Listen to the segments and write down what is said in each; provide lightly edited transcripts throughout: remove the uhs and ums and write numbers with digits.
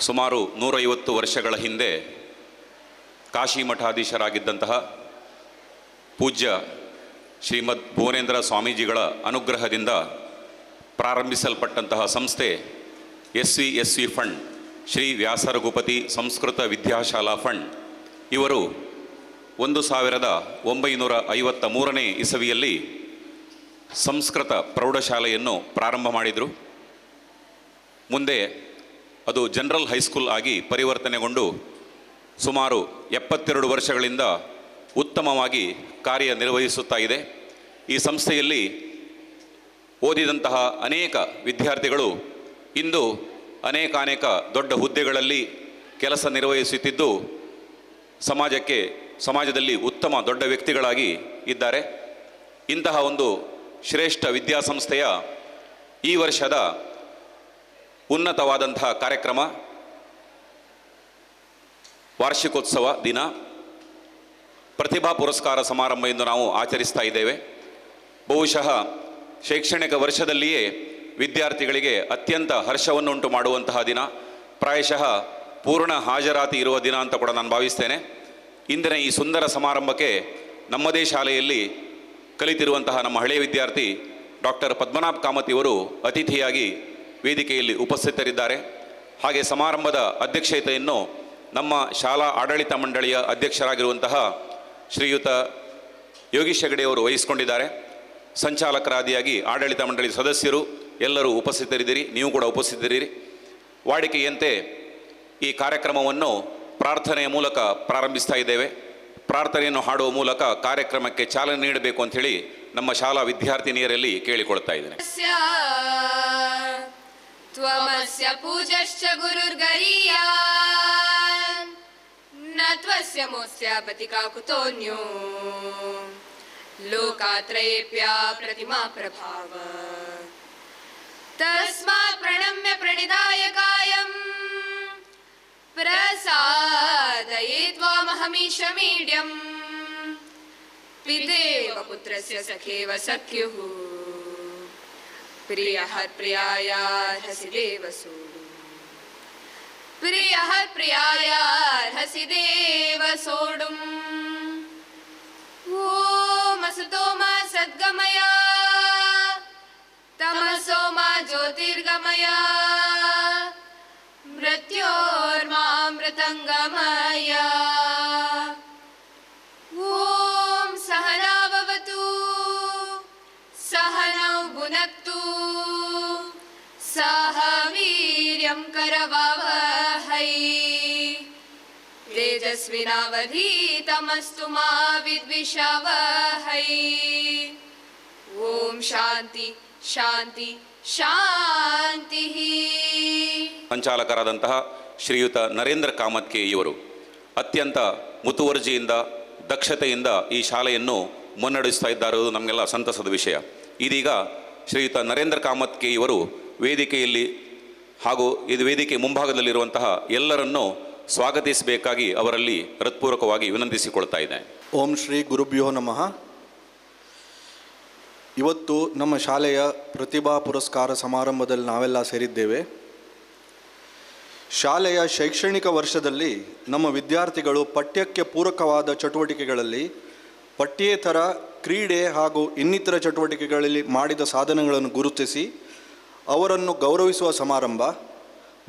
ಸುಮಾರು 150 ವರ್ಷಗಳ ಹಿಂದೆ ಕಾಶಿ ಮಠಾಧೀಶರಾಗಿದ್ದಂತಹ ಪೂಜ್ಯ ಶ್ರೀಮದ್ ಭುವನೇಂದ್ರ ಸ್ವಾಮೀಜಿಗಳ ಅನುಗ್ರಹದಿಂದ ಪ್ರಾರಂಭಿಸಲ್ಪಟ್ಟಂತಹ ಸಂಸ್ಥೆ SVSV ಫಂಡ್, ಶ್ರೀ ವ್ಯಾಸ ರಘುಪತಿ ಸಂಸ್ಕೃತ ವಿದ್ಯಾಶಾಲಾ ಫಂಡ್. ಇವರು 1953ನೇ ಇಸವಿಯಲ್ಲಿ ಸಂಸ್ಕೃತ ಪ್ರೌಢಶಾಲೆಯನ್ನು ಪ್ರಾರಂಭ ಮಾಡಿದರು. ಮುಂದೆ ಅದು ಜನರಲ್ ಹೈಸ್ಕೂಲ್ ಆಗಿ ಪರಿವರ್ತನೆಗೊಂಡು ಸುಮಾರು 72 ವರ್ಷಗಳಿಂದ ಉತ್ತಮವಾಗಿ ಕಾರ್ಯನಿರ್ವಹಿಸುತ್ತಾ ಇದೆ. ಈ ಸಂಸ್ಥೆಯಲ್ಲಿ ಓದಿದಂತಹ ಅನೇಕ ವಿದ್ಯಾರ್ಥಿಗಳು ಇಂದು ಅನೇಕ ದೊಡ್ಡ ಹುದ್ದೆಗಳಲ್ಲಿ ಕೆಲಸ ನಿರ್ವಹಿಸುತ್ತಿದ್ದು ಸಮಾಜದಲ್ಲಿ ಉತ್ತಮ ದೊಡ್ಡ ವ್ಯಕ್ತಿಗಳಾಗಿ ಇದ್ದಾರೆ. ಇಂತಹ ಒಂದು ಶ್ರೇಷ್ಠ ವಿದ್ಯಾಸಂಸ್ಥೆಯ ಈ ವರ್ಷದ ಉನ್ನತವಾದಂತಹ ಕಾರ್ಯಕ್ರಮ ವಾರ್ಷಿಕೋತ್ಸವ ದಿನ, ಪ್ರತಿಭಾ ಪುರಸ್ಕಾರ ಸಮಾರಂಭ ಎಂದು ನಾವು ಆಚರಿಸ್ತಾ ಇದ್ದೇವೆ. ಬಹುಶಃ ಶೈಕ್ಷಣಿಕ ವರ್ಷದಲ್ಲಿಯೇ ವಿದ್ಯಾರ್ಥಿಗಳಿಗೆ ಅತ್ಯಂತ ಹರ್ಷವನ್ನುಂಟು ಮಾಡುವಂತಹ ದಿನ, ಪ್ರಾಯಶಃ ಪೂರ್ಣ ಹಾಜರಾತಿ ಇರುವ ದಿನ ಅಂತ ಕೂಡ ನಾನು ಭಾವಿಸ್ತೇನೆ. ಇಂದಿನ ಈ ಸುಂದರ ಸಮಾರಂಭಕ್ಕೆ ನಮ್ಮದೇ ಶಾಲೆಯಲ್ಲಿ ಕಲಿತಿರುವಂತಹ ನಮ್ಮ ಹಳೆಯ ವಿದ್ಯಾರ್ಥಿ ಡಾಕ್ಟರ್ ಪದ್ಮನಾಭ್ ಕಾಮತ್ ಇವರು ಅತಿಥಿಯಾಗಿ ವೇದಿಕೆಯಲ್ಲಿ ಉಪಸ್ಥಿತರಿದ್ದಾರೆ. ಹಾಗೆ ಸಮಾರಂಭದ ಅಧ್ಯಕ್ಷತೆಯನ್ನು ನಮ್ಮ ಶಾಲಾ ಆಡಳಿತ ಮಂಡಳಿಯ ಅಧ್ಯಕ್ಷರಾಗಿರುವಂತಹ ಶ್ರೀಯುತ ಯೋಗೀಶ್ ಹೆಗಡೆಯವರು ವಹಿಸಿಕೊಂಡಿದ್ದಾರೆ. ಸಂಚಾಲಕರಾದಿಯಾಗಿ ಆಡಳಿತ ಮಂಡಳಿ ಸದಸ್ಯರು ಎಲ್ಲರೂ ಉಪಸ್ಥಿತರಿದ್ದೀರಿ, ನೀವು ಕೂಡ ಉಪಸ್ಥಿತರಿರಿ. ವಾಡಿಕೆಯಂತೆ ಈ ಕಾರ್ಯಕ್ರಮವನ್ನು ಪ್ರಾರ್ಥನೆಯ ಮೂಲಕ ಪ್ರಾರಂಭಿಸ್ತಾ ಇದ್ದೇವೆ. ಪ್ರಾರ್ಥನೆಯನ್ನು ಹಾಡುವ ಮೂಲಕ ಕಾರ್ಯಕ್ರಮಕ್ಕೆ ಚಾಲನೆ ನೀಡಬೇಕು ಅಂಥೇಳಿ ನಮ್ಮ ಶಾಲಾ ವಿದ್ಯಾರ್ಥಿನಿಯರಲ್ಲಿ ಕೇಳಿಕೊಳ್ತಾ ಇದ್ದೇನೆ. ತ್ವಮಸ್ಯ ಪೂಜಶ್ಚ ಗುರುರ್ಗರೀಯಾನ್ ನ ತ್ವಸ್ಯ ಮೋಸ್ತ್ಯಾಪತಿ ಕಾಕುತೋನ್ಯೋ ಲೋಕಾತ್ರಯೇಪ್ಯ ಪ್ರತಿಮಾ ಪ್ರಭಾವ ತಸ್ಮಾತ್ ಪ್ರಣಮ್ಯ ಪ್ರಣಿಧಾಯ ಕಾಯಂ ಪ್ರಸಾದಯೇತ್ವಾಮಹಮೀಶಮೀಡ್ಯಂ ಪಿತೇವ ಪುತ್ರಸ್ಯ ಸಖೇವ ಸಖ್ಯುಃ ಪ್ರಿಯಃ ಪ್ರಿಯಾಯಾರ್ಹಸಿ ದೇವ ಸೋಡು ಪ್ರಿಯಃ ಪ್ರಿಯಾಯಾರ್ಹಸಿ ದೇವ ಸೋಡುಂ ಓಂ ಅಸತೋ ಮಾ ಸದ್ಗಮಯ ತಮಸೋ ಮಾ ಜ್ಯೋತಿರ್ಗಮಯ ಮೃತ್ಯೋರ್ಮಾಮೃತಂಗಮಯ ಓಂ ಸಹನಾವವತು ಸಹನೌ ಭುನಕ್ತು ಸಹ ವೀರ್ಯಂ ಕರವಾವಹೈ ತೇಜಸ್ವಿನಾವಧೀತಮಸ್ತು ಮಾ ವಿದ್ವಿಷಾವಹೈ. ಓಂ ಶಾಂತಿ ಶಾಂತಿ ಶಾಂತಿ. ಸಂಚಾಲಕರಾದಂತಹ ಶ್ರೀಯುತ ನರೇಂದ್ರ ಕಾಮತ್ಕೆ ಇವರು ಅತ್ಯಂತ ಮುತುವರ್ಜಿಯಿಂದ ದಕ್ಷತೆಯಿಂದ ಈ ಶಾಲೆಯನ್ನು ಮುನ್ನಡೆಸ್ತಾ ಇದ್ದಾರೋದು ನಮಗೆಲ್ಲ ಸಂತಸದ ವಿಷಯ. ಇದೀಗ ಶ್ರೀಯುತ ನರೇಂದ್ರ ಕಾಮತ್ಕೆ ಇವರು ವೇದಿಕೆಯಲ್ಲಿ ಹಾಗೂ ಇದು ವೇದಿಕೆ ಮುಂಭಾಗದಲ್ಲಿರುವಂತಹ ಎಲ್ಲರನ್ನೂ ಸ್ವಾಗತಿಸಬೇಕಾಗಿ ಅವರಲ್ಲಿ ಹೃತ್ಪೂರ್ವಕವಾಗಿ ವಿನಂತಿಸಿಕೊಳ್ತಾ ಇದ್ದೇನೆ. ಓಂ ಶ್ರೀ ಗುರುಭ್ಯೋ ನಮಃ. ಇವತ್ತು ನಮ್ಮ ಶಾಲೆಯ ಪ್ರತಿಭಾ ಪುರಸ್ಕಾರ ಸಮಾರಂಭದಲ್ಲಿ ನಾವೆಲ್ಲ ಸೇರಿದ್ದೇವೆ. ಶಾಲೆಯ ಶೈಕ್ಷಣಿಕ ವರ್ಷದಲ್ಲಿ ನಮ್ಮ ವಿದ್ಯಾರ್ಥಿಗಳು ಪಠ್ಯಕ್ಕೆ ಪೂರಕವಾದ ಚಟುವಟಿಕೆಗಳಲ್ಲಿ ಪಠ್ಯೇತರ ಕ್ರೀಡೆ ಹಾಗೂ ಇನ್ನಿತರ ಚಟುವಟಿಕೆಗಳಲ್ಲಿ ಮಾಡಿದ ಸಾಧನೆಗಳನ್ನು ಗುರುತಿಸಿ ಅವರನ್ನು ಗೌರವಿಸುವ ಸಮಾರಂಭ.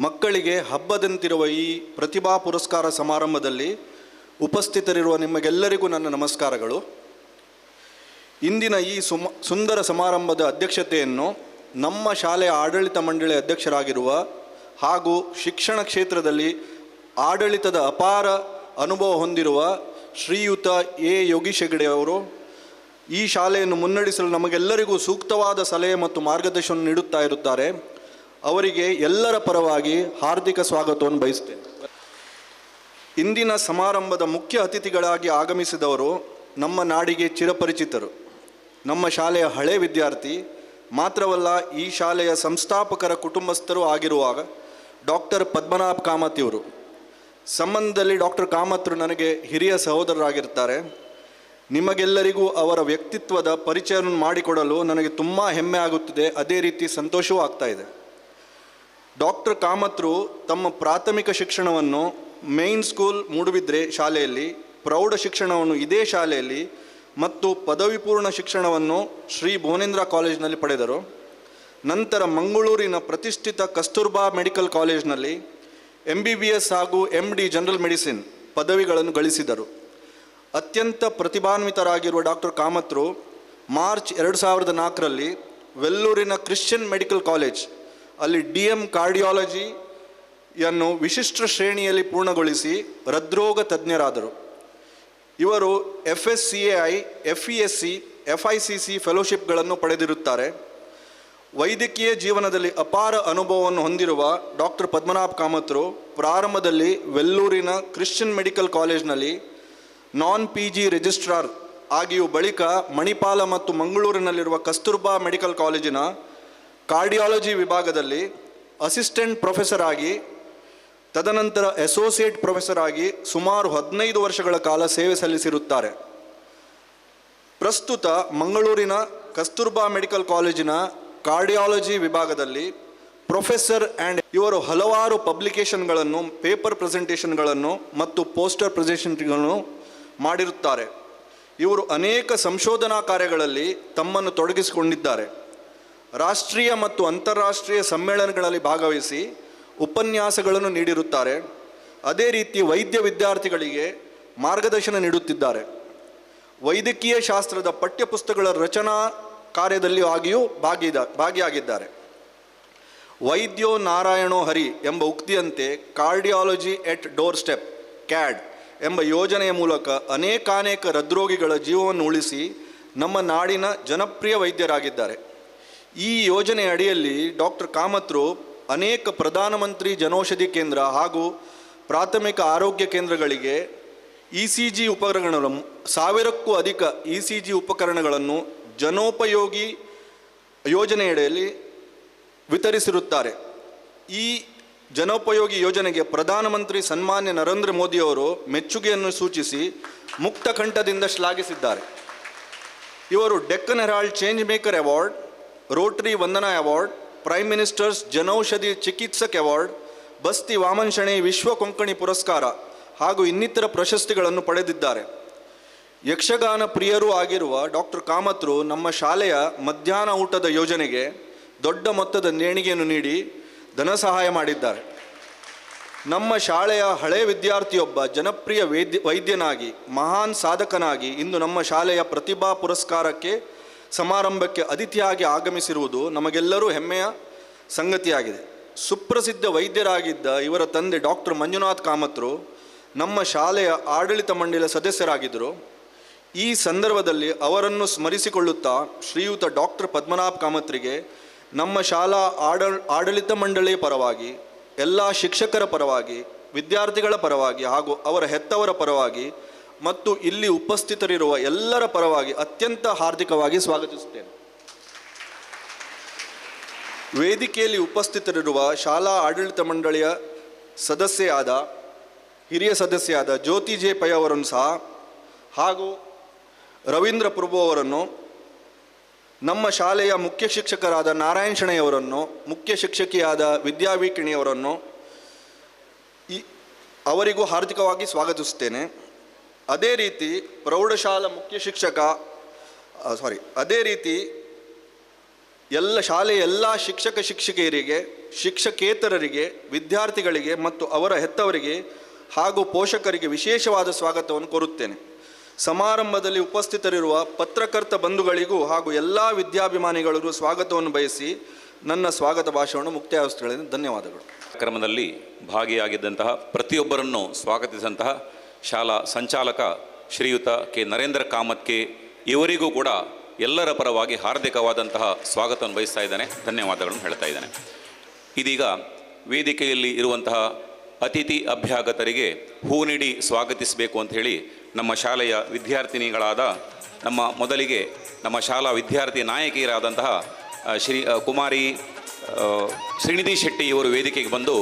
ಮಕ್ಕಳಿಗೆ ಹಬ್ಬದಂತಿರುವ ಈ ಪ್ರತಿಭಾ ಪುರಸ್ಕಾರ ಸಮಾರಂಭದಲ್ಲಿ ಉಪಸ್ಥಿತರಿರುವ ನಿಮಗೆಲ್ಲರಿಗೂ ನನ್ನ ನಮಸ್ಕಾರಗಳು. ಇಂದಿನ ಈ ಸುಂದರ ಸಮಾರಂಭದ ಅಧ್ಯಕ್ಷತೆಯನ್ನು ನಮ್ಮ ಶಾಲೆಯ ಆಡಳಿತ ಮಂಡಳಿ ಅಧ್ಯಕ್ಷರಾಗಿರುವ ಹಾಗೂ ಶಿಕ್ಷಣ ಕ್ಷೇತ್ರದಲ್ಲಿ ಆಡಳಿತದ ಅಪಾರ ಅನುಭವ ಹೊಂದಿರುವ ಶ್ರೀಯುತ ಯೋಗೀಶ್ ಹೆಗಡೆ ಅವರು ಈ ಶಾಲೆಯನ್ನು ಮುನ್ನಡೆಸಲು ನಮಗೆಲ್ಲರಿಗೂ ಸೂಕ್ತವಾದ ಸಲಹೆ ಮತ್ತು ಮಾರ್ಗದರ್ಶನ ನೀಡುತ್ತಾ ಇರುತ್ತಾರೆ. ಅವರಿಗೆ ಎಲ್ಲರ ಪರವಾಗಿ ಹಾರ್ದಿಕ ಸ್ವಾಗತವನ್ನು ಬಯಸುತ್ತೇನೆ. ಇಂದಿನ ಸಮಾರಂಭದ ಮುಖ್ಯ ಅತಿಥಿಗಳಾಗಿ ಆಗಮಿಸಿದವರು ನಮ್ಮ ನಾಡಿಗೆ ಚಿರಪರಿಚಿತರು, ನಮ್ಮ ಶಾಲೆಯ ಹಳೆ ವಿದ್ಯಾರ್ಥಿ ಮಾತ್ರವಲ್ಲ, ಈ ಶಾಲೆಯ ಸಂಸ್ಥಾಪಕರ ಕುಟುಂಬಸ್ಥರು ಆಗಿರುವಾಗ ಡಾಕ್ಟರ್ ಪದ್ಮನಾಭ್ ಕಾಮತ್ ಇವರು. ಸಂಬಂಧದಲ್ಲಿ ಡಾಕ್ಟರ್ ಕಾಮತ್ರು ನನಗೆ ಹಿರಿಯ ಸಹೋದರರಾಗಿರ್ತಾರೆ. ನಿಮಗೆಲ್ಲರಿಗೂ ಅವರ ವ್ಯಕ್ತಿತ್ವದ ಪರಿಚಯವನ್ನು ಮಾಡಿಕೊಡಲು ನನಗೆ ತುಂಬ ಹೆಮ್ಮೆ ಆಗುತ್ತಿದೆ, ಅದೇ ರೀತಿ ಸಂತೋಷವೂ ಆಗ್ತಾ ಇದೆ. ಡಾಕ್ಟರ್ ಕಾಮತ್ರು ತಮ್ಮ ಪ್ರಾಥಮಿಕ ಶಿಕ್ಷಣವನ್ನು ಮೇನ್ ಸ್ಕೂಲ್ ಮೂಡುಬಿದ್ರೆ ಶಾಲೆಯಲ್ಲಿ, ಪ್ರೌಢ ಶಿಕ್ಷಣವನ್ನು ಇದೇ ಶಾಲೆಯಲ್ಲಿ ಮತ್ತು ಪದವಿ ಪೂರ್ಣ ಶಿಕ್ಷಣವನ್ನು ಶ್ರೀ ಭುವನೇಂದ್ರ ಕಾಲೇಜಿನಲ್ಲಿ ಪಡೆದರು. ನಂತರ ಮಂಗಳೂರಿನ ಪ್ರತಿಷ್ಠಿತ ಕಸ್ತೂರ್ಬಾ ಮೆಡಿಕಲ್ ಕಾಲೇಜಿನಲ್ಲಿ MBBS ಹಾಗೂ MD ಜನರಲ್ ಮೆಡಿಸಿನ್ ಪದವಿಗಳನ್ನು ಗಳಿಸಿದರು. ಅತ್ಯಂತ ಪ್ರತಿಭಾನ್ವಿತರಾಗಿರುವ ಡಾಕ್ಟರ್ ಕಾಮತ್ರು ಮಾರ್ಚ್ 2004ರಲ್ಲಿ ವೆಲ್ಲೂರಿನ ಕ್ರಿಶ್ಚಿಯನ್ ಮೆಡಿಕಲ್ ಕಾಲೇಜ್ ಅಲ್ಲಿ DM ಕಾರ್ಡಿಯಾಲಜಿಯನ್ನು ವಿಶಿಷ್ಟ ಶ್ರೇಣಿಯಲ್ಲಿ ಪೂರ್ಣಗೊಳಿಸಿ ಹೃದ್ರೋಗ ತಜ್ಞರಾದರು. ಇವರು FSCAI, FESC, FICC ಫೆಲೋಶಿಪ್ಗಳನ್ನು ಪಡೆದಿರುತ್ತಾರೆ. ವೈದ್ಯಕೀಯ ಜೀವನದಲ್ಲಿ ಅಪಾರ ಅನುಭವವನ್ನು ಹೊಂದಿರುವ ಡಾಕ್ಟರ್ ಪದ್ಮನಾಭ್ ಕಾಮತ್ರು ಪ್ರಾರಂಭದಲ್ಲಿ ವೆಲ್ಲೂರಿನ ಕ್ರಿಶ್ಚಿಯನ್ ಮೆಡಿಕಲ್ ಕಾಲೇಜ್ನಲ್ಲಿ non-PG ರಿಜಿಸ್ಟ್ರಾರ್ ಆಗಿಯೂ ಬಳಿಕ ಮಣಿಪಾಲ ಮತ್ತು ಮಂಗಳೂರಿನಲ್ಲಿರುವ ಕಸ್ತೂರ್ಬಾ ಮೆಡಿಕಲ್ ಕಾಲೇಜಿನ ಕಾರ್ಡಿಯಾಲಜಿ ವಿಭಾಗದಲ್ಲಿ ಅಸಿಸ್ಟೆಂಟ್ ಪ್ರೊಫೆಸರ್ ಆಗಿ, ತದನಂತರ ಅಸೋಸಿಯೇಟ್ ಪ್ರೊಫೆಸರ್ ಆಗಿ ಸುಮಾರು 15 ವರ್ಷಗಳ ಕಾಲ ಸೇವೆ ಸಲ್ಲಿಸಿರುತ್ತಾರೆ. ಪ್ರಸ್ತುತ ಮಂಗಳೂರಿನ ಕಸ್ತೂರ್ಬಾ ಮೆಡಿಕಲ್ ಕಾಲೇಜಿನ ಕಾರ್ಡಿಯಾಲಜಿ ವಿಭಾಗದಲ್ಲಿ ಪ್ರೊಫೆಸರ್ ಆ್ಯಂಡ್ ಇವರು ಹಲವಾರು ಪಬ್ಲಿಕೇಶನ್ಗಳನ್ನು, ಪೇಪರ್ ಪ್ರೆಸೆಂಟೇಷನ್ಗಳನ್ನು ಮತ್ತು ಪೋಸ್ಟರ್ ಪ್ರೆಸೆಂಟೇಷನ್ಗಳನ್ನು ಮಾಡಿರುತ್ತಾರೆ. ಇವರು ಅನೇಕ ಸಂಶೋಧನಾ ಕಾರ್ಯಗಳಲ್ಲಿ ತಮ್ಮನ್ನು ತೊಡಗಿಸಿಕೊಂಡಿದ್ದಾರೆ. ರಾಷ್ಟ್ರೀಯ ಮತ್ತು ಅಂತಾರಾಷ್ಟ್ರೀಯ ಸಮ್ಮೇಳನಗಳಲ್ಲಿ ಭಾಗವಹಿಸಿ ಉಪನ್ಯಾಸಗಳನ್ನು ನೀಡಿರುತ್ತಾರೆ. ಅದೇ ರೀತಿ ವೈದ್ಯ ವಿದ್ಯಾರ್ಥಿಗಳಿಗೆ ಮಾರ್ಗದರ್ಶನ ನೀಡುತ್ತಿದ್ದಾರೆ. ವೈದ್ಯಕೀಯ ಶಾಸ್ತ್ರದ ಪಠ್ಯಪುಸ್ತಕಗಳ ರಚನಾ ಕಾರ್ಯದಲ್ಲಿ ಆಗಿಯೂ ಭಾಗಿಯಾಗಿದ್ದಾರೆ. ವೈದ್ಯೋ ನಾರಾಯಣೋ ಹರಿ ಎಂಬ ಉಕ್ತಿಯಂತೆ ಕಾರ್ಡಿಯಾಲಜಿ ಎಟ್ ಡೋರ್ ಸ್ಟೆಪ್ CAD ಎಂಬ ಯೋಜನೆಯ ಮೂಲಕ ಅನೇಕಾನೇಕ ಹೃದ್ರೋಗಿಗಳ ಜೀವವನ್ನು ಉಳಿಸಿ ನಮ್ಮ ನಾಡಿನ ಜನಪ್ರಿಯ ವೈದ್ಯರಾಗಿದ್ದಾರೆ. ಈ ಯೋಜನೆಯ ಅಡಿಯಲ್ಲಿ ಡಾಕ್ಟರ್ ಕಾಮತ್ರು ಅನೇಕ ಪ್ರಧಾನಮಂತ್ರಿ ಜನೌಷಧಿ ಕೇಂದ್ರ ಹಾಗೂ ಪ್ರಾಥಮಿಕ ಆರೋಗ್ಯ ಕೇಂದ್ರಗಳಿಗೆ ECG ಉಪಕರಣಗಳನ್ನು 1000ಕ್ಕೂ ಅಧಿಕ ECG ಉಪಕರಣಗಳನ್ನು ಜನೋಪಯೋಗಿ ಯೋಜನೆಯಡಿಯಲ್ಲಿ ವಿತರಿಸಿರುತ್ತಾರೆ. ಈ ಜನೋಪಯೋಗಿ ಯೋಜನೆಗೆ ಪ್ರಧಾನಮಂತ್ರಿ ಸನ್ಮಾನ್ಯ ನರೇಂದ್ರ ಮೋದಿಯವರು ಮೆಚ್ಚುಗೆಯನ್ನು ಸೂಚಿಸಿ ಮುಕ್ತ ಕಂಠದಿಂದ ಶ್ಲಾಘಿಸಿದ್ದಾರೆ. ಇವರು Deccan Herald change maker award, Rotary Vandana award, prime ministers Janaushadhi Chikitsak award, Basti Vaman Shenoy Vishwa Konkani ಪುರಸ್ಕಾರ ಹಾಗೂ ಇನ್ನಿತರ ಪ್ರಶಸ್ತಿಗಳನ್ನು ಪಡೆದಿದ್ದಾರೆ. ಯಕ್ಷಗಾನ ಪ್ರಿಯರೂ ಆಗಿರುವ ಡಾಕ್ಟರ್ ಕಾಮತ್ರು ನಮ್ಮ ಶಾಲೆಯ ಮಧ್ಯಾಹ್ನ ಊಟದ ಯೋಜನೆಗೆ ದೊಡ್ಡ ಮೊತ್ತದ ದೇಣಿಗೆಯನ್ನು ನೀಡಿ ಧನ ಸಹಾಯ ಮಾಡಿದ್ದಾರೆ. ನಮ್ಮ ಶಾಲೆಯ ಹಳೆಯ ವಿದ್ಯಾರ್ಥಿಯೊಬ್ಬ ಜನಪ್ರಿಯ ವೈದ್ಯನಾಗಿ, ಮಹಾನ್ ಸಾಧಕನಾಗಿ ಇಂದು ನಮ್ಮ ಶಾಲೆಯ ಪ್ರತಿಭಾ ಪುರಸ್ಕಾರಕ್ಕೆ ಸಮಾರಂಭಕ್ಕೆ ಅತಿಥಿಯಾಗಿ ಆಗಮಿಸಿರುವುದು ನಮಗೆಲ್ಲರೂ ಹೆಮ್ಮೆಯ ಸಂಗತಿಯಾಗಿದೆ. ಸುಪ್ರಸಿದ್ಧ ವೈದ್ಯರಾಗಿದ್ದ ಇವರ ತಂದೆ ಡಾಕ್ಟರ್ ಮಂಜುನಾಥ್ ಕಾಮತ್ರು ನಮ್ಮ ಶಾಲೆಯ ಆಡಳಿತ ಮಂಡಳಿಯ ಸದಸ್ಯರಾಗಿದ್ದರು. ಈ ಸಂದರ್ಭದಲ್ಲಿ ಅವರನ್ನು ಸ್ಮರಿಸಿಕೊಳ್ಳುತ್ತಾ ಶ್ರೀಯುತ ಡಾಕ್ಟರ್ ಪದ್ಮನಾಭ್ ಕಾಮತ್ರಿಗೆ ನಮ್ಮ ಶಾಲಾ ಆಡಳಿತ ಮಂಡಳಿಯ ಪರವಾಗಿ, ಎಲ್ಲ ಶಿಕ್ಷಕರ ಪರವಾಗಿ, ವಿದ್ಯಾರ್ಥಿಗಳ ಪರವಾಗಿ ಹಾಗೂ ಅವರ ಹೆತ್ತವರ ಪರವಾಗಿ ಮತ್ತು ಇಲ್ಲಿ ಉಪಸ್ಥಿತರಿರುವ ಎಲ್ಲರ ಪರವಾಗಿ ಅತ್ಯಂತ ಹಾರ್ದಿಕವಾಗಿ ಸ್ವಾಗತಿಸುತ್ತೇನೆ. ವೇದಿಕೆಯಲ್ಲಿ ಉಪಸ್ಥಿತರಿರುವ ಶಾಲಾ ಆಡಳಿತ ಮಂಡಳಿಯ ಹಿರಿಯ ಸದಸ್ಯೆಯಾದ ಜ್ಯೋತಿ ಜೆ ಪೈ ಅವರನ್ನು ಸಹ ಹಾಗೂ ರವೀಂದ್ರ ಪ್ರಭು ಅವರನ್ನು, ನಮ್ಮ ಶಾಲೆಯ ಮುಖ್ಯ ಶಿಕ್ಷಕರಾದ ನಾರಾಯಣ್ ಶೆಣೈ ಅವರನ್ನು, ಮುಖ್ಯ ಶಿಕ್ಷಕಿಯಾದ ವಿದ್ಯಾವೀಕ್ಷಣಿಯವರನ್ನು ಅವರಿಗೂ ಹಾರ್ದಿಕವಾಗಿ ಸ್ವಾಗತಿಸುತ್ತೇನೆ. ಅದೇ ರೀತಿ ಪ್ರೌಢಶಾಲಾ ಮುಖ್ಯ ಶಿಕ್ಷಕ ಅದೇ ರೀತಿ ಶಾಲೆಯ ಎಲ್ಲ ಶಿಕ್ಷಕಿಯರಿಗೆ, ಶಿಕ್ಷಕೇತರರಿಗೆ, ವಿದ್ಯಾರ್ಥಿಗಳಿಗೆ ಮತ್ತು ಅವರ ಹೆತ್ತವರಿಗೆ ಹಾಗೂ ಪೋಷಕರಿಗೆ ವಿಶೇಷವಾದ ಸ್ವಾಗತವನ್ನು ಕೋರುತ್ತೇನೆ. ಸಮಾರಂಭದಲ್ಲಿ ಉಪಸ್ಥಿತರಿರುವ ಪತ್ರಕರ್ತ ಬಂಧುಗಳಿಗೂ ಹಾಗೂ ಎಲ್ಲ ವಿದ್ಯಾಭಿಮಾನಿಗಳಿಗೂ ಸ್ವಾಗತವನ್ನು ಬಯಸಿ ನನ್ನ ಸ್ವಾಗತ ಭಾಷಣವನ್ನು ಮುಕ್ತಾಯಗೊಳಿಸುತ್ತೇನೆ. ಧನ್ಯವಾದಗಳು. ಕಾರ್ಯಕ್ರಮದಲ್ಲಿ ಭಾಗಿಯಾಗಿದ್ದಂತಹ ಪ್ರತಿಯೊಬ್ಬರನ್ನು ಸ್ವಾಗತಿಸಿದಂತಹ ಶಾಲಾ ಸಂಚಾಲಕ ಶ್ರೀಯುತ ಕೆ ನರೇಂದ್ರ ಕಾಮತ್ಕೆ ಇವರಿಗೂ ಕೂಡ ಎಲ್ಲರ ಪರವಾಗಿ ಹಾರ್ದಿಕವಾದಂತಹ ಸ್ವಾಗತವನ್ನು ಬಯಸ್ತಾ ಇದ್ದೇನೆ, ಧನ್ಯವಾದಗಳನ್ನು ಹೇಳ್ತಾ ಇದ್ದೇನೆ. ಇದೀಗ ವೇದಿಕೆಯಲ್ಲಿ ಇರುವಂತಹ ಅತಿಥಿ ಅಭ್ಯಾಗತರಿಗೆ ಹೂ ನೀಡಿ ಸ್ವಾಗತಿಸಬೇಕು ಅಂತ ಹೇಳಿ ನಮ್ಮ ಶಾಲೆಯ ವಿದ್ಯಾರ್ಥಿನಿಗಳಾದ ಮೊದಲಿಗೆ ನಮ್ಮ ಶಾಲಾ ವಿದ್ಯಾರ್ಥಿ ನಾಯಕಿಯರಾದಂತಹ ಕುಮಾರಿ ಶ್ರೀನಿಧಿ ಶೆಟ್ಟಿ ಇವರು ವೇದಿಕೆಗೆ ಬಂದು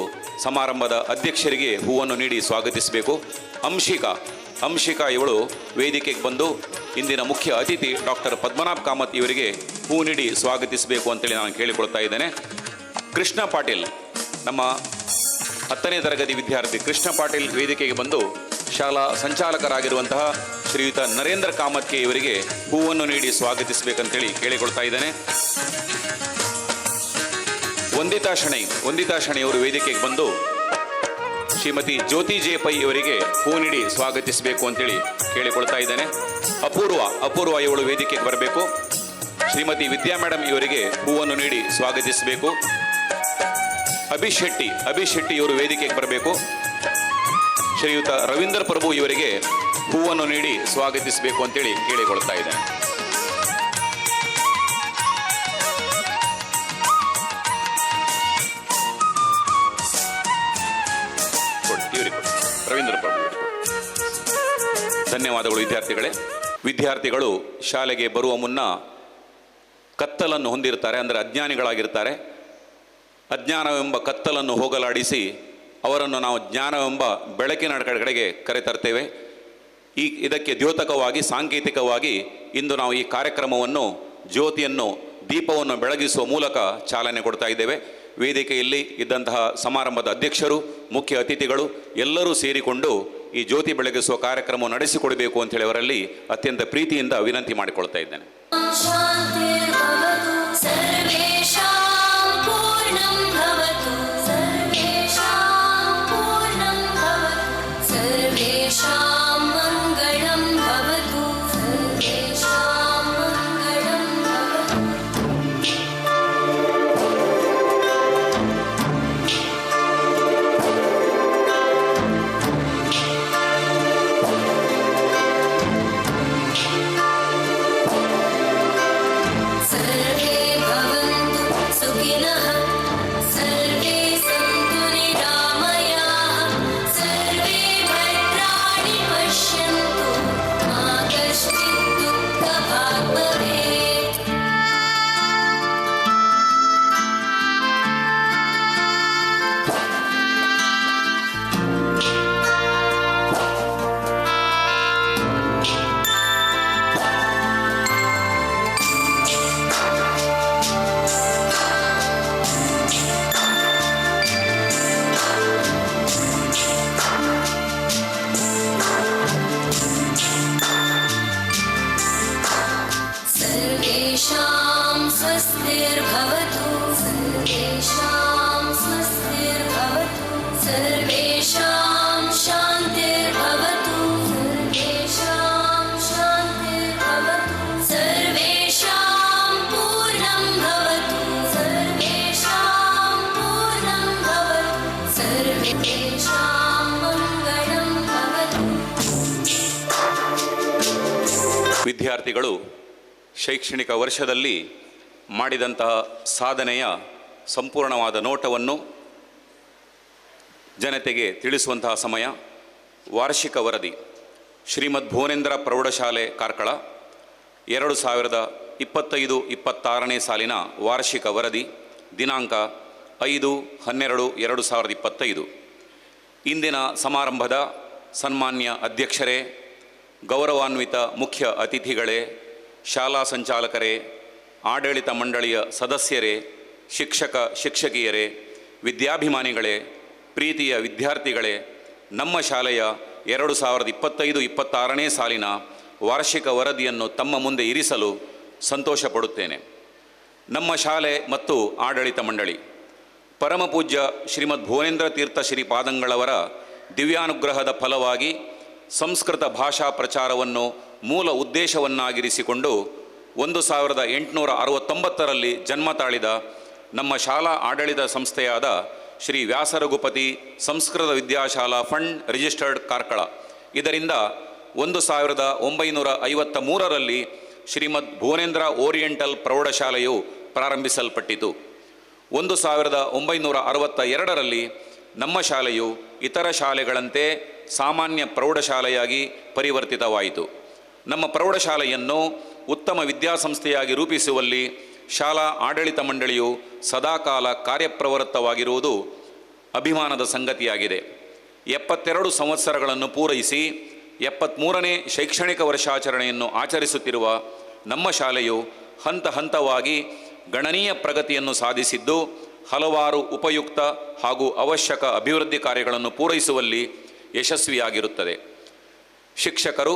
ಸಮಾರಂಭದ ಅಧ್ಯಕ್ಷರಿಗೆ ಹೂವನ್ನು ನೀಡಿ ಸ್ವಾಗತಿಸಬೇಕು. ಅಂಶಿಕಾ ಇವಳು ವೇದಿಕೆಗೆ ಬಂದು ಇಂದಿನ ಮುಖ್ಯ ಅತಿಥಿ ಡಾಕ್ಟರ್ ಪದ್ಮನಾಭ್ ಕಾಮತ್ ಇವರಿಗೆ ಹೂ ನೀಡಿ ಸ್ವಾಗತಿಸಬೇಕು ಅಂತೇಳಿ ನಾನು ಕೇಳಿಕೊಳ್ತಾ ಇದ್ದೇನೆ. ಕೃಷ್ಣ ಪಾಟೀಲ್ ನಮ್ಮ 10ನೇ ತರಗತಿ ವಿದ್ಯಾರ್ಥಿ ಕೃಷ್ಣ ಪಾಟೀಲ್ ವೇದಿಕೆಗೆ ಬಂದು ಶಾಲಾ ಸಂಚಾಲಕರಾಗಿರುವಂತಹ ಶ್ರೀಯುತ ನರೇಂದ್ರ ಕಾಮತ್ಕೆ ಇವರಿಗೆ ಹೂವನ್ನು ನೀಡಿ ಸ್ವಾಗತಿಸಬೇಕಂತೇಳಿ ಕೇಳಿಕೊಳ್ತಾ ಇದ್ದೇನೆ. ವಂದಿತಾ ಶೆಣೈ ಅವರು ವೇದಿಕೆಗೆ ಬಂದು ಶ್ರೀಮತಿ ಜ್ಯೋತಿ ಜೆ ಪೈ ಇವರಿಗೆ ಹೂ ನೀಡಿ ಸ್ವಾಗತಿಸಬೇಕು ಅಂತೇಳಿ ಕೇಳಿಕೊಳ್ತಾ ಇದ್ದೇನೆ. ಅಪೂರ್ವ ಇವಳು ವೇದಿಕೆಗೆ ಬರಬೇಕು. ಶ್ರೀಮತಿ ವಿದ್ಯಾ ಮೇಡಮ್ ಇವರಿಗೆ ಹೂವನ್ನು ನೀಡಿ ಸ್ವಾಗತಿಸಬೇಕು. ಅಭಿಷ್ ಶೆಟ್ಟಿ ಇವರು ವೇದಿಕೆಗೆ ಬರಬೇಕು. ಶ್ರೀಯುತ ರವೀಂದ್ರ ಪ್ರಭು ಇವರಿಗೆ ಹೂವನ್ನು ನೀಡಿ ಸ್ವಾಗತಿಸಬೇಕು ಅಂತೇಳಿ ಕೇಳಿಕೊಳ್ತಾ ಇದ್ದೇನೆ. ರವೀಂದ್ರ ಪ್ರಭು, ಧನ್ಯವಾದಗಳು ವಿದ್ಯಾರ್ಥಿಗಳೇ. ವಿದ್ಯಾರ್ಥಿಗಳು ಶಾಲೆಗೆ ಬರುವ ಮುನ್ನ ಕತ್ತಲನ್ನು ಹೊಂದಿರ್ತಾರೆ, ಅಂದರೆ ಅಜ್ಞಾನಿಗಳಾಗಿರ್ತಾರೆ. ಅಜ್ಞಾನವೆಂಬ ಕತ್ತಲನ್ನು ಹೋಗಲಾಡಿಸಿ ಅವರನ್ನು ನಾವು ಜ್ಞಾನವೆಂಬ ಬೆಳಕಿನ ಕಡೆಗೆ ಕರೆತರ್ತೇವೆ. ಇದಕ್ಕೆ ದ್ಯೋತಕವಾಗಿ ಸಾಂಕೇತಿಕವಾಗಿ ಇಂದು ನಾವು ಈ ಕಾರ್ಯಕ್ರಮವನ್ನು ಜ್ಯೋತಿಯನ್ನು ದೀಪವನ್ನು ಬೆಳಗಿಸುವ ಮೂಲಕ ಚಾಲನೆ ಕೊಡ್ತಾ ಇದ್ದೇವೆ. ವೇದಿಕೆಯಲ್ಲಿ ಇದ್ದಂತಹ ಸಮಾರಂಭದ ಅಧ್ಯಕ್ಷರು, ಮುಖ್ಯ ಅತಿಥಿಗಳು ಎಲ್ಲರೂ ಸೇರಿಕೊಂಡು ಈ ಜ್ಯೋತಿ ಬೆಳಗಿಸುವ ಕಾರ್ಯಕ್ರಮವನ್ನು ನಡೆಸಿಕೊಡಬೇಕು ಅಂತ ಹೇಳಿ ಅವರಲ್ಲಿ ಅತ್ಯಂತ ಪ್ರೀತಿಯಿಂದ ವಿನಂತಿ ಮಾಡಿಕೊಳ್ತಾ ಇದ್ದೇನೆ. ವಿದ್ಯಾರ್ಥಿಗಳು ಶೈಕ್ಷಣಿಕ ವರ್ಷದಲ್ಲಿ ಮಾಡಿದಂತಹ ಸಾಧನೆಯ ಸಂಪೂರ್ಣವಾದ ನೋಟವನ್ನು ಜನತೆಗೆ ತಿಳಿಸುವಂತಹ ಸಮಯ. ವಾರ್ಷಿಕ ವರದಿ ಶ್ರೀಮದ್ ಭುವನೇಂದ್ರ ಪ್ರೌಢಶಾಲೆ ಕಾರ್ಕಳ 2025-26ನೇ ಸಾಲಿನ ವಾರ್ಷಿಕ ವರದಿ, ದಿನಾಂಕ 5/12/2025. ಇಂದಿನ ಸಮಾರಂಭದ ಸನ್ಮಾನ್ಯ ಅಧ್ಯಕ್ಷರೇ, ಗೌರವಾನ್ವಿತ ಮುಖ್ಯ ಅತಿಥಿಗಳೇ, ಶಾಲಾ ಸಂಚಾಲಕರೇ, ಆಡಳಿತ ಮಂಡಳಿಯ ಸದಸ್ಯರೇ, ಶಿಕ್ಷಕಿಯರೇ, ವಿದ್ಯಾಭಿಮಾನಿಗಳೇ, ಪ್ರೀತಿಯ ವಿದ್ಯಾರ್ಥಿಗಳೇ, ನಮ್ಮ ಶಾಲೆಯ 2025-26ನೇ ಸಾಲಿನ ವಾರ್ಷಿಕ ವರದಿಯನ್ನು ತಮ್ಮ ಮುಂದೆ ಇರಿಸಲು ಸಂತೋಷಪಡುತ್ತೇನೆ. ನಮ್ಮ ಶಾಲೆ ಮತ್ತು ಆಡಳಿತ ಮಂಡಳಿ ಪರಮಪೂಜ್ಯ ಶ್ರೀಮದ್ ಭುವನೇಂದ್ರ ತೀರ್ಥ ಶ್ರೀಪಾದಂಗಳವರ ದಿವ್ಯಾನುಗ್ರಹದ ಫಲವಾಗಿ ಸಂಸ್ಕೃತ ಭಾಷಾ ಪ್ರಚಾರವನ್ನು ಮೂಲ ಉದ್ದೇಶವನ್ನಾಗಿರಿಸಿಕೊಂಡು 1869ರಲ್ಲಿ ಜನ್ಮ ತಾಳಿದ ನಮ್ಮ ಶಾಲಾ ಆಡಳಿತ ಸಂಸ್ಥೆಯಾದ ಶ್ರೀ ವ್ಯಾಸರಘುಪತಿ ಸಂಸ್ಕೃತ ವಿದ್ಯಾಶಾಲಾ ಫಂಡ್ ರಿಜಿಸ್ಟರ್ಡ್ ಕಾರ್ಕಳ ಇದರಿಂದ 1953ರಲ್ಲಿ ಶ್ರೀಮದ್ ಭುವನೇಂದ್ರ ಓರಿಯೆಂಟಲ್ ಪ್ರೌಢಶಾಲೆಯು ಪ್ರಾರಂಭಿಸಲ್ಪಟ್ಟಿತು. 1962ರಲ್ಲಿ ನಮ್ಮ ಶಾಲೆಯು ಇತರ ಶಾಲೆಗಳಂತೆ ಸಾಮಾನ್ಯ ಪ್ರೌಢಶಾಲೆಯಾಗಿ ಪರಿವರ್ತಿತವಾಯಿತು. ನಮ್ಮ ಪ್ರೌಢಶಾಲೆಯನ್ನು ಉತ್ತಮ ವಿದ್ಯಾಸಂಸ್ಥೆಯಾಗಿ ರೂಪಿಸುವಲ್ಲಿ ಶಾಲಾ ಆಡಳಿತ ಮಂಡಳಿಯು ಸದಾಕಾಲ ಕಾರ್ಯಪ್ರವೃತ್ತವಾಗಿರುವುದು ಅಭಿಮಾನದ ಸಂಗತಿಯಾಗಿದೆ. 72 ಸಂವತ್ಸರಗಳನ್ನು ಪೂರೈಸಿ 73ನೇ ಶೈಕ್ಷಣಿಕ ವರ್ಷಾಚರಣೆಯನ್ನು ಆಚರಿಸುತ್ತಿರುವ ನಮ್ಮ ಶಾಲೆಯು ಹಂತ ಹಂತವಾಗಿ ಗಣನೀಯ ಪ್ರಗತಿಯನ್ನು ಸಾಧಿಸಿದ್ದು ಹಲವಾರು ಉಪಯುಕ್ತ ಹಾಗೂ ಅವಶ್ಯಕ ಅಭಿವೃದ್ಧಿ ಕಾರ್ಯಗಳನ್ನು ಪೂರೈಸುವಲ್ಲಿ ಯಶಸ್ವಿಯಾಗಿರುತ್ತದೆ. ಶಿಕ್ಷಕರು,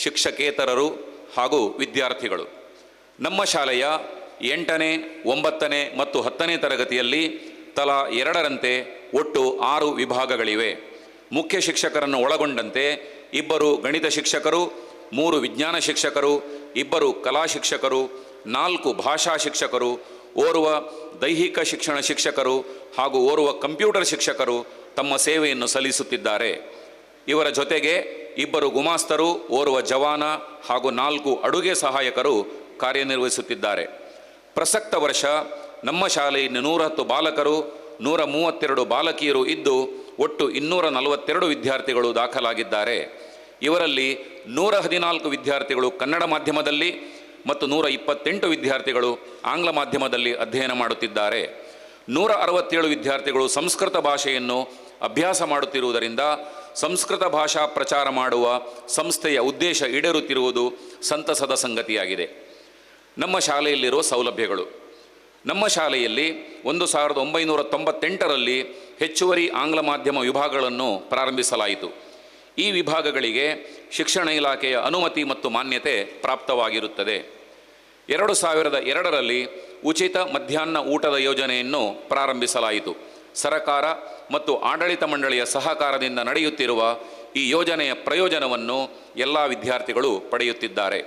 ಶಿಕ್ಷಕೇತರರು ಹಾಗೂ ವಿದ್ಯಾರ್ಥಿಗಳು. ನಮ್ಮ ಶಾಲೆಯ 8ನೇ, 9ನೇ ಮತ್ತು 10ನೇ ತರಗತಿಯಲ್ಲಿ ತಲಾ 2ರಂತೆ ಒಟ್ಟು 6 ವಿಭಾಗಗಳಿವೆ. ಮುಖ್ಯ ಶಿಕ್ಷಕರನ್ನು ಒಳಗೊಂಡಂತೆ 2 ಗಣಿತ ಶಿಕ್ಷಕರು, 3 ವಿಜ್ಞಾನ ಶಿಕ್ಷಕರು, 2 ಕಲಾ ಶಿಕ್ಷಕರು, 4 ಭಾಷಾ ಶಿಕ್ಷಕರು, ಓರ್ವ ದೈಹಿಕ ಶಿಕ್ಷಣ ಶಿಕ್ಷಕರು ಹಾಗೂ ಓರ್ವ ಕಂಪ್ಯೂಟರ್ ಶಿಕ್ಷಕರು ತಮ್ಮ ಸೇವೆಯನ್ನು ಸಲ್ಲಿಸುತ್ತಿದ್ದಾರೆ. ಇವರ ಜೊತೆಗೆ 2 ಗುಮಾಸ್ತರು, ಓರ್ವ ಜವಾನ ಹಾಗೂ 4 ಅಡುಗೆ ಸಹಾಯಕರು ಕಾರ್ಯನಿರ್ವಹಿಸುತ್ತಿದ್ದಾರೆ. ಪ್ರಸಕ್ತ ವರ್ಷ ನಮ್ಮ ಶಾಲೆಯಲ್ಲಿ 110 ಬಾಲಕರು, 132 ಬಾಲಕಿಯರು ಇದ್ದು ಒಟ್ಟು 242 ವಿದ್ಯಾರ್ಥಿಗಳು ದಾಖಲಾಗಿದ್ದಾರೆ. ಇವರಲ್ಲಿ 114 ವಿದ್ಯಾರ್ಥಿಗಳು ಕನ್ನಡ ಮಾಧ್ಯಮದಲ್ಲಿ ಮತ್ತು 128 ವಿದ್ಯಾರ್ಥಿಗಳು ಆಂಗ್ಲ ಮಾಧ್ಯಮದಲ್ಲಿ ಅಧ್ಯಯನ ಮಾಡುತ್ತಿದ್ದಾರೆ. 167 ವಿದ್ಯಾರ್ಥಿಗಳು ಸಂಸ್ಕೃತ ಭಾಷೆಯನ್ನು ಅಭ್ಯಾಸ ಮಾಡುತ್ತಿರುವುದರಿಂದ ಸಂಸ್ಕೃತ ಭಾಷಾ ಪ್ರಚಾರ ಮಾಡುವ ಸಂಸ್ಥೆಯ ಉದ್ದೇಶ ಈಡೇರುತ್ತಿರುವುದು ಸಂತಸದ ಸಂಗತಿಯಾಗಿದೆ. ನಮ್ಮ ಶಾಲೆಯಲ್ಲಿರುವ ಸೌಲಭ್ಯಗಳು. ನಮ್ಮ ಶಾಲೆಯಲ್ಲಿ 1998ರಲ್ಲಿ ಹೆಚ್ಚುವರಿ ಆಂಗ್ಲ ಮಾಧ್ಯಮ ವಿಭಾಗಗಳನ್ನು ಪ್ರಾರಂಭಿಸಲಾಯಿತು. ಈ ವಿಭಾಗಗಳಿಗೆ ಶಿಕ್ಷಣ ಇಲಾಖೆಯ ಅನುಮತಿ ಮತ್ತು ಮಾನ್ಯತೆ ಪ್ರಾಪ್ತವಾಗಿರುತ್ತದೆ. 2002ರಲ್ಲಿ ಉಚಿತ ಮಧ್ಯಾಹ್ನ ಊಟದ ಯೋಜನೆಯನ್ನು ಪ್ರಾರಂಭಿಸಲಾಯಿತು. ಸರಕಾರ ಮತ್ತು ಆಡಳಿತ ಮಂಡಳಿಯ ಸಹಕಾರದಿಂದ ನಡೆಯುತ್ತಿರುವ ಈ ಯೋಜನೆಯ ಪ್ರಯೋಜನವನ್ನು ಎಲ್ಲ ವಿದ್ಯಾರ್ಥಿಗಳು ಪಡೆಯುತ್ತಿದ್ದಾರೆ.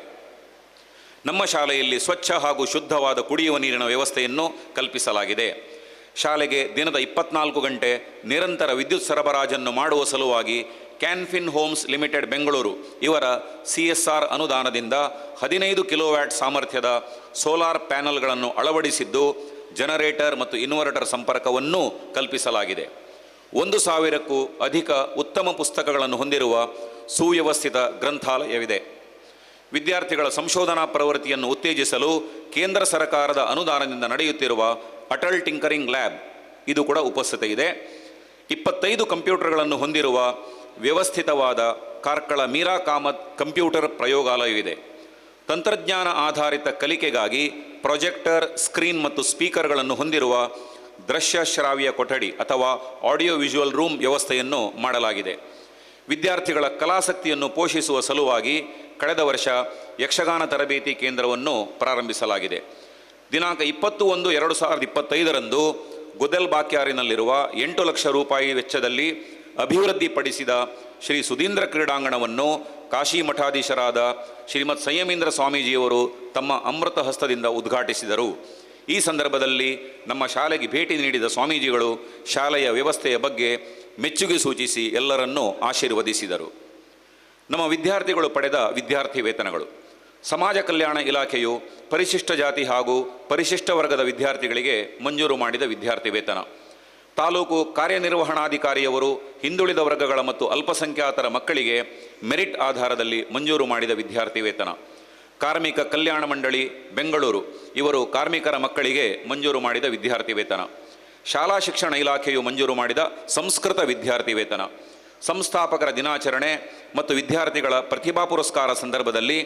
ನಮ್ಮ ಶಾಲೆಯಲ್ಲಿ ಸ್ವಚ್ಛ ಹಾಗೂ ಶುದ್ಧವಾದ ಕುಡಿಯುವ ನೀರಿನ ವ್ಯವಸ್ಥೆಯನ್ನು ಕಲ್ಪಿಸಲಾಗಿದೆ. ಶಾಲೆಗೆ ದಿನದ 24 ಗಂಟೆ ನಿರಂತರ ವಿದ್ಯುತ್ ಸರಬರಾಜನ್ನು ಮಾಡುವ ಸಲುವಾಗಿ ಕ್ಯಾನ್ಫಿನ್ ಹೋಮ್ಸ್ ಲಿಮಿಟೆಡ್ ಬೆಂಗಳೂರು ಇವರ CSR ಅನುದಾನದಿಂದ 15 ಕಿಲೋವ್ಯಾಟ್ ಸಾಮರ್ಥ್ಯದ ಸೋಲಾರ್ ಪ್ಯಾನಲ್ಗಳನ್ನು ಅಳವಡಿಸಿದ್ದು ಜನರೇಟರ್ ಮತ್ತು ಇನ್ವರ್ಟರ್ ಸಂಪರ್ಕವನ್ನೂ ಕಲ್ಪಿಸಲಾಗಿದೆ. 1000ಕ್ಕೂ ಅಧಿಕ ಉತ್ತಮ ಪುಸ್ತಕಗಳನ್ನು ಹೊಂದಿರುವ ಸುವ್ಯವಸ್ಥಿತ ಗ್ರಂಥಾಲಯವಿದೆ. ವಿದ್ಯಾರ್ಥಿಗಳ ಸಂಶೋಧನಾ ಪ್ರವೃತ್ತಿಯನ್ನು ಉತ್ತೇಜಿಸಲು ಕೇಂದ್ರ ಸರ್ಕಾರದ ಅನುದಾನದಿಂದ ನಡೆಯುತ್ತಿರುವ ಅಟಲ್ ಟಿಂಕರಿಂಗ್ ಲ್ಯಾಬ್ ಇದು ಕೂಡ ಉಪಸ್ಥಿತ ಇದೆ. 25 ಕಂಪ್ಯೂಟರ್ಗಳನ್ನು ಹೊಂದಿರುವ ವ್ಯವಸ್ಥಿತವಾದ ಕಾರ್ಕಳ ಮೀರಾ ಕಾಮತ್ ಕಂಪ್ಯೂಟರ್ ಪ್ರಯೋಗಾಲಯವಿದೆ. ತಂತ್ರಜ್ಞಾನ ಆಧಾರಿತ ಕಲಿಕೆಗಾಗಿ ಪ್ರೊಜೆಕ್ಟರ್, ಸ್ಕ್ರೀನ್ ಮತ್ತು ಸ್ಪೀಕರ್ಗಳನ್ನು ಹೊಂದಿರುವ ದೃಶ್ಯ ಶ್ರಾವ್ಯ ಕೊಠಡಿ ಅಥವಾ ಆಡಿಯೋ ವಿಜುವಲ್ ರೂಮ್ ವ್ಯವಸ್ಥೆಯನ್ನು ಮಾಡಲಾಗಿದೆ. ವಿದ್ಯಾರ್ಥಿಗಳ ಕಲಾಸಕ್ತಿಯನ್ನು ಪೋಷಿಸುವ ಸಲುವಾಗಿ ಕಳೆದ ವರ್ಷ ಯಕ್ಷಗಾನ ತರಬೇತಿ ಕೇಂದ್ರವನ್ನು ಪ್ರಾರಂಭಿಸಲಾಗಿದೆ. ದಿನಾಂಕ 20/1/2025ರಂದು ಗುದೆಲ್ ಬಾಕ್ಯಾರಿನಲ್ಲಿರುವ 8 ಲಕ್ಷ ರೂಪಾಯಿ ವೆಚ್ಚದಲ್ಲಿ ಅಭಿವೃದ್ಧಿಪಡಿಸಿದ ಶ್ರೀ ಸುಧೀಂದ್ರ ಕ್ರೀಡಾಂಗಣವನ್ನು ಕಾಶಿ ಮಠಾಧೀಶರಾದ ಶ್ರೀಮತ್ ಸಂಯಮೀಂದ್ರ ಸ್ವಾಮೀಜಿಯವರು ತಮ್ಮ ಅಮೃತ ಹಸ್ತದಿಂದ ಉದ್ಘಾಟಿಸಿದರು. ಈ ಸಂದರ್ಭದಲ್ಲಿ ನಮ್ಮ ಶಾಲೆಗೆ ಭೇಟಿ ನೀಡಿದ ಸ್ವಾಮೀಜಿಗಳು ಶಾಲೆಯ ವ್ಯವಸ್ಥೆಯ ಬಗ್ಗೆ ಮೆಚ್ಚುಗೆ ಸೂಚಿಸಿ ಎಲ್ಲರನ್ನೂ ಆಶೀರ್ವದಿಸಿದರು. ನಮ್ಮ ವಿದ್ಯಾರ್ಥಿಗಳು ಪಡೆದ ವಿದ್ಯಾರ್ಥಿ ವೇತನಗಳು. ಸಮಾಜ ಕಲ್ಯಾಣ ಇಲಾಖೆಯು ಪರಿಶಿಷ್ಟ ಜಾತಿ ಹಾಗೂ ಪರಿಶಿಷ್ಟ ವರ್ಗದ ವಿದ್ಯಾರ್ಥಿಗಳಿಗೆ ಮಂಜೂರು ಮಾಡಿದ ವಿದ್ಯಾರ್ಥಿ ವೇತನ. ತಾಲೂಕು ಕಾರ್ಯನಿರ್ವಹಣಾಧಿಕಾರಿಯವರು ಹಿಂದುಳಿದ ವರ್ಗಗಳ ಮತ್ತು ಅಲ್ಪಸಂಖ್ಯಾತರ ಮಕ್ಕಳಿಗೆ ಮೆರಿಟ್ ಆಧಾರದಲ್ಲಿ ಮಂಜೂರು ಮಾಡಿದ ವಿದ್ಯಾರ್ಥಿ ವೇತನ. ಕಾರ್ಮಿಕ ಕಲ್ಯಾಣ ಮಂಡಳಿ ಬೆಂಗಳೂರು ಇವರು ಕಾರ್ಮಿಕರ ಮಕ್ಕಳಿಗೆ ಮಂಜೂರು ಮಾಡಿದ ವಿದ್ಯಾರ್ಥಿ ವೇತನ. ಶಾಲಾ ಶಿಕ್ಷಣ ಇಲಾಖೆಯು ಮಂಜೂರು ಮಾಡಿದ ಸಂಸ್ಕೃತ ವಿದ್ಯಾರ್ಥಿ ವೇತನ. ಸಂಸ್ಥಾಪಕರ ದಿನಾಚರಣೆ ಮತ್ತು ವಿದ್ಯಾರ್ಥಿಗಳ ಪ್ರತಿಭಾ ಪುರಸ್ಕಾರ ಸಂದರ್ಭದಲ್ಲಿ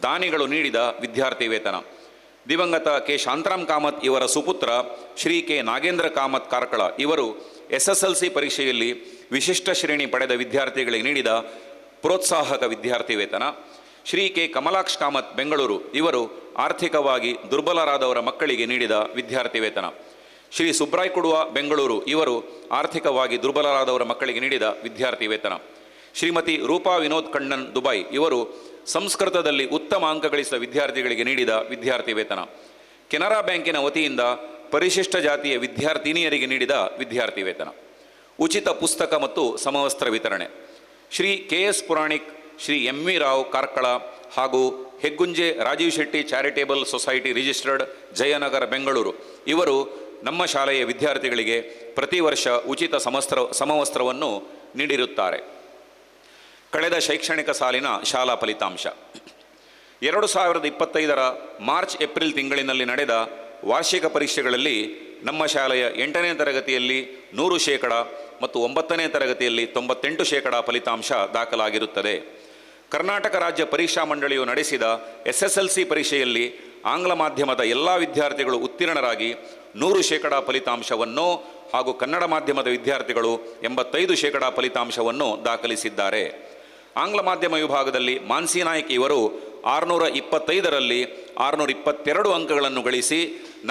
ದಾನಿಗಳು ನೀಡಿದ ವಿದ್ಯಾರ್ಥಿ ವೇತನ. ದಿವಂಗತ ಕೆ ಶಾಂತರಾಮ್ ಕಾಮತ್ ಇವರ ಸುಪುತ್ರ ಶ್ರೀ ಕೆ ನಾಗೇಂದ್ರ ಕಾಮತ್ ಕಾರ್ಕಳ ಇವರು SSLC ಪರೀಕ್ಷೆಯಲ್ಲಿ ವಿಶಿಷ್ಟ ಶ್ರೇಣಿ ಪಡೆದ ವಿದ್ಯಾರ್ಥಿಗಳಿಗೆ ನೀಡಿದ ಪ್ರೋತ್ಸಾಹಕ ವಿದ್ಯಾರ್ಥಿ ವೇತನ. ಶ್ರೀ ಕೆ ಕಮಲಾಕ್ಷ್ ಕಾಮತ್ ಬೆಂಗಳೂರು ಇವರು ಆರ್ಥಿಕವಾಗಿ ದುರ್ಬಲರಾದವರ ಮಕ್ಕಳಿಗೆ ನೀಡಿದ ವಿದ್ಯಾರ್ಥಿ ವೇತನ. ಶ್ರೀ ಸುಬ್ರಾಯ್ ಕುಡುವ ಬೆಂಗಳೂರು ಇವರು ಆರ್ಥಿಕವಾಗಿ ದುರ್ಬಲರಾದವರ ಮಕ್ಕಳಿಗೆ ನೀಡಿದ ವಿದ್ಯಾರ್ಥಿ ವೇತನ. ಶ್ರೀಮತಿ ರೂಪಾ ವಿನೋದ್ ಕಣ್ಣನ್ ದುಬೈ ಇವರು ಸಂಸ್ಕೃತದಲ್ಲಿ ಉತ್ತಮ ಅಂಕ ಗಳಿಸಿದ ವಿದ್ಯಾರ್ಥಿಗಳಿಗೆ ನೀಡಿದ ವಿದ್ಯಾರ್ಥಿ ವೇತನ. ಕೆನರಾ ಬ್ಯಾಂಕಿನ ವತಿಯಿಂದ ಪರಿಶಿಷ್ಟ ಜಾತಿಯ ವಿದ್ಯಾರ್ಥಿನಿಯರಿಗೆ ನೀಡಿದ ವಿದ್ಯಾರ್ಥಿ ವೇತನ. ಉಚಿತ ಪುಸ್ತಕ ಮತ್ತು ಸಮವಸ್ತ್ರ ವಿತರಣೆ. ಶ್ರೀ KS ಪುರಾಣಿಕ್, ಶ್ರೀ MV ರಾವ್ ಕಾರ್ಕಳ ಹಾಗೂ Heggunje Rajeev Shetty charitable society registered Jayanagar Bengaluru ಇವರು ನಮ್ಮ ಶಾಲೆಯ ವಿದ್ಯಾರ್ಥಿಗಳಿಗೆ ಪ್ರತಿ ವರ್ಷ ಉಚಿತ ಸಮವಸ್ತ್ರವನ್ನು ನೀಡಿರುತ್ತಾರೆ. ಕಳೆದ ಶೈಕ್ಷಣಿಕ ಸಾಲಿನ ಶಾಲಾ ಫಲಿತಾಂಶ. 2025ರ ಮಾರ್ಚ್-ಏಪ್ರಿಲ್ ತಿಂಗಳಿನಲ್ಲಿ ನಡೆದ ವಾರ್ಷಿಕ ಪರೀಕ್ಷೆಗಳಲ್ಲಿ ನಮ್ಮ ಶಾಲೆಯ 8ನೇ ತರಗತಿಯಲ್ಲಿ 100% ಮತ್ತು 9ನೇ ತರಗತಿಯಲ್ಲಿ 98% ಫಲಿತಾಂಶ ದಾಖಲಾಗಿರುತ್ತದೆ. ಕರ್ನಾಟಕ ರಾಜ್ಯ ಪರೀಕ್ಷಾ ಮಂಡಳಿಯು ನಡೆಸಿದ SSLC ಪರೀಕ್ಷೆಯಲ್ಲಿ ಆಂಗ್ಲ ಮಾಧ್ಯಮದ ಎಲ್ಲ ವಿದ್ಯಾರ್ಥಿಗಳು ಉತ್ತೀರ್ಣರಾಗಿ 100% ಫಲಿತಾಂಶವನ್ನು ಹಾಗೂ ಕನ್ನಡ ಮಾಧ್ಯಮದ ವಿದ್ಯಾರ್ಥಿಗಳು 85% ಫಲಿತಾಂಶವನ್ನು ದಾಖಲಿಸಿದ್ದಾರೆ. ಆಂಗ್ಲ ಮಾಧ್ಯಮ ವಿಭಾಗದಲ್ಲಿ ಮಾನ್ಸಿ ನಾಯ್ಕ್ ಇವರು 625ರಲ್ಲಿ 622 ಅಂಕಗಳನ್ನು ಗಳಿಸಿ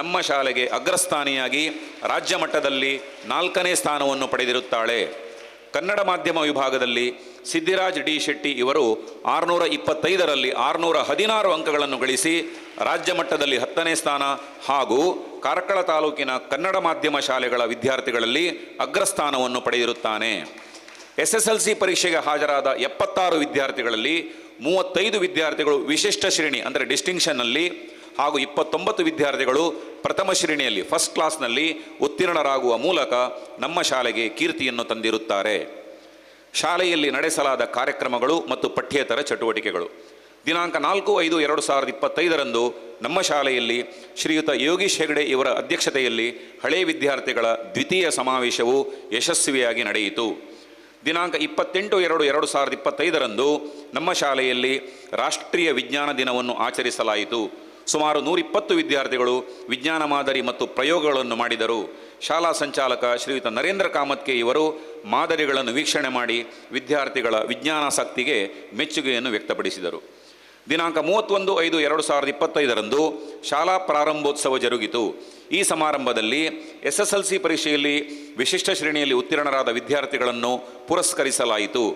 ನಮ್ಮ ಶಾಲೆಗೆ ಅಗ್ರಸ್ಥಾನಿಯಾಗಿ ರಾಜ್ಯ ಮಟ್ಟದಲ್ಲಿ 4ನೇ ಸ್ಥಾನವನ್ನು ಪಡೆದಿರುತ್ತಾಳೆ. ಕನ್ನಡ ಮಾಧ್ಯಮ ವಿಭಾಗದಲ್ಲಿ ಸಿದ್ಧಿರಾಜ್ ಡಿ ಶೆಟ್ಟಿ ಇವರು 625ರಲ್ಲಿ 616 ಅಂಕಗಳನ್ನು ಗಳಿಸಿ ರಾಜ್ಯ ಮಟ್ಟದಲ್ಲಿ 10ನೇ ಸ್ಥಾನ ಹಾಗೂ ಕಾರ್ಕಳ ತಾಲೂಕಿನ ಕನ್ನಡ ಮಾಧ್ಯಮ ಶಾಲೆಗಳ ವಿದ್ಯಾರ್ಥಿಗಳಲ್ಲಿ ಅಗ್ರಸ್ಥಾನವನ್ನು ಪಡೆದಿರುತ್ತಾನೆ. SSLC ಪರೀಕ್ಷೆಗೆ ಹಾಜರಾದ 76 ವಿದ್ಯಾರ್ಥಿಗಳಲ್ಲಿ 35 ವಿದ್ಯಾರ್ಥಿಗಳು ವಿಶಿಷ್ಟ ಶ್ರೇಣಿ ಅಂದರೆ ಡಿಸ್ಟಿಂಕ್ಷನ್ನಲ್ಲಿ ಹಾಗೂ 29 ವಿದ್ಯಾರ್ಥಿಗಳು ಪ್ರಥಮ ಶ್ರೇಣಿಯಲ್ಲಿ ಫಸ್ಟ್ ಕ್ಲಾಸ್ನಲ್ಲಿ ಉತ್ತೀರ್ಣರಾಗುವ ಮೂಲಕ ನಮ್ಮ ಶಾಲೆಗೆ ಕೀರ್ತಿಯನ್ನು ತಂದಿರುತ್ತಾರೆ. ಶಾಲೆಯಲ್ಲಿ ನಡೆಸಲಾದ ಕಾರ್ಯಕ್ರಮಗಳು ಮತ್ತು ಪಠ್ಯೇತರ ಚಟುವಟಿಕೆಗಳು. ದಿನಾಂಕ 4/5/2025ರಂದು ನಮ್ಮ ಶಾಲೆಯಲ್ಲಿ ಶ್ರೀಯುತ ಯೋಗೀಶ್ ಹೆಗಡೆ ಇವರ ಅಧ್ಯಕ್ಷತೆಯಲ್ಲಿ ಹಳೆ ವಿದ್ಯಾರ್ಥಿಗಳ ದ್ವಿತೀಯ ಸಮಾವೇಶವು ಯಶಸ್ವಿಯಾಗಿ ನಡೆಯಿತು. ದಿನಾಂಕ 28/2/2025ರಂದು ನಮ್ಮ ಶಾಲೆಯಲ್ಲಿ ರಾಷ್ಟ್ರೀಯ ವಿಜ್ಞಾನ ದಿನವನ್ನು ಆಚರಿಸಲಾಯಿತು. ಸುಮಾರು 120 ವಿದ್ಯಾರ್ಥಿಗಳು ವಿಜ್ಞಾನ ಮಾದರಿ ಮತ್ತು ಪ್ರಯೋಗಗಳನ್ನು ಮಾಡಿದರು. ಶಾಲಾ ಸಂಚಾಲಕ ಶ್ರೀಯುತ ನರೇಂದ್ರ ಕಾಮತ್ಕೆ ಇವರು ಮಾದರಿಗಳನ್ನು ವೀಕ್ಷಣೆ ಮಾಡಿ ವಿದ್ಯಾರ್ಥಿಗಳ ವಿಜ್ಞಾನಾಸಕ್ತಿಗೆ ಮೆಚ್ಚುಗೆಯನ್ನು ವ್ಯಕ್ತಪಡಿಸಿದರು. ದಿನಾಂಕ 31/5/2025ರಂದು ಶಾಲಾ ಪ್ರಾರಂಭೋತ್ಸವ ಜರುಗಿತು. ಈ ಸಮಾರಂಭದಲ್ಲಿ SSLC ಪರೀಕ್ಷೆಯಲ್ಲಿ ವಿಶಿಷ್ಟ ಶ್ರೇಣಿಯಲ್ಲಿ ಉತ್ತೀರ್ಣರಾದ ವಿದ್ಯಾರ್ಥಿಗಳನ್ನು ಪುರಸ್ಕರಿಸಲಾಯಿತು.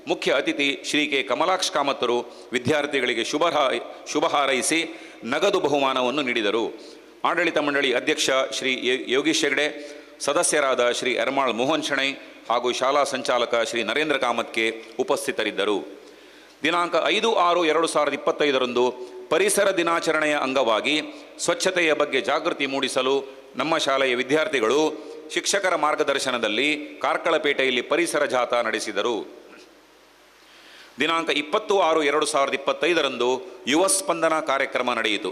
ಮುಖ್ಯ ಅತಿಥಿ ಶ್ರೀ ಕೆ ಕಮಲಾಕ್ಷ ಕಾಮತ್ತರು ವಿದ್ಯಾರ್ಥಿಗಳಿಗೆ ಶುಭ ಹಾರೈಸಿ ನಗದು ಬಹುಮಾನವನ್ನು ನೀಡಿದರು. ಆಡಳಿತ ಮಂಡಳಿ ಅಧ್ಯಕ್ಷ ಶ್ರೀ ಯೋಗೀಶ್ ಹೆಗಡೆ, ಸದಸ್ಯರಾದ ಶ್ರೀ ಯರಮಾಳ್ ಮೋಹನ್ ಶೆಣೈ ಹಾಗೂ ಶಾಲಾ ಸಂಚಾಲಕ ಶ್ರೀ ನರೇಂದ್ರ ಕಾಮತ್ಕೆ ಉಪಸ್ಥಿತರಿದ್ದರು. ದಿನಾಂಕ 5/6/2025ರಂದು ಪರಿಸರ ದಿನಾಚರಣೆಯ ಅಂಗವಾಗಿ ಸ್ವಚ್ಛತೆಯ ಬಗ್ಗೆ ಜಾಗೃತಿ ಮೂಡಿಸಲು ನಮ್ಮ ಶಾಲೆಯ ವಿದ್ಯಾರ್ಥಿಗಳು ಶಿಕ್ಷಕರ ಮಾರ್ಗದರ್ಶನದಲ್ಲಿ ಕಾರ್ಕಳಪೇಟೆಯಲ್ಲಿ ಪರಿಸರ ಜಾಥಾ ನಡೆಸಿದರು. ದಿನಾಂಕ 20/6/2025ರಂದು ಯುವ ಸ್ಪಂದನ ಕಾರ್ಯಕ್ರಮ ನಡೆಯಿತು.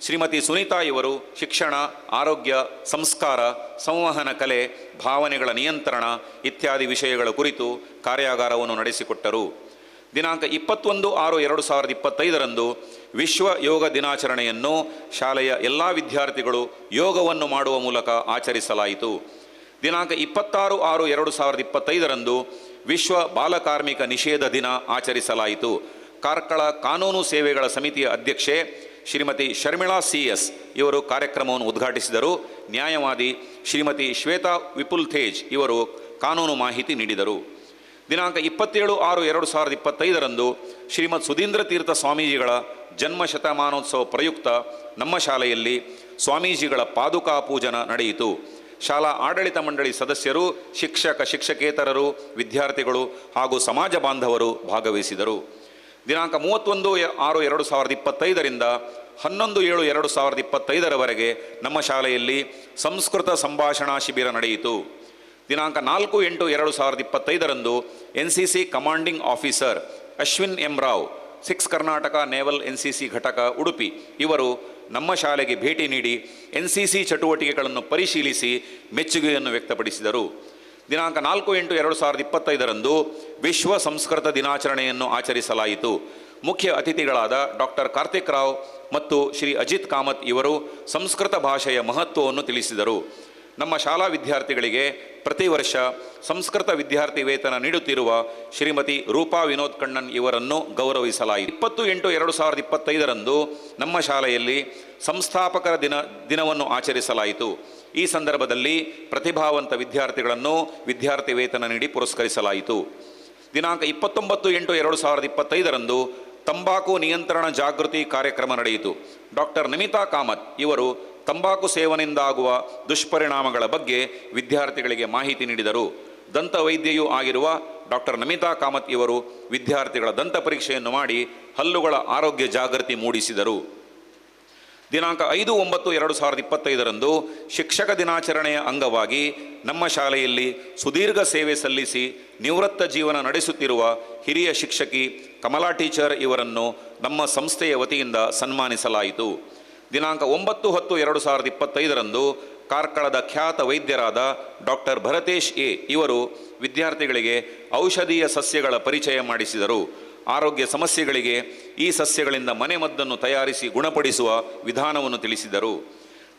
ಶ್ರೀಮತಿ ಸುನೀತಾ ಇವರು ಶಿಕ್ಷಣ, ಆರೋಗ್ಯ, ಸಂಸ್ಕಾರ, ಸಂವಹನ ಕಲೆ, ಭಾವನೆಗಳ ನಿಯಂತ್ರಣ ಇತ್ಯಾದಿ ವಿಷಯಗಳ ಕುರಿತು ಕಾರ್ಯಾಗಾರವನ್ನು ನಡೆಸಿಕೊಟ್ಟರು. ದಿನಾಂಕ 21/6/2025ರಂದು ವಿಶ್ವ ಯೋಗ ದಿನಾಚರಣೆಯನ್ನು ಶಾಲೆಯ ಎಲ್ಲ ವಿದ್ಯಾರ್ಥಿಗಳು ಯೋಗವನ್ನು ಮಾಡುವ ಮೂಲಕ ಆಚರಿಸಲಾಯಿತು. ದಿನಾಂಕ 26/6/2025ರಂದು ವಿಶ್ವ ಬಾಲಕಾರ್ಮಿಕ ನಿಷೇಧ ದಿನ ಆಚರಿಸಲಾಯಿತು. ಕಾರ್ಕಳ ಕಾನೂನು ಸೇವೆಗಳ ಸಮಿತಿಯ ಅಧ್ಯಕ್ಷೆ ಶ್ರೀಮತಿ ಶರ್ಮಿಳಾ CS ಇವರು ಕಾರ್ಯಕ್ರಮವನ್ನು ಉದ್ಘಾಟಿಸಿದರು. ನ್ಯಾಯವಾದಿ ಶ್ರೀಮತಿ ಶ್ವೇತಾ ವಿಪುಲ್ ತೇಜ್ ಇವರು ಕಾನೂನು ಮಾಹಿತಿ ನೀಡಿದರು. ದಿನಾಂಕ 27/6/2025ರಂದು ಶ್ರೀಮತ್ ಸುಧೀಂದ್ರ ತೀರ್ಥ ಸ್ವಾಮೀಜಿಗಳ ಜನ್ಮ ಶತಮಾನೋತ್ಸವ ಪ್ರಯುಕ್ತ ನಮ್ಮ ಶಾಲೆಯಲ್ಲಿ ಸ್ವಾಮೀಜಿಗಳ ಪಾದುಕಾ ಪೂಜನ ನಡೆಯಿತು. ಶಾಲಾ ಆಡಳಿತ ಮಂಡಳಿ ಸದಸ್ಯರು, ಶಿಕ್ಷಕೇತರರು, ವಿದ್ಯಾರ್ಥಿಗಳು ಹಾಗೂ ಸಮಾಜ ಬಾಂಧವರು ಭಾಗವಹಿಸಿದರು. ದಿನಾಂಕ 31/6/2025ರಿಂದ 11/7/2025ರವರೆಗೆ ನಮ್ಮ ಶಾಲೆಯಲ್ಲಿ ಸಂಸ್ಕೃತ ಸಂಭಾಷಣಾ ಶಿಬಿರ ನಡೆಯಿತು. ದಿನಾಂಕ 4/8/2025ರಂದು NCC commanding officer Ashwin M Rao, 6 Karnataka naval NCC ಘಟಕ ಉಡುಪಿ ಇವರು ನಮ್ಮ ಶಾಲೆಗೆ ಭೇಟಿ ನೀಡಿ NCC ಚಟುವಟಿಕೆಗಳನ್ನು ಪರಿಶೀಲಿಸಿ ಮೆಚ್ಚುಗೆಯನ್ನು ವ್ಯಕ್ತಪಡಿಸಿದರು. ದಿನಾಂಕ 4/8/2025ರಂದು ವಿಶ್ವ ಸಂಸ್ಕೃತ ದಿನಾಚರಣೆಯನ್ನು ಆಚರಿಸಲಾಯಿತು. ಮುಖ್ಯ ಅತಿಥಿಗಳಾದ ಡಾಕ್ಟರ್ ಕಾರ್ತಿಕ್ ರಾವ್ ಮತ್ತು ಶ್ರೀ ಅಜಿತ್ ಕಾಮತ್ ಇವರು ಸಂಸ್ಕೃತ ಭಾಷೆಯ ಮಹತ್ವವನ್ನು ತಿಳಿಸಿದರು. ನಮ್ಮ ಶಾಲಾ ವಿದ್ಯಾರ್ಥಿಗಳಿಗೆ ಪ್ರತಿ ವರ್ಷ ಸಂಸ್ಕೃತ ವಿದ್ಯಾರ್ಥಿ ವೇತನ ನೀಡುತ್ತಿರುವ ಶ್ರೀಮತಿ ರೂಪಾ ವಿನೋದ್ ಕಣ್ಣನ್ ಇವರನ್ನು ಗೌರವಿಸಲಾಯಿತು. 20/8/2025ರಂದು ನಮ್ಮ ಶಾಲೆಯಲ್ಲಿ ಸಂಸ್ಥಾಪಕರ ದಿನವನ್ನು ಆಚರಿಸಲಾಯಿತು. ಈ ಸಂದರ್ಭದಲ್ಲಿ ಪ್ರತಿಭಾವಂತ ವಿದ್ಯಾರ್ಥಿಗಳನ್ನು ವಿದ್ಯಾರ್ಥಿ ವೇತನ ನೀಡಿ ಪುರಸ್ಕರಿಸಲಾಯಿತು. ದಿನಾಂಕ 29/8/2025ರಂದು ತಂಬಾಕು ನಿಯಂತ್ರಣ ಜಾಗೃತಿ ಕಾರ್ಯಕ್ರಮ ನಡೆಯಿತು. ಡಾಕ್ಟರ್ ನಮಿತಾ ಕಾಮತ್ ಇವರು ತಂಬಾಕು ಸೇವನೆಯಿಂದಾಗುವ ದುಷ್ಪರಿಣಾಮಗಳ ಬಗ್ಗೆ ವಿದ್ಯಾರ್ಥಿಗಳಿಗೆ ಮಾಹಿತಿ ನೀಡಿದರು. ದಂತ ವೈದ್ಯೆಯೂ ಆಗಿರುವ ಡಾಕ್ಟರ್ ನಮಿತಾ ಕಾಮತ್ ಇವರು ವಿದ್ಯಾರ್ಥಿಗಳ ದಂತ ಪರೀಕ್ಷೆಯನ್ನು ಮಾಡಿ ಹಲ್ಲುಗಳ ಆರೋಗ್ಯ ಜಾಗೃತಿ ಮೂಡಿಸಿದರು. ದಿನಾಂಕ 5/9/2025ರಂದು ಶಿಕ್ಷಕ ದಿನಾಚರಣೆಯ ಅಂಗವಾಗಿ ನಮ್ಮ ಶಾಲೆಯಲ್ಲಿ ಸುದೀರ್ಘ ಸೇವೆ ಸಲ್ಲಿಸಿ ನಿವೃತ್ತ ಜೀವನ ನಡೆಸುತ್ತಿರುವ ಹಿರಿಯ ಶಿಕ್ಷಕಿ ಕಮಲಾ ಟೀಚರ್ ಇವರನ್ನು ನಮ್ಮ ಸಂಸ್ಥೆಯ ವತಿಯಿಂದ ಸನ್ಮಾನಿಸಲಾಯಿತು. ದಿನಾಂಕ 9/10/2025ರಂದು ಕಾರ್ಕಳದ ಖ್ಯಾತ ವೈದ್ಯರಾದ ಡಾಕ್ಟರ್ ಭರತೇಶ್ ಎ ಇವರು ವಿದ್ಯಾರ್ಥಿಗಳಿಗೆ ಔಷಧೀಯ ಸಸ್ಯಗಳ ಪರಿಚಯ ಮಾಡಿಸಿದರು. ಆರೋಗ್ಯ ಸಮಸ್ಯೆಗಳಿಗೆ ಈ ಸಸ್ಯಗಳಿಂದ ಮನೆಮದ್ದನ್ನು ತಯಾರಿಸಿ ಗುಣಪಡಿಸುವ ವಿಧಾನವನ್ನು ತಿಳಿಸಿದರು.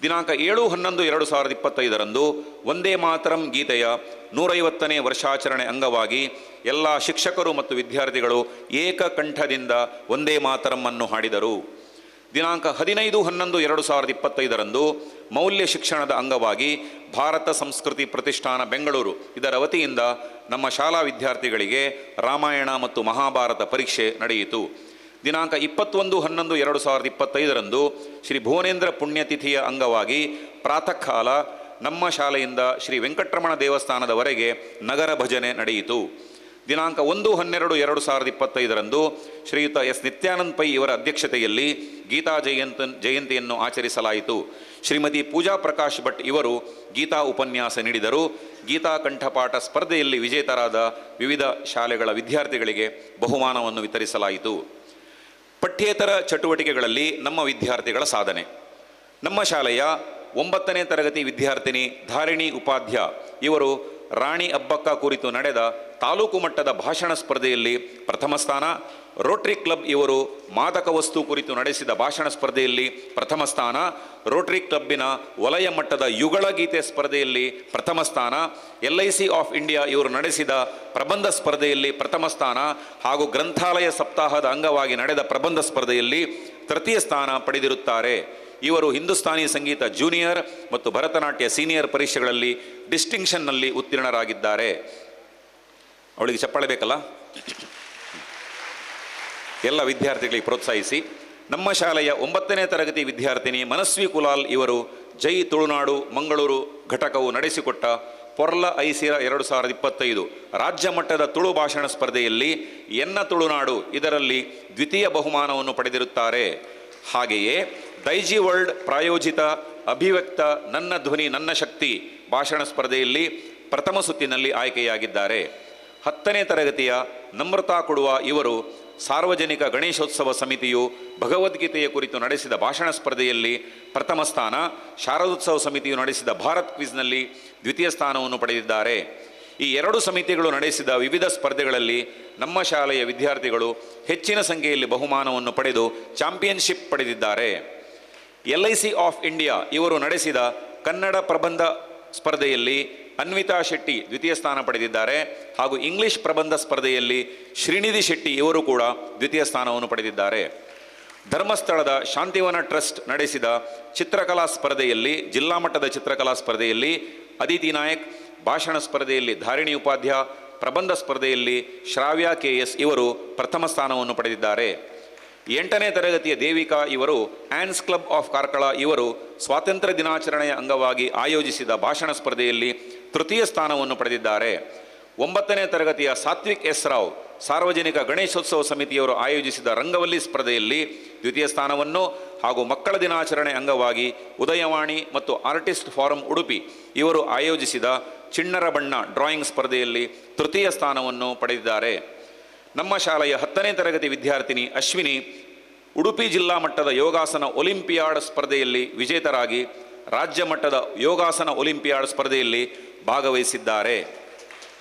ದಿನಾಂಕ 7/11/2025 ವಂದೇ ಮಾತರಂ ಗೀತೆಯ 150ನೇ ವರ್ಷಾಚರಣೆ ಅಂಗವಾಗಿ ಎಲ್ಲ ಶಿಕ್ಷಕರು ಮತ್ತು ವಿದ್ಯಾರ್ಥಿಗಳು ಏಕಕಂಠದಿಂದ ವಂದೇ ಮಾತರಂ ಹಾಡಿದರು. ದಿನಾಂಕ 15/11/2025 ಮೌಲ್ಯ ಶಿಕ್ಷಣದ ಅಂಗವಾಗಿ ಭಾರತ ಸಂಸ್ಕೃತಿ ಪ್ರತಿಷ್ಠಾನ ಬೆಂಗಳೂರು ಇದರ ವತಿಯಿಂದ ನಮ್ಮ ಶಾಲಾ ವಿದ್ಯಾರ್ಥಿಗಳಿಗೆ ರಾಮಾಯಣ ಮತ್ತು ಮಹಾಭಾರತ ಪರೀಕ್ಷೆ ನಡೆಯಿತು. ದಿನಾಂಕ 21/11/2025 ಶ್ರೀ ಭುವನೇಂದ್ರ ಪುಣ್ಯತಿಥಿಯ ಅಂಗವಾಗಿ ಪ್ರಾತಃ ಕಾಲ ನಮ್ಮ ಶಾಲೆಯಿಂದ ಶ್ರೀ ವೆಂಕಟರಮಣ ದೇವಸ್ಥಾನದವರೆಗೆ ನಗರ ಭಜನೆ ನಡೆಯಿತು. ದಿನಾಂಕ 1/12/2025 ಶ್ರೀಯುತ ಎಸ್ ನಿತ್ಯಾನಂದ್ ಪೈ ಇವರ ಅಧ್ಯಕ್ಷತೆಯಲ್ಲಿ ಗೀತಾ ಜಯಂತಿಯನ್ನು ಆಚರಿಸಲಾಯಿತು. ಶ್ರೀಮತಿ ಪೂಜಾ ಪ್ರಕಾಶ್ ಭಟ್ ಇವರು ಗೀತಾ ಉಪನ್ಯಾಸ ನೀಡಿದರು. ಗೀತಾ ಕಂಠಪಾಠ ಸ್ಪರ್ಧೆಯಲ್ಲಿ ವಿಜೇತರಾದ ವಿವಿಧ ಶಾಲೆಗಳ ವಿದ್ಯಾರ್ಥಿಗಳಿಗೆ ಬಹುಮಾನವನ್ನು ವಿತರಿಸಲಾಯಿತು. ಪಠ್ಯೇತರ ಚಟುವಟಿಕೆಗಳಲ್ಲಿ ನಮ್ಮ ವಿದ್ಯಾರ್ಥಿಗಳ ಸಾಧನೆ. ನಮ್ಮ ಶಾಲೆಯ 9ನೇ ತರಗತಿ ವಿದ್ಯಾರ್ಥಿನಿ ಧಾರಿಣಿ ಉಪಾಧ್ಯ ಇವರು ರಾಣಿ ಅಬ್ಬಕ್ಕ ಕುರಿತು ನಡೆದ ತಾಲೂಕು ಮಟ್ಟದ ಭಾಷಣ ಸ್ಪರ್ಧೆಯಲ್ಲಿ ಪ್ರಥಮ ಸ್ಥಾನ, ರೋಟರಿ ಕ್ಲಬ್ ಇವರು ಮಾದಕ ವಸ್ತು ಕುರಿತು ನಡೆಸಿದ ಭಾಷಣ ಸ್ಪರ್ಧೆಯಲ್ಲಿ ಪ್ರಥಮ ಸ್ಥಾನ, ರೋಟರಿ ಕ್ಲಬ್ಬಿನ ವಲಯ ಮಟ್ಟದ ಯುಗಳ ಗೀತೆ ಸ್ಪರ್ಧೆಯಲ್ಲಿ ಪ್ರಥಮ ಸ್ಥಾನ, LIC ಆಫ್ ಇಂಡಿಯಾ ಇವರು ನಡೆಸಿದ ಪ್ರಬಂಧ ಸ್ಪರ್ಧೆಯಲ್ಲಿ ಪ್ರಥಮ ಸ್ಥಾನ ಹಾಗೂ ಗ್ರಂಥಾಲಯ ಸಪ್ತಾಹದ ಅಂಗವಾಗಿ ನಡೆದ ಪ್ರಬಂಧ ಸ್ಪರ್ಧೆಯಲ್ಲಿ ತೃತೀಯ ಸ್ಥಾನ ಪಡೆದಿರುತ್ತಾರೆ. ಇವರು ಹಿಂದೂಸ್ತಾನಿ ಸಂಗೀತ ಜೂನಿಯರ್ ಮತ್ತು ಭರತನಾಟ್ಯ ಸೀನಿಯರ್ ಪರೀಕ್ಷೆಗಳಲ್ಲಿ ಡಿಸ್ಟಿಂಕ್ಷನ್ನಲ್ಲಿ ಉತ್ತೀರ್ಣರಾಗಿದ್ದಾರೆ. ಅವಳಿಗೆ ಚಪ್ಪಾಳೆ ಬೇಕಲ್ಲ? ಎಲ್ಲ ವಿದ್ಯಾರ್ಥಿಗಳಿಗೆ ಪ್ರೋತ್ಸಾಹಿಸಿ. ನಮ್ಮ ಶಾಲೆಯ 9ನೇ ತರಗತಿ ವಿದ್ಯಾರ್ಥಿನಿ ಮನಸ್ವಿ ಕುಲಾಲ್ ಇವರು ಜೈ ತುಳುನಾಡು ಮಂಗಳೂರು ಘಟಕವು ನಡೆಸಿಕೊಟ್ಟ ಪೊರ್ಲ ಐಸಿರ 2025 ರಾಜ್ಯ ಮಟ್ಟದ ತುಳು ಭಾಷಣ ಸ್ಪರ್ಧೆಯಲ್ಲಿ ಎನ್ನ ತುಳುನಾಡು ಇದರಲ್ಲಿ ದ್ವಿತೀಯ ಬಹುಮಾನವನ್ನು ಪಡೆದಿರುತ್ತಾರೆ. ಹಾಗೆಯೇ ದೈಜಿ ವರ್ಲ್ಡ್ ಪ್ರಾಯೋಜಿತ ಅಭಿವ್ಯಕ್ತ ನನ್ನ ಧ್ವನಿ ನನ್ನ ಶಕ್ತಿ ಭಾಷಣ ಸ್ಪರ್ಧೆಯಲ್ಲಿ ಪ್ರಥಮ ಸುತ್ತಿನಲ್ಲಿ ಆಯ್ಕೆಯಾಗಿದ್ದಾರೆ. 10ನೇ ತರಗತಿಯ ನಮ್ರತಾ ಕೊಡುವ ಇವರು ಸಾರ್ವಜನಿಕ ಗಣೇಶೋತ್ಸವ ಸಮಿತಿಯು ಭಗವದ್ಗೀತೆಯ ಕುರಿತು ನಡೆಸಿದ ಭಾಷಣ ಸ್ಪರ್ಧೆಯಲ್ಲಿ ಪ್ರಥಮ ಸ್ಥಾನ, ಶಾರದೋತ್ಸವ ಸಮಿತಿಯು ನಡೆಸಿದ ಭಾರತ್ ಕ್ವಿಜ್ನಲ್ಲಿ ದ್ವಿತೀಯ ಸ್ಥಾನವನ್ನು ಪಡೆದಿದ್ದಾರೆ. ಈ ಎರಡು ಸಮಿತಿಗಳು ನಡೆಸಿದ ವಿವಿಧ ಸ್ಪರ್ಧೆಗಳಲ್ಲಿ ನಮ್ಮ ಶಾಲೆಯ ವಿದ್ಯಾರ್ಥಿಗಳು ಹೆಚ್ಚಿನ ಸಂಖ್ಯೆಯಲ್ಲಿ ಬಹುಮಾನವನ್ನು ಪಡೆದು ಚಾಂಪಿಯನ್ಶಿಪ್ ಪಡೆದಿದ್ದಾರೆ. LIC ಆಫ್ ಇಂಡಿಯಾ ಇವರು ನಡೆಸಿದ ಕನ್ನಡ ಪ್ರಬಂಧ ಸ್ಪರ್ಧೆಯಲ್ಲಿ ಅನ್ವಿತಾ ಶೆಟ್ಟಿ ದ್ವಿತೀಯ ಸ್ಥಾನ ಪಡೆದಿದ್ದಾರೆ ಹಾಗೂ ಇಂಗ್ಲಿಷ್ ಪ್ರಬಂಧ ಸ್ಪರ್ಧೆಯಲ್ಲಿ ಶ್ರೀನಿಧಿ ಶೆಟ್ಟಿ ಇವರು ಕೂಡ ದ್ವಿತೀಯ ಸ್ಥಾನವನ್ನು ಪಡೆದಿದ್ದಾರೆ. ಧರ್ಮಸ್ಥಳದ ಶಾಂತಿವನ ಟ್ರಸ್ಟ್ ನಡೆಸಿದ ಚಿತ್ರಕಲಾ ಸ್ಪರ್ಧೆಯಲ್ಲಿ ಜಿಲ್ಲಾ ಮಟ್ಟದ ಚಿತ್ರಕಲಾ ಸ್ಪರ್ಧೆಯಲ್ಲಿ ಅದಿತಿ ನಾಯಕ್, ಭಾಷಣ ಸ್ಪರ್ಧೆಯಲ್ಲಿ ಧಾರಿಣಿ ಉಪಾಧ್ಯ, ಪ್ರಬಂಧ ಸ್ಪರ್ಧೆಯಲ್ಲಿ ಶ್ರಾವ್ಯ KS ಇವರು ಪ್ರಥಮ ಸ್ಥಾನವನ್ನು ಪಡೆದಿದ್ದಾರೆ. 8ನೇ ತರಗತಿಯ ದೇವಿಕಾ ಇವರು ಆನ್ಸ್ ಕ್ಲಬ್ ಆಫ್ ಕಾರ್ಕಳ ಇವರು ಸ್ವಾತಂತ್ರ್ಯ ದಿನಾಚರಣೆಯ ಅಂಗವಾಗಿ ಆಯೋಜಿಸಿದ ಭಾಷಣ ಸ್ಪರ್ಧೆಯಲ್ಲಿ ತೃತೀಯ ಸ್ಥಾನವನ್ನು ಪಡೆದಿದ್ದಾರೆ. 9ನೇ ತರಗತಿಯ ಸಾತ್ವಿಕ್ S ರಾವ್ ಸಾರ್ವಜನಿಕ ಗಣೇಶೋತ್ಸವ ಸಮಿತಿಯವರು ಆಯೋಜಿಸಿದ ರಂಗವಲ್ಲಿ ಸ್ಪರ್ಧೆಯಲ್ಲಿ ದ್ವಿತೀಯ ಸ್ಥಾನವನ್ನು ಹಾಗೂ ಮಕ್ಕಳ ದಿನಾಚರಣೆ ಅಂಗವಾಗಿ ಉದಯವಾಣಿ ಮತ್ತು ಆರ್ಟಿಸ್ಟ್ ಫಾರಂ ಉಡುಪಿ ಇವರು ಆಯೋಜಿಸಿದ ಚಿಣ್ಣರ ಬಣ್ಣ ಡ್ರಾಯಿಂಗ್ ಸ್ಪರ್ಧೆಯಲ್ಲಿ ತೃತೀಯ ಸ್ಥಾನವನ್ನು ಪಡೆದಿದ್ದಾರೆ. ನಮ್ಮ ಶಾಲೆಯ 10ನೇ ತರಗತಿ ವಿದ್ಯಾರ್ಥಿನಿ ಅಶ್ವಿನಿ ಉಡುಪಿ ಜಿಲ್ಲಾ ಮಟ್ಟದ ಯೋಗಾಸನ ಒಲಿಂಪಿಯಾಡ್ ಸ್ಪರ್ಧೆಯಲ್ಲಿ ವಿಜೇತರಾಗಿ ರಾಜ್ಯ ಮಟ್ಟದ ಯೋಗಾಸನ ಒಲಿಂಪಿಯಾಡ್ ಸ್ಪರ್ಧೆಯಲ್ಲಿ ಭಾಗವಹಿಸಿದ್ದಾರೆ.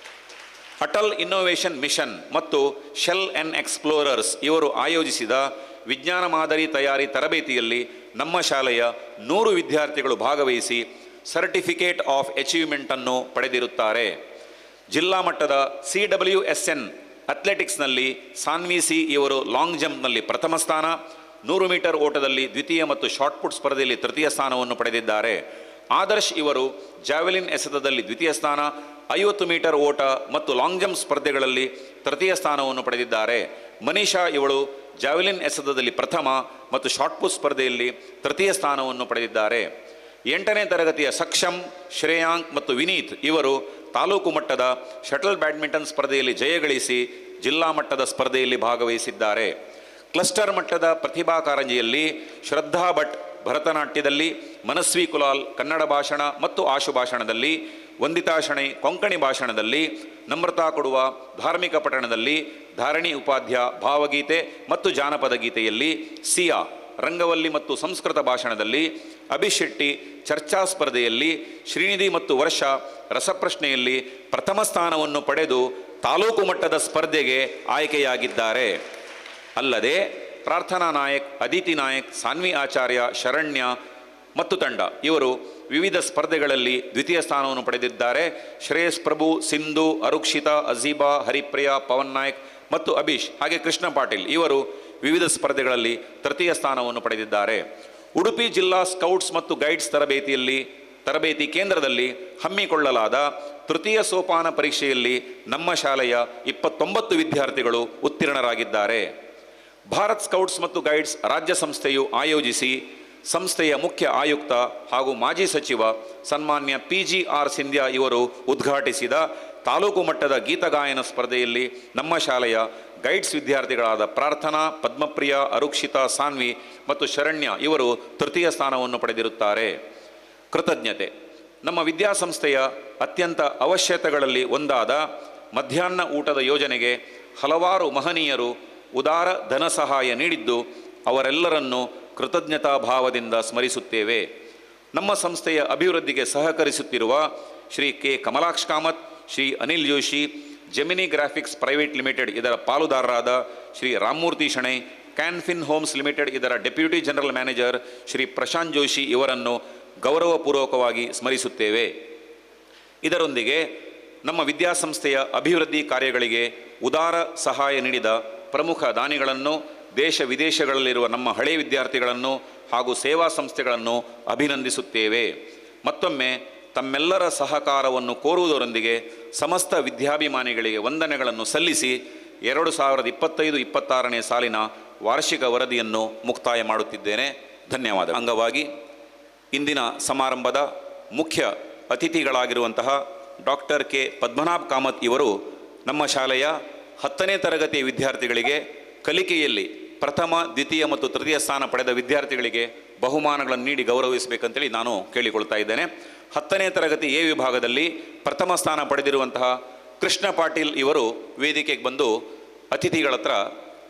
ಅಟಲ್ ಇನ್ನೋವೇಷನ್ ಮಿಷನ್ ಮತ್ತು ಶೆಲ್ ಅಂಡ್ ಎಕ್ಸ್ಪ್ಲೋರರ್ಸ್ ಇವರು ಆಯೋಜಿಸಿದ ವಿಜ್ಞಾನ ಮಾದರಿ ತಯಾರಿ ತರಬೇತಿಯಲ್ಲಿ ನಮ್ಮ ಶಾಲೆಯ 100 ವಿದ್ಯಾರ್ಥಿಗಳು ಭಾಗವಹಿಸಿ ಸರ್ಟಿಫಿಕೇಟ್ ಆಫ್ ಅಚೀವ್ಮೆಂಟನ್ನು ಪಡೆದಿರುತ್ತಾರೆ. ಜಿಲ್ಲಾ ಮಟ್ಟದ CWSN ಅಥ್ಲೆಟಿಕ್ಸ್ನಲ್ಲಿ ಸಾನ್ವಿ ಸಿ ಇವರು ಲಾಂಗ್ ಜಂಪ್ನಲ್ಲಿ ಪ್ರಥಮ ಸ್ಥಾನ, 100 ಮೀಟರ್ ಓಟದಲ್ಲಿ ದ್ವಿತೀಯ ಮತ್ತು ಶಾರ್ಟ್ ಪುಟ್ ಸ್ಪರ್ಧೆಯಲ್ಲಿ ತೃತೀಯ ಸ್ಥಾನವನ್ನು ಪಡೆದಿದ್ದಾರೆ. ಆದರ್ಶ್ ಇವರು ಜಾವೆಲಿನ್ ಎಸೆತದಲ್ಲಿ ದ್ವಿತೀಯ ಸ್ಥಾನ, 50 ಮೀಟರ್ ಓಟ ಮತ್ತು ಲಾಂಗ್ ಜಂಪ್ ಸ್ಪರ್ಧೆಗಳಲ್ಲಿ ತೃತೀಯ ಸ್ಥಾನವನ್ನು ಪಡೆದಿದ್ದಾರೆ. ಮನೀಷಾ ಇವಳು ಜಾವೆಲಿನ್ ಎಸೆತದಲ್ಲಿ ಪ್ರಥಮ ಮತ್ತು ಶಾರ್ಟ್ ಪುಟ್ ಸ್ಪರ್ಧೆಯಲ್ಲಿ ತೃತೀಯ ಸ್ಥಾನವನ್ನು ಪಡೆದಿದ್ದಾರೆ. 8ನೇ ತರಗತಿಯ ಸಕ್ಷಮ್, ಶ್ರೇಯಾಂಕ್ ಮತ್ತು ವಿನೀತ್ ಇವರು ತಾಲೂಕು ಮಟ್ಟದ ಶಟಲ್ ಬ್ಯಾಡ್ಮಿಂಟನ್ ಸ್ಪರ್ಧೆಯಲ್ಲಿ ಜಯಗಳಿಸಿ ಜಿಲ್ಲಾ ಮಟ್ಟದ ಸ್ಪರ್ಧೆಯಲ್ಲಿ ಭಾಗವಹಿಸಿದ್ದಾರೆ. ಕ್ಲಸ್ಟರ್ ಮಟ್ಟದ ಪ್ರತಿಭಾ ಕಾರಂಜಿಯಲ್ಲಿ ಶ್ರದ್ಧಾ ಭಟ್ ಭರತನಾಟ್ಯದಲ್ಲಿ, ಮನಸ್ವಿ ಕುಲಾಲ್ ಕನ್ನಡ ಭಾಷಣ ಮತ್ತು ಆಶು ಭಾಷಣದಲ್ಲಿ, ವಂದಿತಾ ಶಣೈ ಕೊಂಕಣಿ ಭಾಷಣದಲ್ಲಿ, ನಮ್ರತಾ ಕೊಡುವ ಧಾರ್ಮಿಕ ಪಠಣದಲ್ಲಿ, ಧಾರಣಿ ಉಪಾಧ್ಯ ಭಾವಗೀತೆ ಮತ್ತು ಜಾನಪದ ಗೀತೆಯಲ್ಲಿ, ಸಿಯಾ ರಂಗವಲ್ಲಿ ಮತ್ತು ಸಂಸ್ಕೃತ ಭಾಷಣದಲ್ಲಿ, ಅಭಿಶೆಟ್ಟಿ ಚರ್ಚಾ ಸ್ಪರ್ಧೆಯಲ್ಲಿ, ಶ್ರೀನಿಧಿ ಮತ್ತು ವರ್ಷ ರಸಪ್ರಶ್ನೆಯಲ್ಲಿ ಪ್ರಥಮ ಸ್ಥಾನವನ್ನು ಪಡೆದು ತಾಲೂಕು ಮಟ್ಟದ ಸ್ಪರ್ಧೆಗೆ ಆಯ್ಕೆಯಾಗಿದ್ದಾರೆ. ಅಲ್ಲದೆ ಪ್ರಾರ್ಥನಾ ನಾಯಕ್, ಅದಿತಿ ನಾಯಕ್, ಸಾನ್ವಿ ಆಚಾರ್ಯ, ಶರಣ್ಯ ಮತ್ತು ತಂಡ ಇವರು ವಿವಿಧ ಸ್ಪರ್ಧೆಗಳಲ್ಲಿ ದ್ವಿತೀಯ ಸ್ಥಾನವನ್ನು ಪಡೆದಿದ್ದಾರೆ. ಶ್ರೇಯಸ್ ಪ್ರಭು, ಸಿಂಧು, ಅರುಕ್ಷಿತಾ, ಅಜೀಬಾ, ಹರಿಪ್ರಿಯಾ, ಪವನ್ ನಾಯಕ್ ಮತ್ತು ಅಭೀಶ್ ಹಾಗೆ ಕೃಷ್ಣ ಪಾಟೀಲ್ ಇವರು ವಿವಿಧ ಸ್ಪರ್ಧೆಗಳಲ್ಲಿ ತೃತೀಯ ಸ್ಥಾನವನ್ನು ಪಡೆದಿದ್ದಾರೆ. ಉಡುಪಿ ಜಿಲ್ಲಾ ಸ್ಕೌಟ್ಸ್ ಮತ್ತು ಗೈಡ್ಸ್ ತರಬೇತಿ ಕೇಂದ್ರದಲ್ಲಿ ಹಮ್ಮಿಕೊಳ್ಳಲಾದ ತೃತೀಯ ಸೋಪಾನ ಪರೀಕ್ಷೆಯಲ್ಲಿ ನಮ್ಮ ಶಾಲೆಯ 29 ವಿದ್ಯಾರ್ಥಿಗಳು ಉತ್ತೀರ್ಣರಾಗಿದ್ದಾರೆ. ಭಾರತ್ ಸ್ಕೌಟ್ಸ್ ಮತ್ತು ಗೈಡ್ಸ್ ರಾಜ್ಯ ಸಂಸ್ಥೆಯು ಆಯೋಜಿಸಿ ಸಂಸ್ಥೆಯ ಮುಖ್ಯ ಆಯುಕ್ತ ಹಾಗೂ ಮಾಜಿ ಸಚಿವ ಸನ್ಮಾನ್ಯ PGR ಸಿಂಧ್ಯಾ ಇವರು ಉದ್ಘಾಟಿಸಿದ ತಾಲೂಕು ಮಟ್ಟದ ಗೀತಗಾಯನ ಸ್ಪರ್ಧೆಯಲ್ಲಿ ನಮ್ಮ ಶಾಲೆಯ ಗೈಡ್ಸ್ ವಿದ್ಯಾರ್ಥಿಗಳಾದ ಪ್ರಾರ್ಥನಾ, ಪದ್ಮಪ್ರಿಯ, ಅರುಕ್ಷಿತಾ, ಸಾನ್ವಿ ಮತ್ತು ಶರಣ್ಯ ಇವರು ತೃತೀಯ ಸ್ಥಾನವನ್ನು ಪಡೆದಿರುತ್ತಾರೆ. ಕೃತಜ್ಞತೆ. ನಮ್ಮ ವಿದ್ಯಾಸಂಸ್ಥೆಯ ಅತ್ಯಂತ ಅವಶ್ಯಕತೆಗಳಲ್ಲಿ ಒಂದಾದ ಮಧ್ಯಾಹ್ನ ಊಟದ ಯೋಜನೆಗೆ ಹಲವಾರು ಮಹನೀಯರು ಉದಾರ ಧನ ಸಹಾಯ ನೀಡಿದ್ದು ಅವರೆಲ್ಲರನ್ನೂ ಕೃತಜ್ಞತಾ ಭಾವದಿಂದ ಸ್ಮರಿಸುತ್ತೇವೆ. ನಮ್ಮ ಸಂಸ್ಥೆಯ ಅಭಿವೃದ್ಧಿಗೆ ಸಹಕರಿಸುತ್ತಿರುವ Shri K Kamalaksha Kamath, Shri Anil Joshi, Gemini graphics private limited ಇದರ ಪಾಲುದಾರರಾದ Shri Ramamurthy Shenoy, Canfin homes limited ಇದರ deputy general manager Shri Prashant Joshi ಇವರನ್ನು ಗೌರವಪೂರ್ವಕವಾಗಿ ಸ್ಮರಿಸುತ್ತೇವೆ. ಇದರೊಂದಿಗೆ ನಮ್ಮ ವಿದ್ಯಾಸಂಸ್ಥೆಯ ಅಭಿವೃದ್ಧಿ ಕಾರ್ಯಗಳಿಗೆ ಉದಾರ ಸಹಾಯ ನೀಡಿದ ಪ್ರಮುಖ ದಾನಿಗಳನ್ನು, ದೇಶ ವಿದೇಶಗಳಲ್ಲಿರುವ ನಮ್ಮ ಹಳೆಯ ವಿದ್ಯಾರ್ಥಿಗಳನ್ನು ಹಾಗೂ ಸೇವಾ ಸಂಸ್ಥೆಗಳನ್ನು ಅಭಿನಂದಿಸುತ್ತೇವೆ. ಮತ್ತೊಮ್ಮೆ ತಮ್ಮೆಲ್ಲರ ಸಹಕಾರವನ್ನು ಕೋರುವುದರೊಂದಿಗೆ ಸಮಸ್ತ ವಿದ್ಯಾಭಿಮಾನಿಗಳಿಗೆ ವಂದನೆಗಳನ್ನು ಸಲ್ಲಿಸಿ 2025-26ನೇ ಸಾಲಿನ ವಾರ್ಷಿಕ ವರದಿಯನ್ನು ಮುಕ್ತಾಯ ಮಾಡುತ್ತಿದ್ದೇನೆ. ಧನ್ಯವಾದ. ಅಂಗವಾಗಿ ಇಂದಿನ ಸಮಾರಂಭದ ಮುಖ್ಯ ಅತಿಥಿಗಳಾಗಿರುವಂತಹ ಡಾಕ್ಟರ್ ಕೆ ಪದ್ಮನಾಭ್ ಕಾಮತ್ ಇವರು ನಮ್ಮ ಶಾಲೆಯ 10ನೇ ತರಗತಿಯ ವಿದ್ಯಾರ್ಥಿಗಳಿಗೆ ಕಲಿಕೆಯಲ್ಲಿ ಪ್ರಥಮ, ದ್ವಿತೀಯ ಮತ್ತು ತೃತೀಯ ಸ್ಥಾನ ಪಡೆದ ವಿದ್ಯಾರ್ಥಿಗಳಿಗೆ ಬಹುಮಾನಗಳನ್ನು ನೀಡಿ ಗೌರವಿಸಬೇಕಂತೇಳಿ ನಾನು ಕೇಳಿಕೊಳ್ತಾ ಇದ್ದೇನೆ. 10ನೇ ತರಗತಿ ಎ ವಿಭಾಗದಲ್ಲಿ ಪ್ರಥಮ ಸ್ಥಾನ ಪಡೆದಿರುವಂತಹ ಕೃಷ್ಣ ಪಾಟೀಲ್ ಇವರು ವೇದಿಕೆಗೆ ಬಂದು ಅತಿಥಿಗಳ ಹತ್ರ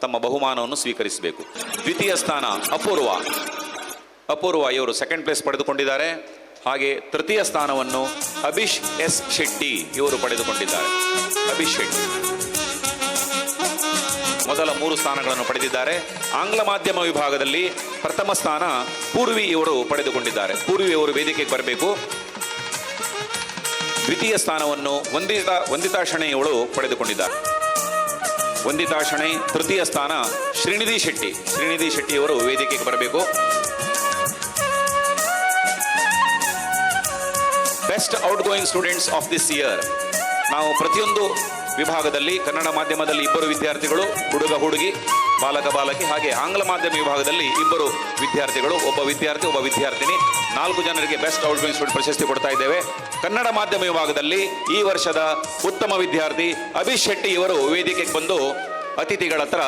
ತಮ್ಮ ಬಹುಮಾನವನ್ನು ಸ್ವೀಕರಿಸಬೇಕು. ದ್ವಿತೀಯ ಸ್ಥಾನ ಅಪೂರ್ವ ಇವರು ಸೆಕೆಂಡ್ ಪ್ಲೇಸ್ ಪಡೆದುಕೊಂಡಿದ್ದಾರೆ. ಹಾಗೆ ತೃತೀಯ ಸ್ಥಾನವನ್ನು ಅಭಿಷ್ ಎಸ್ ಶೆಟ್ಟಿ ಇವರು ಪಡೆದುಕೊಂಡಿದ್ದಾರೆ. ಅಭಿಷ್ ಶೆಟ್ಟಿ ಮೊದಲ 3 ಸ್ಥಾನಗಳನ್ನು ಪಡೆದಿದ್ದಾರೆ. ಆಂಗ್ಲ ಮಾಧ್ಯಮ ವಿಭಾಗದಲ್ಲಿ ಪ್ರಥಮ ಸ್ಥಾನ ಪೂರ್ವಿ ಇವರು ಪಡೆದುಕೊಂಡಿದ್ದಾರೆ. ಪೂರ್ವಿ ಅವರು ವೇದಿಕೆಗೆ ಬರಬೇಕು. ದ್ವಿತೀಯ ಸ್ಥಾನವನ್ನು ವಂದಿತಾ ಶೆಣೈ ಇವಳು ಪಡೆದುಕೊಂಡಿದ್ದಾರೆ. ವಂದಿತಾ ಶೆಣೈ. ತೃತೀಯ ಸ್ಥಾನ ಶ್ರೀನಿಧಿ ಶೆಟ್ಟಿ ಇವರು ವೇದಿಕೆಗೆ ಬರಬೇಕು. Best outgoing students of this year. ನಾವು ಪ್ರತಿಯೊಂದು ವಿಭಾಗದಲ್ಲಿ ಕನ್ನಡ ಮಾಧ್ಯಮದಲ್ಲಿ 2 ವಿದ್ಯಾರ್ಥಿಗಳು, ಹುಡುಗಿ, ಬಾಲಕಿ, ಹಾಗೆ ಆಂಗ್ಲ ಮಾಧ್ಯಮ ವಿಭಾಗದಲ್ಲಿ 2 ವಿದ್ಯಾರ್ಥಿಗಳು, ಒಬ್ಬ ವಿದ್ಯಾರ್ಥಿನಿ, 4 ಜನರಿಗೆ ಬೆಸ್ಟ್ ಔಟ್ಗೋಯಿಂಗ್ ಸ್ಟೂಡೆಂಟ್ ಪ್ರಶಸ್ತಿ ಕೊಡ್ತಾ ಇದ್ದೇವೆ. ಕನ್ನಡ ಮಾಧ್ಯಮ ವಿಭಾಗದಲ್ಲಿ ಈ ವರ್ಷದ ಉತ್ತಮ ವಿದ್ಯಾರ್ಥಿ ಅಭಿಷ್ ಶೆಟ್ಟಿ ಇವರು ವೇದಿಕೆಗೆ ಬಂದು ಅತಿಥಿಗಳ ಹತ್ರ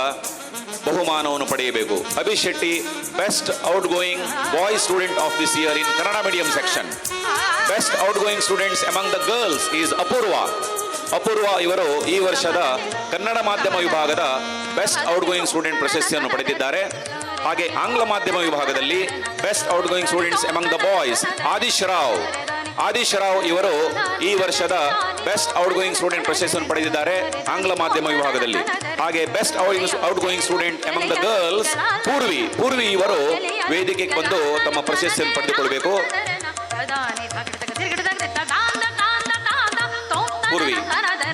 ಬಹುಮಾನವನ್ನು ಪಡೆಯಬೇಕು. Abhish Shetty best outgoing boy student of this year in Kannada medium section. Best outgoing students among the girls is Apoorva ಇವರು ಈ ವರ್ಷದ ಕನ್ನಡ ಮಾಧ್ಯಮ ವಿಭಾಗದ ಬೆಸ್ಟ್ ಔಟ್ಗೋಯಿಂಗ್ ಸ್ಟೂಡೆಂಟ್ ಪ್ರಶಸ್ತಿಯನ್ನು ಪಡೆದಿದ್ದಾರೆ. ಹಾಗೆ ಆಂಗ್ಲ ಮಾಧ್ಯಮ ವಿಭಾಗದಲ್ಲಿ best outgoing students among the boys Aadish Rao ಇವರು ಈ ವರ್ಷದ ಬೆಸ್ಟ್ ಔಟ್ಗೋಯಿಂಗ್ ಸ್ಟೂಡೆಂಟ್ ಪ್ರಶಸ್ತಿಯನ್ನು ಪಡೆದಿದ್ದಾರೆ ಆಂಗ್ಲ ಮಾಧ್ಯಮ ವಿಭಾಗದಲ್ಲಿ. ಹಾಗೆ best outgoing student among the girls Purvi ಇವರು ವೇದಿಕೆಗೆ ಬಂದು ತಮ್ಮ ಪ್ರಶಸ್ತಿಯನ್ನು ಪಡೆದುಕೊಳ್ಳಬೇಕು.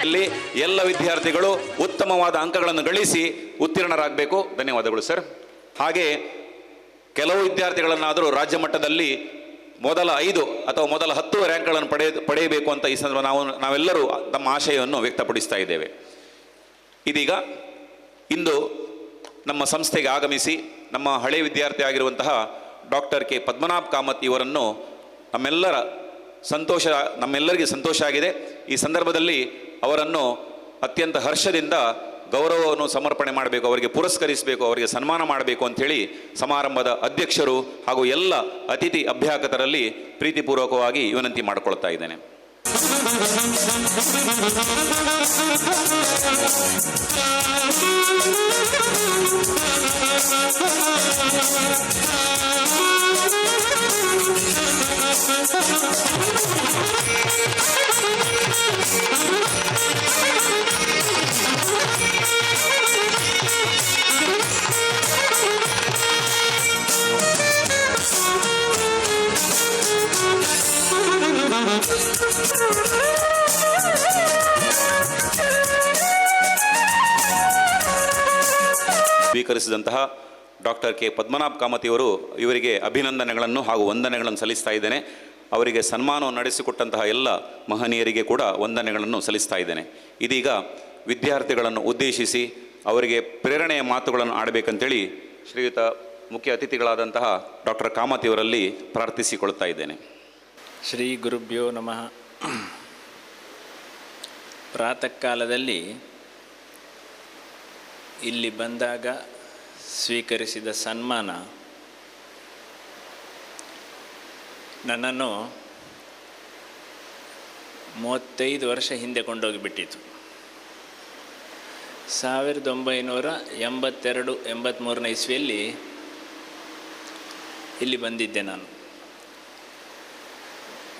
ಇಲ್ಲಿ ಎಲ್ಲ ವಿದ್ಯಾರ್ಥಿಗಳು ಉತ್ತಮವಾದ ಅಂಕಗಳನ್ನು ಗಳಿಸಿ ಉತ್ತೀರ್ಣರಾಗಬೇಕು. ಧನ್ಯವಾದಗಳು ಸರ್. ಹಾಗೆ ಕೆಲವು ವಿದ್ಯಾರ್ಥಿಗಳನ್ನಾದರೂ ರಾಜ್ಯ ಮಟ್ಟದಲ್ಲಿ ಮೊದಲ 5 ಅಥವಾ ಮೊದಲ 10 ರ್ಯಾಂಕ್ಗಳನ್ನು ಪಡೆಯಬೇಕು ಅಂತ ಈ ಸಂದರ್ಭ ನಾವೆಲ್ಲರೂ ನಮ್ಮ ಆಶಯವನ್ನು ವ್ಯಕ್ತಪಡಿಸ್ತಾ ಇದ್ದೇವೆ. ಇದೀಗ ಇಂದು ನಮ್ಮ ಸಂಸ್ಥೆಗೆ ಆಗಮಿಸಿ ನಮ್ಮ ಹಳೆಯ ವಿದ್ಯಾರ್ಥಿ ಆಗಿರುವಂತಹ ಡಾಕ್ಟರ್ ಕೆ ಪದ್ಮನಾಭ್ ಕಾಮತ್ ಇವರನ್ನು ನಮ್ಮೆಲ್ಲರಿಗೆ ಸಂತೋಷ ಆಗಿದೆ. ಈ ಸಂದರ್ಭದಲ್ಲಿ ಅವರನ್ನು ಅತ್ಯಂತ ಹರ್ಷದಿಂದ ಗೌರವವನ್ನು ಸಮರ್ಪಣೆ ಮಾಡಬೇಕು, ಅವರಿಗೆ ಪುರಸ್ಕರಿಸಬೇಕು, ಅವರಿಗೆ ಸನ್ಮಾನ ಮಾಡಬೇಕು ಅಂಥೇಳಿ ಸಮಾರಂಭದ ಅಧ್ಯಕ್ಷರು ಹಾಗೂ ಎಲ್ಲ ಅತಿಥಿ ಅಭ್ಯಾಗತರಲ್ಲಿ ಪ್ರೀತಿಪೂರ್ವಕವಾಗಿ ವಿನಂತಿ ಮಾಡಿಕೊಳ್ತಾ ಇದ್ದೇನೆ. ಸ್ವೀಕರಿಸಿದಂತಹ ಡಾಕ್ಟರ್ ಕೆ ಪದ್ಮನಾಭ ಕಾಮತಿಯವರು ಇವರಿಗೆ ಅಭಿನಂದನೆಗಳನ್ನು ಹಾಗೂ ವಂದನೆಗಳನ್ನು ಸಲ್ಲಿಸ್ತಾ ಇದ್ದೇನೆ. ಅವರಿಗೆ ಸನ್ಮಾನವನ್ನು ನಡೆಸಿಕೊಟ್ಟಂತಹ ಎಲ್ಲ ಮಹನೀಯರಿಗೆ ಕೂಡ ವಂದನೆಗಳನ್ನು ಸಲ್ಲಿಸ್ತಾ ಇದ್ದೇನೆ. ಇದೀಗ ವಿದ್ಯಾರ್ಥಿಗಳನ್ನು ಉದ್ದೇಶಿಸಿ ಅವರಿಗೆ ಪ್ರೇರಣೆಯ ಮಾತುಗಳನ್ನು ಆಡಬೇಕಂತೇಳಿ ಶ್ರೀಯುತ ಮುಖ್ಯ ಅತಿಥಿಗಳಾದಂತಹ ಡಾಕ್ಟರ್ ಕಾಮತಿಯವರಲ್ಲಿ ಪ್ರಾರ್ಥಿಸಿಕೊಳ್ತಾ ಇದ್ದೇನೆ. ಶ್ರೀ ಗುರುಭ್ಯೋ ನಮಃ. ಪ್ರಾತಃ ಕಾಲದಲ್ಲಿ ಇಲ್ಲಿ ಬಂದಾಗ ಸ್ವೀಕರಿಸಿದ ಸನ್ಮಾನ ನನ್ನನ್ನು 35 ವರ್ಷ ಹಿಂದೆ ಕೊಂಡೋಗಿಬಿಟ್ಟಿತು. 1982-83 ಇಸ್ವಿಯಲ್ಲಿ ಇಲ್ಲಿ ಬಂದಿದ್ದೆ ನಾನು.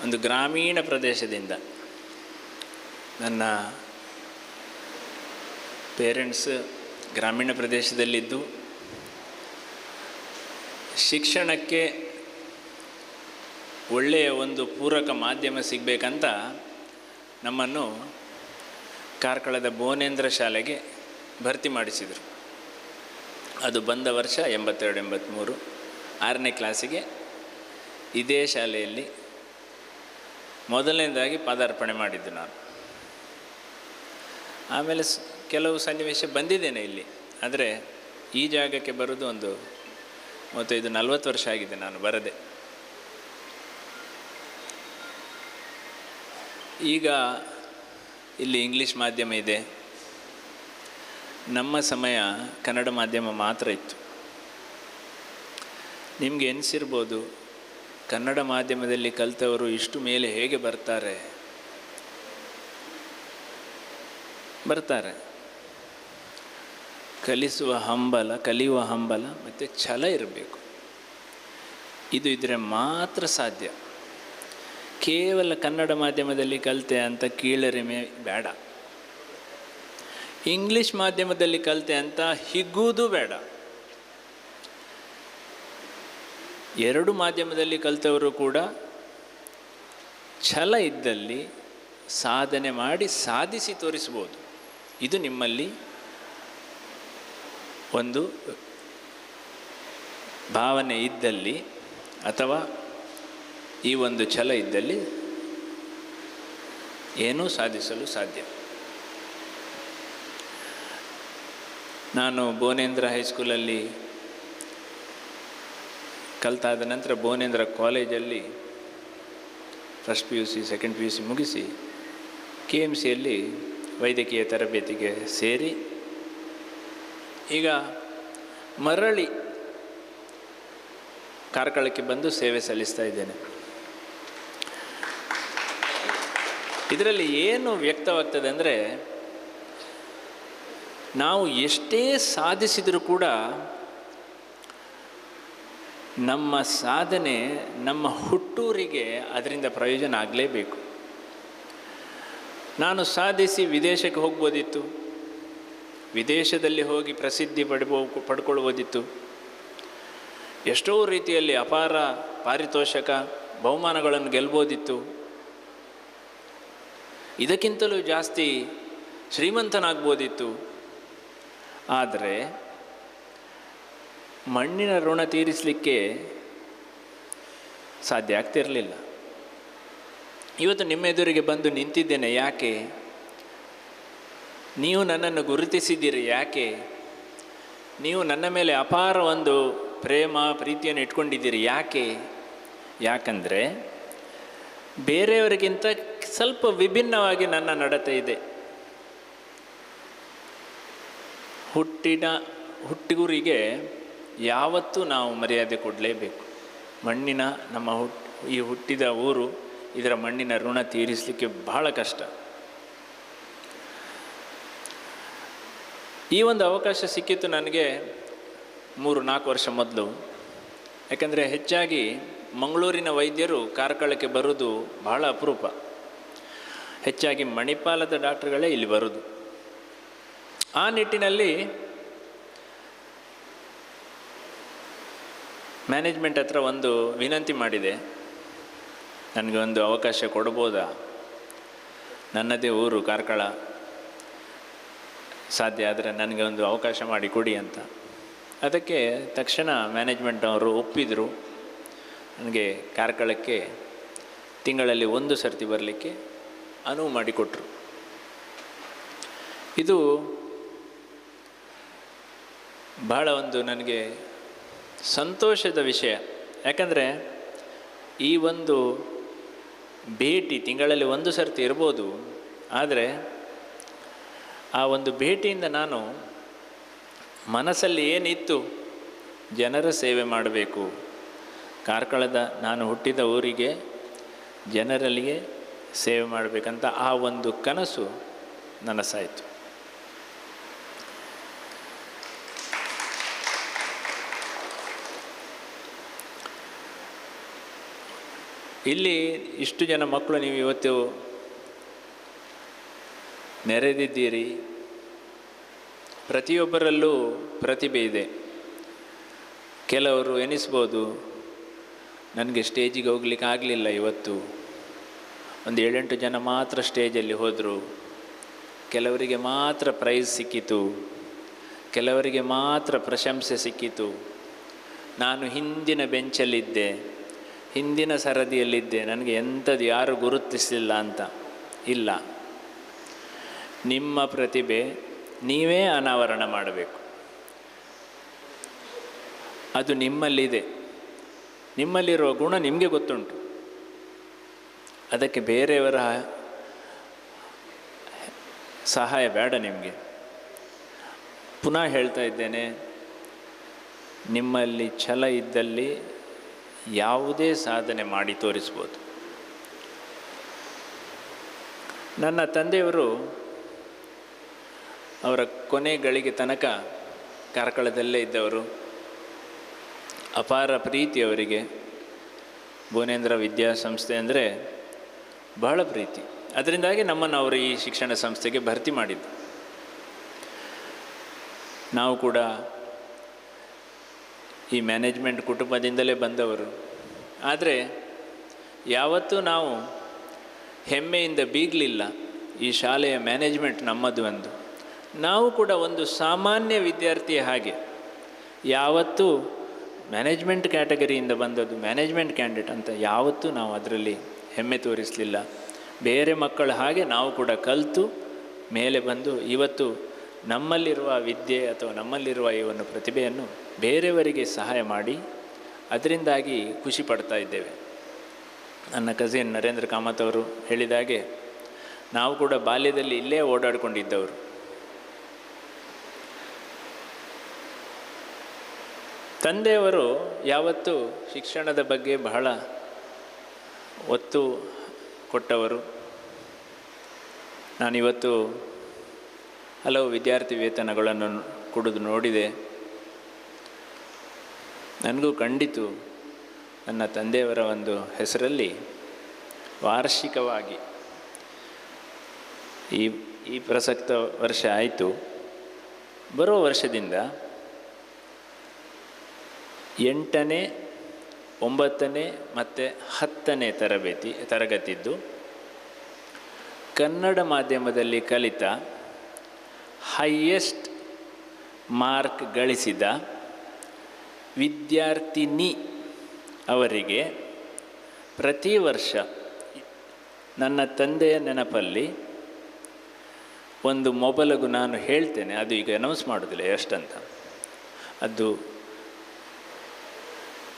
ಒಂದು ಗ್ರಾಮೀಣ ಪ್ರದೇಶದಿಂದ ನನ್ನ ಪೇರೆಂಟ್ಸ್ ಗ್ರಾಮೀಣ ಪ್ರದೇಶದಲ್ಲಿದ್ದು ಶಿಕ್ಷಣಕ್ಕೆ ಒಳ್ಳೆಯ ಒಂದು ಪೂರಕ ಮಾಧ್ಯಮ ಸಿಗಬೇಕಂತ ನಮ್ಮನ್ನು ಕಾರ್ಕಳದ ಬೋನೇಂದ್ರ ಶಾಲೆಗೆ ಭರ್ತಿ ಮಾಡಿಸಿದರು. ಅದು ಬಂದ ವರ್ಷ 82-83 6ನೇ ಕ್ಲಾಸಿಗೆ ಇದೇ ಶಾಲೆಯಲ್ಲಿ ಮೊದಲನೇದಾಗಿ ಪಾದಾರ್ಪಣೆ ಮಾಡಿದ್ದು ನಾನು. ಆಮೇಲೆ ಕೆಲವು ಸನ್ನಿವೇಶ ಬಂದಿದ್ದೇನೆ ಇಲ್ಲಿ, ಆದರೆ ಈ ಜಾಗಕ್ಕೆ ಬರೋದು ಒಂದು 35-40 ವರ್ಷ ಆಗಿದೆ ನಾನು ಬರದೆ. ಈಗ ಇಲ್ಲಿ ಇಂಗ್ಲೀಷ್ ಮಾಧ್ಯಮ ಇದೆ. ನಮ್ಮ ಸಮಯ ಕನ್ನಡ ಮಾಧ್ಯಮ ಮಾತ್ರ ಇತ್ತು. ನಿಮಗೆ ಎನಿಸಿರ್ಬೋದು, ಕನ್ನಡ ಮಾಧ್ಯಮದಲ್ಲಿ ಕಲಿತವರು ಇಷ್ಟು ಮೇಲೆ ಹೇಗೆ ಬರ್ತಾರೆ. ಕಲಿಯುವ ಹಂಬಲ ಮತ್ತು ಛಲ ಇರಬೇಕು. ಇದು ಇದ್ದರೆ ಮಾತ್ರ ಸಾಧ್ಯ. ಕೇವಲ ಕನ್ನಡ ಮಾಧ್ಯಮದಲ್ಲಿ ಕಲಿತೆ ಅಂತ ಕೀಳರಿಮೆ ಬೇಡ, ಇಂಗ್ಲೀಷ್ ಮಾಧ್ಯಮದಲ್ಲಿ ಕಲಿತೆ ಅಂತ ಹಿಗ್ಗುವುದು ಬೇಡ. ಎರಡು ಮಾಧ್ಯಮದಲ್ಲಿ ಕಲಿತವರು ಕೂಡ ಛಲ ಇದ್ದಲ್ಲಿ ಸಾಧನೆ ಮಾಡಿ ಸಾಧಿಸಿ ತೋರಿಸ್ಬೋದು. ಇದು ನಿಮ್ಮಲ್ಲಿ ಒಂದು ಭಾವನೆ ಇದ್ದಲ್ಲಿ ಅಥವಾ ಈ ಒಂದು ಛಲ ಇದ್ದಲ್ಲಿ ಏನೂ ಸಾಧಿಸಲು ಸಾಧ್ಯ. ನಾನು ಬೋನೇಂದ್ರ ಹೈಸ್ಕೂಲಲ್ಲಿ ಕಲಿತಾದ ನಂತರ ಬೋನೇಂದ್ರ ಕಾಲೇಜಲ್ಲಿ ಫಸ್ಟ್ PUC ಸೆಕೆಂಡ್ PUC ಮುಗಿಸಿ KMCಯಲ್ಲಿ ವೈದ್ಯಕೀಯ ತರಬೇತಿಗೆ ಸೇರಿ ಈಗ ಮರಳಿ ಕಾರ್ಕಳಕ್ಕೆ ಬಂದು ಸೇವೆ ಸಲ್ಲಿಸ್ತಾ ಇದ್ದೇನೆ. ಇದರಲ್ಲಿ ಏನು ವ್ಯಕ್ತವಾಗ್ತದೆ ಅಂದರೆ, ನಾವು ಎಷ್ಟೇ ಸಾಧಿಸಿದರೂ ಕೂಡ ನಮ್ಮ ಸಾಧನೆ ನಮ್ಮ ಹುಟ್ಟೂರಿಗೆ ಅದರಿಂದ ಪ್ರಯೋಜನ ಆಗಲೇಬೇಕು. ನಾನು ಸಾಧಿಸಿ ವಿದೇಶಕ್ಕೆ ಹೋಗ್ಬೋದಿತ್ತು, ವಿದೇಶದಲ್ಲಿ ಹೋಗಿ ಪ್ರಸಿದ್ಧಿ ಪಡ್ಕೊಳ್ಬೋದಿತ್ತು, ಎಷ್ಟೋ ರೀತಿಯಲ್ಲಿ ಅಪಾರ ಪಾರಿತೋಷಕ ಬಹುಮಾನಗಳನ್ನು ಗೆಲ್ಬೋದಿತ್ತು, ಇದಕ್ಕಿಂತಲೂ ಜಾಸ್ತಿ ಶ್ರೀಮಂತನಾಗ್ಬೋದಿತ್ತು. ಆದರೆ ಮಣ್ಣಿನ ಋಣ ತೀರಿಸಲಿಕ್ಕೆ ಸಾಧ್ಯ ಆಗ್ತಿರಲಿಲ್ಲ. ಇವತ್ತು ನಿಮ್ಮ ಎದುರಿಗೆ ಬಂದು ನಿಂತಿದ್ದೇನೆ ಯಾಕೆ? ನೀವು ನನ್ನನ್ನು ಗುರುತಿಸಿದ್ದೀರಿ ಯಾಕೆ? ನೀವು ನನ್ನ ಮೇಲೆ ಅಪಾರ ಒಂದು ಪ್ರೀತಿಯನ್ನು ಇಟ್ಕೊಂಡಿದ್ದೀರಿ ಯಾಕೆ? ಯಾಕಂದರೆ ಬೇರೆಯವರಿಗಿಂತ ಸ್ವಲ್ಪ ವಿಭಿನ್ನವಾಗಿ ನನ್ನ ನಡತೆ ಇದೆ. ಹುಟ್ಟಿಗೂರಿಗೆ ಯಾವತ್ತೂ ನಾವು ಮರ್ಯಾದೆ ಕೊಡಲೇಬೇಕು. ಈ ಹುಟ್ಟಿದ ಊರು, ಇದರ ಮಣ್ಣಿನ ಋಣ ತೀರಿಸಲಿಕ್ಕೆ ಬಹಳ ಕಷ್ಟ. ಈ ಒಂದು ಅವಕಾಶ ಸಿಕ್ಕಿತ್ತು ನನಗೆ 3-4 ವರ್ಷ ಮೊದಲು. ಯಾಕಂದರೆ ಹೆಚ್ಚಾಗಿ ಮಂಗಳೂರಿನ ವೈದ್ಯರು ಕಾರ್ಕಳಕ್ಕೆ ಬರೋದು ಬಹಳ ಅಪರೂಪ. ಹೆಚ್ಚಾಗಿ ಮಣಿಪಾಲದ ಡಾಕ್ಟರ್ಗಳೇ ಇಲ್ಲಿ ಬರೋದು. ಆ ನಿಟ್ಟಿನಲ್ಲಿ ಮ್ಯಾನೇಜ್ಮೆಂಟ್ ಹತ್ರ ಒಂದು ವಿನಂತಿ ಮಾಡಿದೆ, ನನಗೆ ಒಂದು ಅವಕಾಶ ಕೊಡ್ಬೋದಾ? ನನ್ನದೇ ಊರು ಕಾರ್ಕಳ, ಸಾಧ್ಯ ಆದರೆ ನನಗೆ ಒಂದು ಅವಕಾಶ ಮಾಡಿ ಕೊಡಿ ಅಂತ. ಅದಕ್ಕೆ ತಕ್ಷಣ ಮ್ಯಾನೇಜ್ಮೆಂಟ್ ಅವರು ಒಪ್ಪಿದರು. ನನಗೆ ಕಾರ್ಕಳಕ್ಕೆ ತಿಂಗಳಲ್ಲಿ 1 ಸರ್ತಿ ಬರಲಿಕ್ಕೆ ಅನುವು ಮಾಡಿಕೊಟ್ರು. ಇದು ಬಹಳ ಒಂದು ನನಗೆ ಸಂತೋಷದ ವಿಷಯ. ಯಾಕಂದರೆ ಈ ಒಂದು ಭೇಟಿ ತಿಂಗಳಲ್ಲಿ 1 ಸರ್ತಿ ಇರ್ಬೋದು, ಆದರೆ ಆ ಒಂದು ಭೇಟಿಯಿಂದ ನಾನು ಮನಸ್ಸಲ್ಲಿ ಏನಿತ್ತು, ಜನರ ಸೇವೆ ಮಾಡಬೇಕು, ಕಾರ್ಕಳದ ನಾನು ಹುಟ್ಟಿದ ಊರಿಗೆ ಜನರಲ್ಲಿಗೆ ಸೇವೆ ಮಾಡಬೇಕಂತ ಆ ಒಂದು ಕನಸು ನನಸಾಯಿತು. ಇಲ್ಲಿ ಇಷ್ಟು ಜನ ಮಕ್ಕಳು ನೀವು ಇವತ್ತು ನೆರೆದಿದ್ದೀರಿ. ಪ್ರತಿಯೊಬ್ಬರಲ್ಲೂ ಪ್ರತಿಭೆ ಇದೆ. ಕೆಲವರು ಎನಿಸ್ಬೋದು, ನನಗೆ ಸ್ಟೇಜಿಗೆ ಹೋಗ್ಲಿಕ್ಕೆ ಆಗಲಿಲ್ಲ, ಇವತ್ತು ಒಂದು 7-8 ಜನ ಮಾತ್ರ ಸ್ಟೇಜಲ್ಲಿ ಹೋದರು, ಕೆಲವರಿಗೆ ಮಾತ್ರ ಪ್ರೈಸ್ ಸಿಕ್ಕಿತು, ಕೆಲವರಿಗೆ ಮಾತ್ರ ಪ್ರಶಂಸೆ ಸಿಕ್ಕಿತು, ನಾನು ಹಿಂದಿನ ಬೆಂಚಲ್ಲಿದ್ದೆ, ಹಿಂದಿನ ಸರದಿಯಲ್ಲಿದ್ದೆ, ನನಗೆ ಎಂಥದ್ದು ಯಾರು ಗುರುತಿಸಲಿಲ್ಲ ಅಂತ. ಇಲ್ಲ, ನಿಮ್ಮ ಪ್ರತಿಭೆ ನೀವೇ ಅನಾವರಣ ಮಾಡಬೇಕು. ಅದು ನಿಮ್ಮಲ್ಲಿದೆ, ನಿಮ್ಮಲ್ಲಿರುವ ಗುಣ ನಿಮಗೆ ಗೊತ್ತುಂಟು. ಅದಕ್ಕೆ ಬೇರೆಯವರ ಸಹಾಯ ಬೇಡ ನಿಮಗೆ. ಪುನಃ ಹೇಳ್ತಾ ಇದ್ದೇನೆ, ನಿಮ್ಮಲ್ಲಿ ಛಲ ಇದ್ದಲ್ಲಿ ಯಾವುದೇ ಸಾಧನೆ ಮಾಡಿ ತೋರಿಸ್ಬೋದು. ನನ್ನ ತಂದೆಯವರು ಅವರ ಕೊನೆಗಳಿಗೆ ತನಕ ಕಾರ್ಕಳದಲ್ಲೇ ಇದ್ದವರು. ಅಪಾರ ಪ್ರೀತಿ ಅವರಿಗೆ. ಭುವನೇಂದ್ರ ವಿದ್ಯಾಸಂಸ್ಥೆ ಅಂದರೆ ಬಹಳ ಪ್ರೀತಿ. ಅದರಿಂದಾಗಿ ನಮ್ಮನ್ನು ಅವರು ಈ ಶಿಕ್ಷಣ ಸಂಸ್ಥೆಗೆ ಭರ್ತಿ ಮಾಡಿದ್ದು. ನಾವು ಕೂಡ ಈ ಮ್ಯಾನೇಜ್ಮೆಂಟ್ ಕುಟುಂಬದಿಂದಲೇ ಬಂದವರು. ಆದರೆ ಯಾವತ್ತೂ ನಾವು ಹೆಮ್ಮೆಯಿಂದ ಬೀಗಲಿಲ್ಲ, ಈ ಶಾಲೆಯ ಮ್ಯಾನೇಜ್ಮೆಂಟ್ ನಮ್ಮದು ಎಂದು. ನಾವು ಕೂಡ ಒಂದು ಸಾಮಾನ್ಯ ವಿದ್ಯಾರ್ಥಿಯ ಹಾಗೆ ಯಾವತ್ತೂ ಮ್ಯಾನೇಜ್ಮೆಂಟ್ ಕ್ಯಾಟಗರಿಯಿಂದ ಬಂದದ್ದು, ಮ್ಯಾನೇಜ್ಮೆಂಟ್ ಕ್ಯಾಂಡಿಡೇಟ್ ಅಂತ ಯಾವತ್ತೂ ನಾವು ಅದರಲ್ಲಿ ಹೆಮ್ಮೆ ತೋರಿಸಲಿಲ್ಲ. ಬೇರೆ ಮಕ್ಕಳ ಹಾಗೆ ನಾವು ಕೂಡ ಕಲಿತು ಮೇಲೆ ಬಂದು ಇವತ್ತು ನಮ್ಮಲ್ಲಿರುವ ವಿದ್ಯೆ ಅಥವಾ ನಮ್ಮಲ್ಲಿರುವ ಈ ಒಂದು ಪ್ರತಿಭೆಯನ್ನು ಬೇರೆಯವರಿಗೆ ಸಹಾಯ ಮಾಡಿ ಅದರಿಂದಾಗಿ ಖುಷಿ ಪಡ್ತಾ ಇದ್ದೇವೆ. ನನ್ನ ಕಸಿನ್ ನರೇಂದ್ರ ಕಾಮತ್ ಅವರು ಹೇಳಿದಾಗೆ ನಾವು ಕೂಡ ಬಾಲ್ಯದಲ್ಲಿ ಇಲ್ಲೇ ಓಡಾಡಿಕೊಂಡಿದ್ದವರು. ತಂದೆಯವರು ಯಾವತ್ತೂ ಶಿಕ್ಷಣದ ಬಗ್ಗೆ ಬಹಳ ಒತ್ತು ಕೊಟ್ಟವರು. ನಾನಿವತ್ತು ಹಲವು ವಿದ್ಯಾರ್ಥಿ ವೇತನಗಳನ್ನು ಕುಡಿದು ನೋಡಿದೆ. ನನಗೂ ಖಂಡಿತು ನನ್ನ ತಂದೆಯವರ ಒಂದು ಹೆಸರಲ್ಲಿ ವಾರ್ಷಿಕವಾಗಿ ಈ ಪ್ರಸಕ್ತ ವರ್ಷ ಆಯಿತು, ಬರೋ ವರ್ಷದಿಂದ 8ನೇ 9ನೇ ಮತ್ತು 10ನೇ ತರಗತಿದ್ದು ಕನ್ನಡ ಮಾಧ್ಯಮದಲ್ಲಿ ಕಲಿತ ಹೈಯೆಸ್ಟ್ ಮಾರ್ಕ್ ಗಳಿಸಿದ ವಿದ್ಯಾರ್ಥಿನಿ ಅವರಿಗೆ ಪ್ರತಿ ವರ್ಷ ನನ್ನ ತಂದೆಯ ನೆನಪಲ್ಲಿ ಒಂದು ಮೊಬೈಲಿಗೂ ನಾನು ಹೇಳ್ತೇನೆ, ಅದು ಈಗ ಅನೌನ್ಸ್ ಮಾಡೋದಿಲ್ಲ ಎಷ್ಟಂತ, ಅದು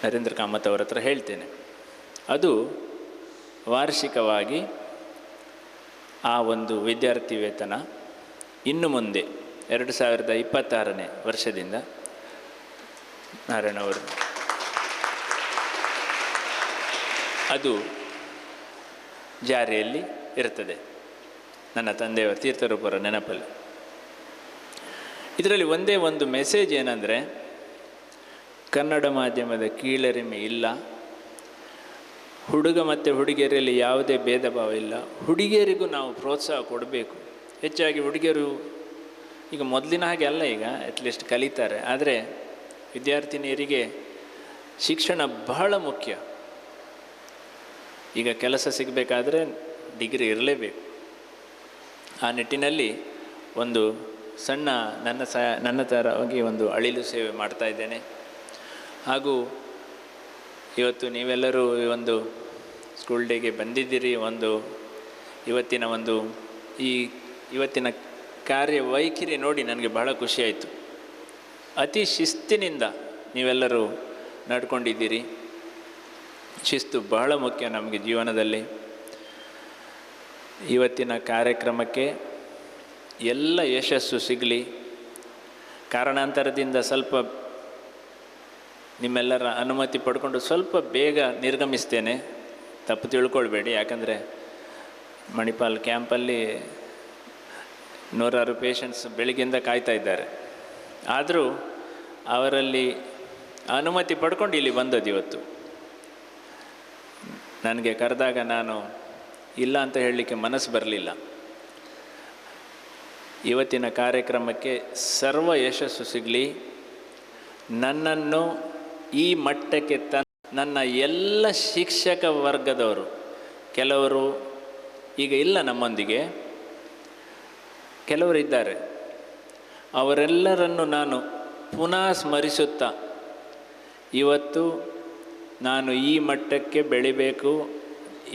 ನರೇಂದ್ರ ಕಾಮತ್ ಅವರ ಹತ್ರ ಹೇಳ್ತೇನೆ. ಅದು ವಾರ್ಷಿಕವಾಗಿ ಆ ಒಂದು ವಿದ್ಯಾರ್ಥಿ ವೇತನ ಇನ್ನು ಮುಂದೆ 2026ನೇ ವರ್ಷದಿಂದ ನಾರಾಯಣ ಅವರು ಅದು ಜಾರಿಯಲ್ಲಿ ಇರ್ತದೆ. ನನ್ನ ತಂದೆಯವರ ತೀರ್ಥರೂಪರ ನೆನಪಲ್ಲಿ ಇದರಲ್ಲಿ ಒಂದೇ ಒಂದು ಮೆಸೇಜ್ ಏನಂದರೆ, ಕನ್ನಡ ಮಾಧ್ಯಮದ ಕೀಳರಿಮೆ ಇಲ್ಲ, ಹುಡುಗ ಮತ್ತು ಹುಡುಗಿಯರಲ್ಲಿ ಯಾವುದೇ ಭೇದ ಭಾವ ಇಲ್ಲ. ಹುಡುಗಿಯರಿಗೂ ನಾವು ಪ್ರೋತ್ಸಾಹ ಕೊಡಬೇಕು. ಹೆಚ್ಚಾಗಿ ಹುಡುಗಿಯರು ಈಗ ಮೊದಲಿನ ಹಾಗೆ ಅಲ್ಲ, ಈಗ ಅಟ್ಲೀಸ್ಟ್ ಕಲಿತಾರೆ. ಆದರೆ ವಿದ್ಯಾರ್ಥಿನಿಯರಿಗೆ ಶಿಕ್ಷಣ ಬಹಳ ಮುಖ್ಯ. ಈಗ ಕೆಲಸ ಸಿಗಬೇಕಾದ್ರೆ ಡಿಗ್ರಿ ಇರಲೇಬೇಕು. ಆ ನಿಟ್ಟಿನಲ್ಲಿ ಒಂದು ಸಣ್ಣ ನನ್ನ ಥರವಾಗಿ ಒಂದು ಅಳಿಲು ಸೇವೆ ಮಾಡ್ತಾ ಇದ್ದೇನೆ. ಹಾಗೂ ಇವತ್ತು ನೀವೆಲ್ಲರೂ ಈ ಒಂದು ಸ್ಕೂಲ್ ಡೇಗೆ ಬಂದಿದ್ದೀರಿ. ಇವತ್ತಿನ ಕಾರ್ಯವೈಖರಿ ನೋಡಿ ನನಗೆ ಬಹಳ ಖುಷಿಯಾಯಿತು. ಅತಿ ಶಿಸ್ತಿನಿಂದ ನೀವೆಲ್ಲರೂ ನಡ್ಕೊಂಡಿದ್ದೀರಿ. ಶಿಸ್ತು ಬಹಳ ಮುಖ್ಯ ನಮಗೆ ಜೀವನದಲ್ಲಿ. ಇವತ್ತಿನ ಕಾರ್ಯಕ್ರಮಕ್ಕೆ ಎಲ್ಲ ಯಶಸ್ಸು ಸಿಗಲಿ. ಕಾರಣಾಂತರದಿಂದ ಸ್ವಲ್ಪ ನಿಮ್ಮೆಲ್ಲರ ಅನುಮತಿ ಪಡ್ಕೊಂಡು ಸ್ವಲ್ಪ ಬೇಗ ನಿರ್ಗಮಿಸ್ತೇನೆ, ತಪ್ಪು ತಿಳ್ಕೊಳ್ಬೇಡಿ. ಯಾಕಂದರೆ ಮಣಿಪಾಲ್ ಕ್ಯಾಂಪಲ್ಲಿ 100 ಪೇಷಂಟ್ಸ್ ಬೆಳಗ್ಗೆಯಿಂದ ಕಾಯ್ತಾ ಇದ್ದಾರೆ. ಆದರೂ ಅವರಲ್ಲಿ ಅನುಮತಿ ಪಡ್ಕೊಂಡು ಇಲ್ಲಿ ಬಂದದ್ದು. ಇವತ್ತು ನನಗೆ ಕರೆದಾಗ ನಾನು ಇಲ್ಲ ಅಂತ ಹೇಳಲಿಕ್ಕೆ ಮನಸ್ಸು ಬರಲಿಲ್ಲ. ಇವತ್ತಿನ ಕಾರ್ಯಕ್ರಮಕ್ಕೆ ಸರ್ವ ಯಶಸ್ಸು ಸಿಗಲಿ. ನನ್ನನ್ನು ಈ ಮಟ್ಟಕ್ಕೆ ನನ್ನ ಎಲ್ಲ ಶಿಕ್ಷಕ ವರ್ಗದವರು, ಕೆಲವರು ಈಗ ಇಲ್ಲ ನಮ್ಮೊಂದಿಗೆ, ಕೆಲವರು ಇದ್ದಾರೆ, ಅವರೆಲ್ಲರನ್ನು ನಾನು ಪುನಃ ಸ್ಮರಿಸುತ್ತಾ ಇವತ್ತು ನಾನು ಈ ಮಟ್ಟಕ್ಕೆ ಬೆಳಿಬೇಕು,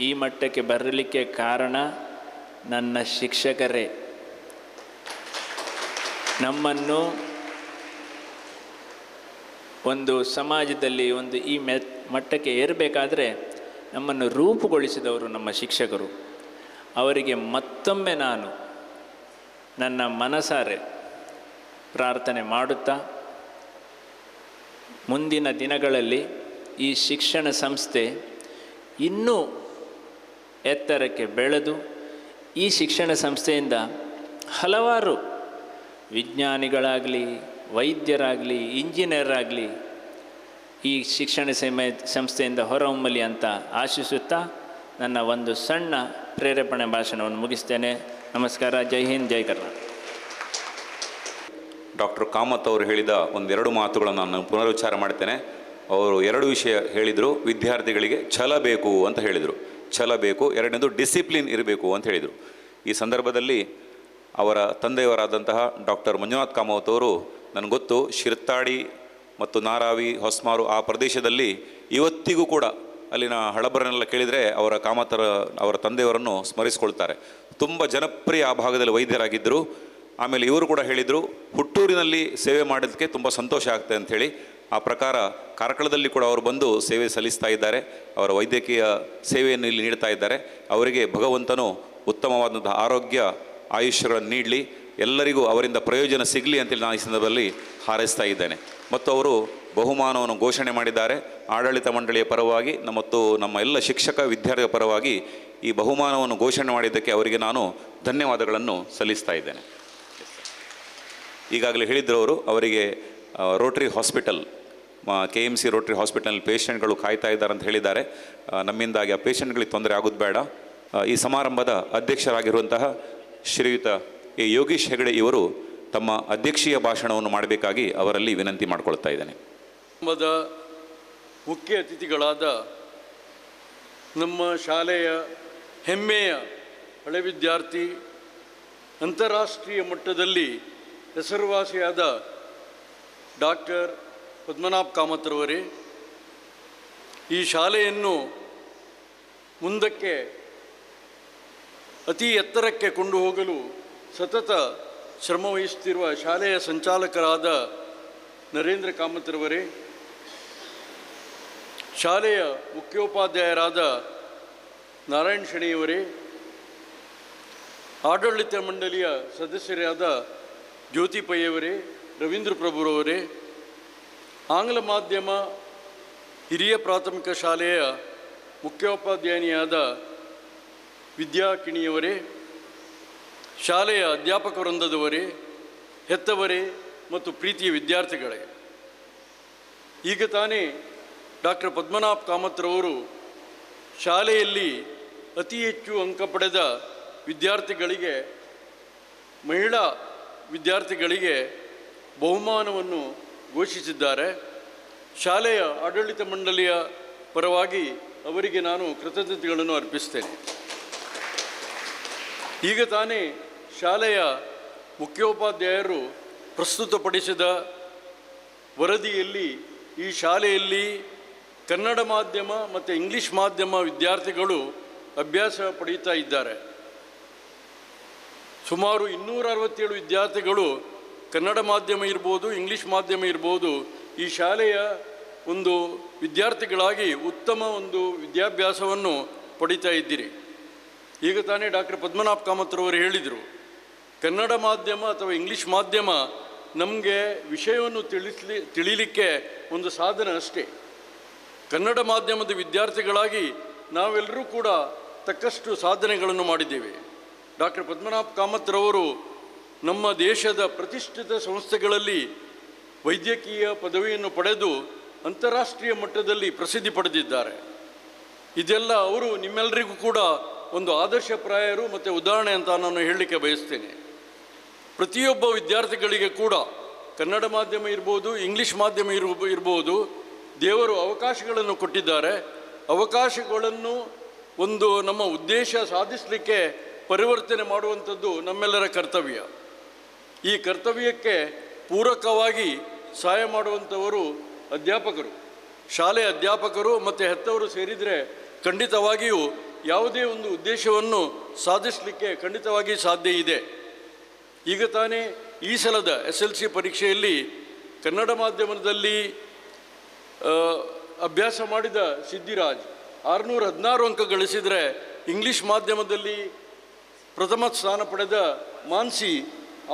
ಈ ಮಟ್ಟಕ್ಕೆ ಬರಲಿಕ್ಕೆ ಕಾರಣ ನನ್ನ ಶಿಕ್ಷಕರೇ. ನಮ್ಮನ್ನು ಒಂದು ಸಮಾಜದಲ್ಲಿ ಈ ಮಟ್ಟಕ್ಕೆ ಏರಬೇಕಾದ್ರೆ ನಮ್ಮನ್ನು ರೂಪುಗೊಳಿಸಿದವರು ನಮ್ಮ ಶಿಕ್ಷಕರು. ಅವರಿಗೆ ಮತ್ತೊಮ್ಮೆ ನಾನು ನನ್ನ ಮನಸಾರೆ ಪ್ರಾರ್ಥನೆ ಮಾಡುತ್ತಾ, ಮುಂದಿನ ದಿನಗಳಲ್ಲಿ ಈ ಶಿಕ್ಷಣ ಸಂಸ್ಥೆ ಇನ್ನೂ ಎತ್ತರಕ್ಕೆ ಬೆಳೆದು ಈ ಶಿಕ್ಷಣ ಸಂಸ್ಥೆಯಿಂದ ಹಲವಾರು ವಿಜ್ಞಾನಿಗಳಾಗಲಿ, ವೈದ್ಯರಾಗಲಿ, ಇಂಜಿನಿಯರ್ ಆಗಲಿ ಈ ಶಿಕ್ಷಣ ಸಂಸ್ಥೆಯಿಂದ ಹೊರಹೊಮ್ಮಲಿ ಅಂತ ಆಶಿಸುತ್ತಾ ನನ್ನ ಒಂದು ಸಣ್ಣ ಪ್ರೇರೇಪಣೆ ಭಾಷಣವನ್ನು ಮುಗಿಸ್ತೇನೆ. ನಮಸ್ಕಾರ. ಜೈ ಹಿಂದ್, ಜೈ ಕರ್ನಾಟಕ. ಡಾಕ್ಟರ್ ಕಾಮತ್ ಅವರು ಹೇಳಿದ ಒಂದೆರಡು ಮಾತುಗಳನ್ನು ನಾನು ಪುನರುಚ್ಚಾರ ಮಾಡ್ತೇನೆ. ಅವರು 2 ವಿಷಯ ಹೇಳಿದರು. ವಿದ್ಯಾರ್ಥಿಗಳಿಗೆ ಛಲ ಬೇಕು ಅಂತ ಹೇಳಿದರು, ಛಲ ಬೇಕು. ಎರಡನೇದು ಡಿಸಿಪ್ಲಿನ್ ಇರಬೇಕು ಅಂತ ಹೇಳಿದರು. ಈ ಸಂದರ್ಭದಲ್ಲಿ ಅವರ ತಂದೆಯವರಾದಂತಹ ಡಾಕ್ಟರ್ ಮಂಜುನಾಥ್ ಕಾಮತ್ ಅವರು, ನನಗೆ ಗೊತ್ತು, ಶಿರ್ತಾಡಿ ಮತ್ತು ನಾರಾವಿ, ಹೊಸ್ಮಾರು ಆ ಪ್ರದೇಶದಲ್ಲಿ ಇವತ್ತಿಗೂ ಕೂಡ ಅಲ್ಲಿನ ಹಳಬರನ್ನೆಲ್ಲ ಕೇಳಿದರೆ ಅವರ ತಂದೆಯವರನ್ನು ಸ್ಮರಿಸ್ಕೊಳ್ತಾರೆ. ತುಂಬ ಜನಪ್ರಿಯ ಆ ಭಾಗದಲ್ಲಿ ವೈದ್ಯರಾಗಿದ್ದರು. ಆಮೇಲೆ ಇವರು ಕೂಡ ಹೇಳಿದರು, ಹುಟ್ಟೂರಿನಲ್ಲಿ ಸೇವೆ ಮಾಡೋದಕ್ಕೆ ತುಂಬ ಸಂತೋಷ ಆಗ್ತದೆ ಅಂಥೇಳಿ. ಆ ಪ್ರಕಾರ ಕಾರ್ಕಳದಲ್ಲಿ ಕೂಡ ಅವರು ಬಂದು ಸೇವೆ ಸಲ್ಲಿಸ್ತಾ ಇದ್ದಾರೆ. ಅವರ ವೈದ್ಯಕೀಯ ಸೇವೆಯನ್ನು ಇಲ್ಲಿ ನೀಡ್ತಾ ಇದ್ದಾರೆ. ಅವರಿಗೆ ಭಗವಂತನು ಉತ್ತಮವಾದಂತಹ ಆರೋಗ್ಯ ಆಯುಷ್ಯಗಳನ್ನು ನೀಡಲಿ, ಎಲ್ಲರಿಗೂ ಅವರಿಂದ ಪ್ರಯೋಜನ ಸಿಗಲಿ ಅಂತೇಳಿ ನಾನು ಈ ಸಂದರ್ಭದಲ್ಲಿ ಹಾರೈಸ್ತಾ ಇದ್ದೇನೆ. ಮತ್ತು ಅವರು ಬಹುಮಾನವನ್ನು ಘೋಷಣೆ ಮಾಡಿದ್ದಾರೆ. ಆಡಳಿತ ಮಂಡಳಿಯ ಪರವಾಗಿ ಮತ್ತು ನಮ್ಮ ಎಲ್ಲ ಶಿಕ್ಷಕ ವಿದ್ಯಾರ್ಥಿಗಳ ಪರವಾಗಿ ಈ ಬಹುಮಾನವನ್ನು ಘೋಷಣೆ ಮಾಡಿದ್ದಕ್ಕೆ ಅವರಿಗೆ ನಾನು ಧನ್ಯವಾದಗಳನ್ನು ಸಲ್ಲಿಸ್ತಾ ಇದ್ದೇನೆ. ಈಗಾಗಲೇ ಹೇಳಿದ್ರು ಅವರು, ಅವರಿಗೆ Rotary hospital, KMC Rotary hospital ಪೇಷಂಟ್ಗಳು ಕಾಯ್ತಾ ಇದ್ದಾರೆ ಅಂತ ಹೇಳಿದ್ದಾರೆ. ನಮ್ಮಿಂದಾಗಿ ಆ ಪೇಷಂಟ್ಗಳಿಗೆ ತೊಂದರೆ ಆಗೋದು ಬೇಡ. ಈ ಸಮಾರಂಭದ ಅಧ್ಯಕ್ಷರಾಗಿರುವಂತಹ ಶ್ರೀಯುತ ಯೋಗೀಶ್ ಹೆಗಡೆ ಇವರು ತಮ್ಮ ಅಧ್ಯಕ್ಷೀಯ ಭಾಷಣವನ್ನು ಮಾಡಬೇಕಾಗಿ ಅವರಲ್ಲಿ ವಿನಂತಿ ಮಾಡಿಕೊಳ್ತಾ ಇದ್ದೇನೆ. ಸಮಾರಂಭದ ಮುಖ್ಯ ಅತಿಥಿಗಳಾದ ನಮ್ಮ ಶಾಲೆಯ ಹೆಮ್ಮೆಯ ಹಳೆ ವಿದ್ಯಾರ್ಥಿ, ಅಂತಾರಾಷ್ಟ್ರೀಯ ಮಟ್ಟದಲ್ಲಿ ಹೆಸರುವಾಸಿಯಾದ ಡಾಕ್ಟರ್ ಪದ್ಮನಾಭ್ ಕಾಮತ್ರವರೇ, ಈ ಶಾಲೆಯನ್ನು ಮುಂದಕ್ಕೆ ಅತಿ ಎತ್ತರಕ್ಕೆ ಕೊಂಡು ಹೋಗಲು ಸತತ ಶ್ರಮವಹಿಸುತ್ತಿರುವ ಶಾಲೆಯ ಸಂಚಾಲಕರಾದ ನರೇಂದ್ರ ಕಾಮತ್ರವರೇ, ಶಾಲೆಯ ಮುಖ್ಯೋಪಾಧ್ಯಾಯರಾದ ನಾರಾಯಣ್ ಶೆಣಿಯವರೇ, ಆಡಳಿತ ಮಂಡಳಿಯ ಸದಸ್ಯರಾದ ಜ್ಯೋತಿ ಪೈಯವರೇ, ರವೀಂದ್ರ ಪ್ರಭುರವರೇ, ಆಂಗ್ಲ ಮಾಧ್ಯಮ ಹಿರಿಯ ಪ್ರಾಥಮಿಕ ಶಾಲೆಯ ಮುಖ್ಯೋಪಾಧ್ಯಾಯಿನಿಯಾದ ವಿದ್ಯಾ ಕಿಣಿಯವರೇ, ಶಾಲೆಯ ಅಧ್ಯಾಪಕ ವೃಂದದವರೇ, ಹೆತ್ತವರೇ ಮತ್ತು ಪ್ರೀತಿಯ ವಿದ್ಯಾರ್ಥಿಗಳೇ, ಈಗ ತಾನೇ ಡಾಕ್ಟರ್ ಪದ್ಮನಾಭ್ ಕಾಮತ್ರವರು ಶಾಲೆಯಲ್ಲಿ ಅತಿ ಹೆಚ್ಚು ಅಂಕ ಪಡೆದ ವಿದ್ಯಾರ್ಥಿಗಳಿಗೆ, ಮಹಿಳಾ ವಿದ್ಯಾರ್ಥಿಗಳಿಗೆ ಬಹುಮಾನವನ್ನು ಘೋಷಿಸಿದ್ದಾರೆ. ಶಾಲೆಯ ಆಡಳಿತ ಮಂಡಳಿಯ ಪರವಾಗಿ ಅವರಿಗೆ ನಾನು ಕೃತಜ್ಞತೆಗಳನ್ನು ಅರ್ಪಿಸ್ತೇನೆ. ಈಗ ತಾನೇ ಶಾಲೆಯ ಮುಖ್ಯೋಪಾಧ್ಯಾಯರು ಪ್ರಸ್ತುತಪಡಿಸಿದ ವರದಿಯಲ್ಲಿ ಈ ಶಾಲೆಯಲ್ಲಿ ಕನ್ನಡ ಮಾಧ್ಯಮ ಮತ್ತು ಇಂಗ್ಲೀಷ್ ಮಾಧ್ಯಮ ವಿದ್ಯಾರ್ಥಿಗಳು ಅಭ್ಯಾಸ ಪಡೆಯುತ್ತಾ ಇದ್ದಾರೆ. ಸುಮಾರು 267 ವಿದ್ಯಾರ್ಥಿಗಳು ಕನ್ನಡ ಮಾಧ್ಯಮ ಇರ್ಬೋದು, ಇಂಗ್ಲೀಷ್ ಮಾಧ್ಯಮ ಇರ್ಬೋದು, ಈ ಶಾಲೆಯ ಒಂದು ವಿದ್ಯಾರ್ಥಿಗಳಾಗಿ ಉತ್ತಮ ಒಂದು ವಿದ್ಯಾಭ್ಯಾಸವನ್ನು ಪಡಿತಾ ಇದ್ದೀರಿ. ಈಗ ತಾನೇ ಡಾಕ್ಟರ್ ಪದ್ಮನಾಭ ಕಾಮತ್ರವರು ಹೇಳಿದರು, ಕನ್ನಡ ಮಾಧ್ಯಮ ಅಥವಾ ಇಂಗ್ಲೀಷ್ ಮಾಧ್ಯಮ ನಮಗೆ ವಿಷಯವನ್ನು ತಿಳಿಲಿಕ್ಕೆ ಒಂದು ಸಾಧನ ಅಷ್ಟೇ. ಕನ್ನಡ ಮಾಧ್ಯಮದ ವಿದ್ಯಾರ್ಥಿಗಳಾಗಿ ನಾವೆಲ್ಲರೂ ಕೂಡ ತಕ್ಕಷ್ಟು ಸಾಧನೆಗಳನ್ನು ಮಾಡಿದ್ದೇವೆ. ಡಾಕ್ಟರ್ ಪದ್ಮನಾಭ ಕಾಮತ್ರವರು ನಮ್ಮ ದೇಶದ ಪ್ರತಿಷ್ಠಿತ ಸಂಸ್ಥೆಗಳಲ್ಲಿ ವೈದ್ಯಕೀಯ ಪದವಿಯನ್ನು ಪಡೆದು ಅಂತಾರಾಷ್ಟ್ರೀಯ ಮಟ್ಟದಲ್ಲಿ ಪ್ರಸಿದ್ಧಿ ಪಡೆದಿದ್ದಾರೆ. ಇದೆಲ್ಲ ಅವರು ನಿಮ್ಮೆಲ್ಲರಿಗೂ ಕೂಡ ಒಂದು ಆದರ್ಶಪ್ರಾಯರು ಮತ್ತು ಉದಾಹರಣೆ ಅಂತ ನಾನು ಹೇಳಲಿಕ್ಕೆ ಬಯಸ್ತೇನೆ. ಪ್ರತಿಯೊಬ್ಬ ವಿದ್ಯಾರ್ಥಿಗಳಿಗೆ ಕೂಡ ಕನ್ನಡ ಮಾಧ್ಯಮ ಇರ್ಬೋದು, ಇಂಗ್ಲೀಷ್ ಮಾಧ್ಯಮ ಇರ್ಬೋದು, ದೇವರು ಅವಕಾಶಗಳನ್ನು ಕೊಟ್ಟಿದ್ದಾರೆ. ಅವಕಾಶಗಳನ್ನು ಒಂದು ನಮ್ಮ ಉದ್ದೇಶ ಸಾಧಿಸಲಿಕ್ಕೆ ಪರಿವರ್ತನೆ ಮಾಡುವಂಥದ್ದು ನಮ್ಮೆಲ್ಲರ ಕರ್ತವ್ಯ. ಈ ಕರ್ತವ್ಯಕ್ಕೆ ಪೂರಕವಾಗಿ ಸಹಾಯ ಮಾಡುವಂಥವರು ಅಧ್ಯಾಪಕರು, ಶಾಲೆಯ ಅಧ್ಯಾಪಕರು ಮತ್ತು ಹೆತ್ತವರು ಸೇರಿದರೆ ಖಂಡಿತವಾಗಿಯೂ ಯಾವುದೇ ಒಂದು ಉದ್ದೇಶವನ್ನು ಸಾಧಿಸಲಿಕ್ಕೆ ಖಂಡಿತವಾಗಿ ಸಾಧ್ಯ ಇದೆ. ಈಗ ತಾನೇ ಈ ಸಲದ SLC ಪರೀಕ್ಷೆಯಲ್ಲಿ ಕನ್ನಡ ಮಾಧ್ಯಮದಲ್ಲಿ ಅಭ್ಯಾಸ ಮಾಡಿದ ಸಿದ್ಧಿರಾಜ್ 616 ಅಂಕ ಗಳಿಸಿದರೆ, ಇಂಗ್ಲೀಷ್ ಮಾಧ್ಯಮದಲ್ಲಿ ಪ್ರಥಮ ಸ್ಥಾನ ಪಡೆದ ಮಾನ್ಸಿ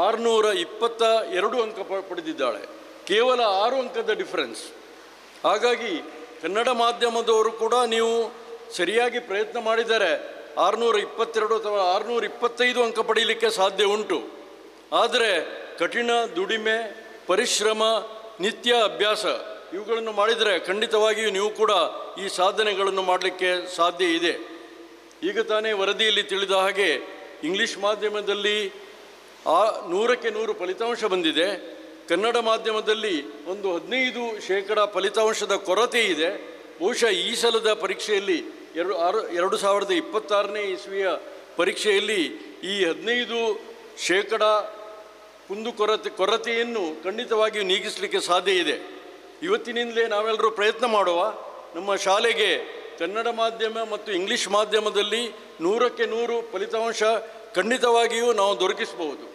622 ಅಂಕ ಪಡೆದಿದ್ದಾಳೆ. ಕೇವಲ 6 ಅಂಕದ ಡಿಫರೆನ್ಸ್. ಹಾಗಾಗಿ ಕನ್ನಡ ಮಾಧ್ಯಮದವರು ಕೂಡ ನೀವು ಸರಿಯಾಗಿ ಪ್ರಯತ್ನ ಮಾಡಿದರೆ 622 ಅಥವಾ 625 ಅಂಕ ಪಡೀಲಿಕ್ಕೆ ಸಾಧ್ಯ ಉಂಟು. ಆದರೆ ಕಠಿಣ ದುಡಿಮೆ, ಪರಿಶ್ರಮ, ನಿತ್ಯ ಅಭ್ಯಾಸ ಇವುಗಳನ್ನು ಮಾಡಿದರೆ ಖಂಡಿತವಾಗಿಯೂ ನೀವು ಕೂಡ ಈ ಸಾಧನೆಗಳನ್ನು ಮಾಡಲಿಕ್ಕೆ ಸಾಧ್ಯ ಇದೆ. ಈಗ ತಾನೇ ವರದಿಯಲ್ಲಿ ತಿಳಿದ ಹಾಗೆ ಇಂಗ್ಲೀಷ್ ಮಾಧ್ಯಮದಲ್ಲಿ 100ಕ್ಕೆ 100 ಫಲಿತಾಂಶ ಬಂದಿದೆ. ಕನ್ನಡ ಮಾಧ್ಯಮದಲ್ಲಿ ಒಂದು 15% ಫಲಿತಾಂಶದ ಕೊರತೆ ಇದೆ. ಬಹುಶಃ ಈ ಸಲದ ಪರೀಕ್ಷೆಯಲ್ಲಿ 2026ನೇ ಇಸ್ವಿಯ ಪರೀಕ್ಷೆಯಲ್ಲಿ ಈ 15% ಕೊರತೆಯನ್ನು ಖಂಡಿತವಾಗಿಯೂ ನೀಗಿಸಲಿಕ್ಕೆ ಸಾಧ್ಯ ಇದೆ. ಇವತ್ತಿನಿಂದಲೇ ನಾವೆಲ್ಲರೂ ಪ್ರಯತ್ನ ಮಾಡುವ. ನಮ್ಮ ಶಾಲೆಗೆ ಕನ್ನಡ ಮಾಧ್ಯಮ ಮತ್ತು ಇಂಗ್ಲೀಷ್ ಮಾಧ್ಯಮದಲ್ಲಿ 100ಕ್ಕೆ 100 ಫಲಿತಾಂಶ ಖಂಡಿತವಾಗಿಯೂ ನಾವು ದೊರಕಿಸಬಹುದು.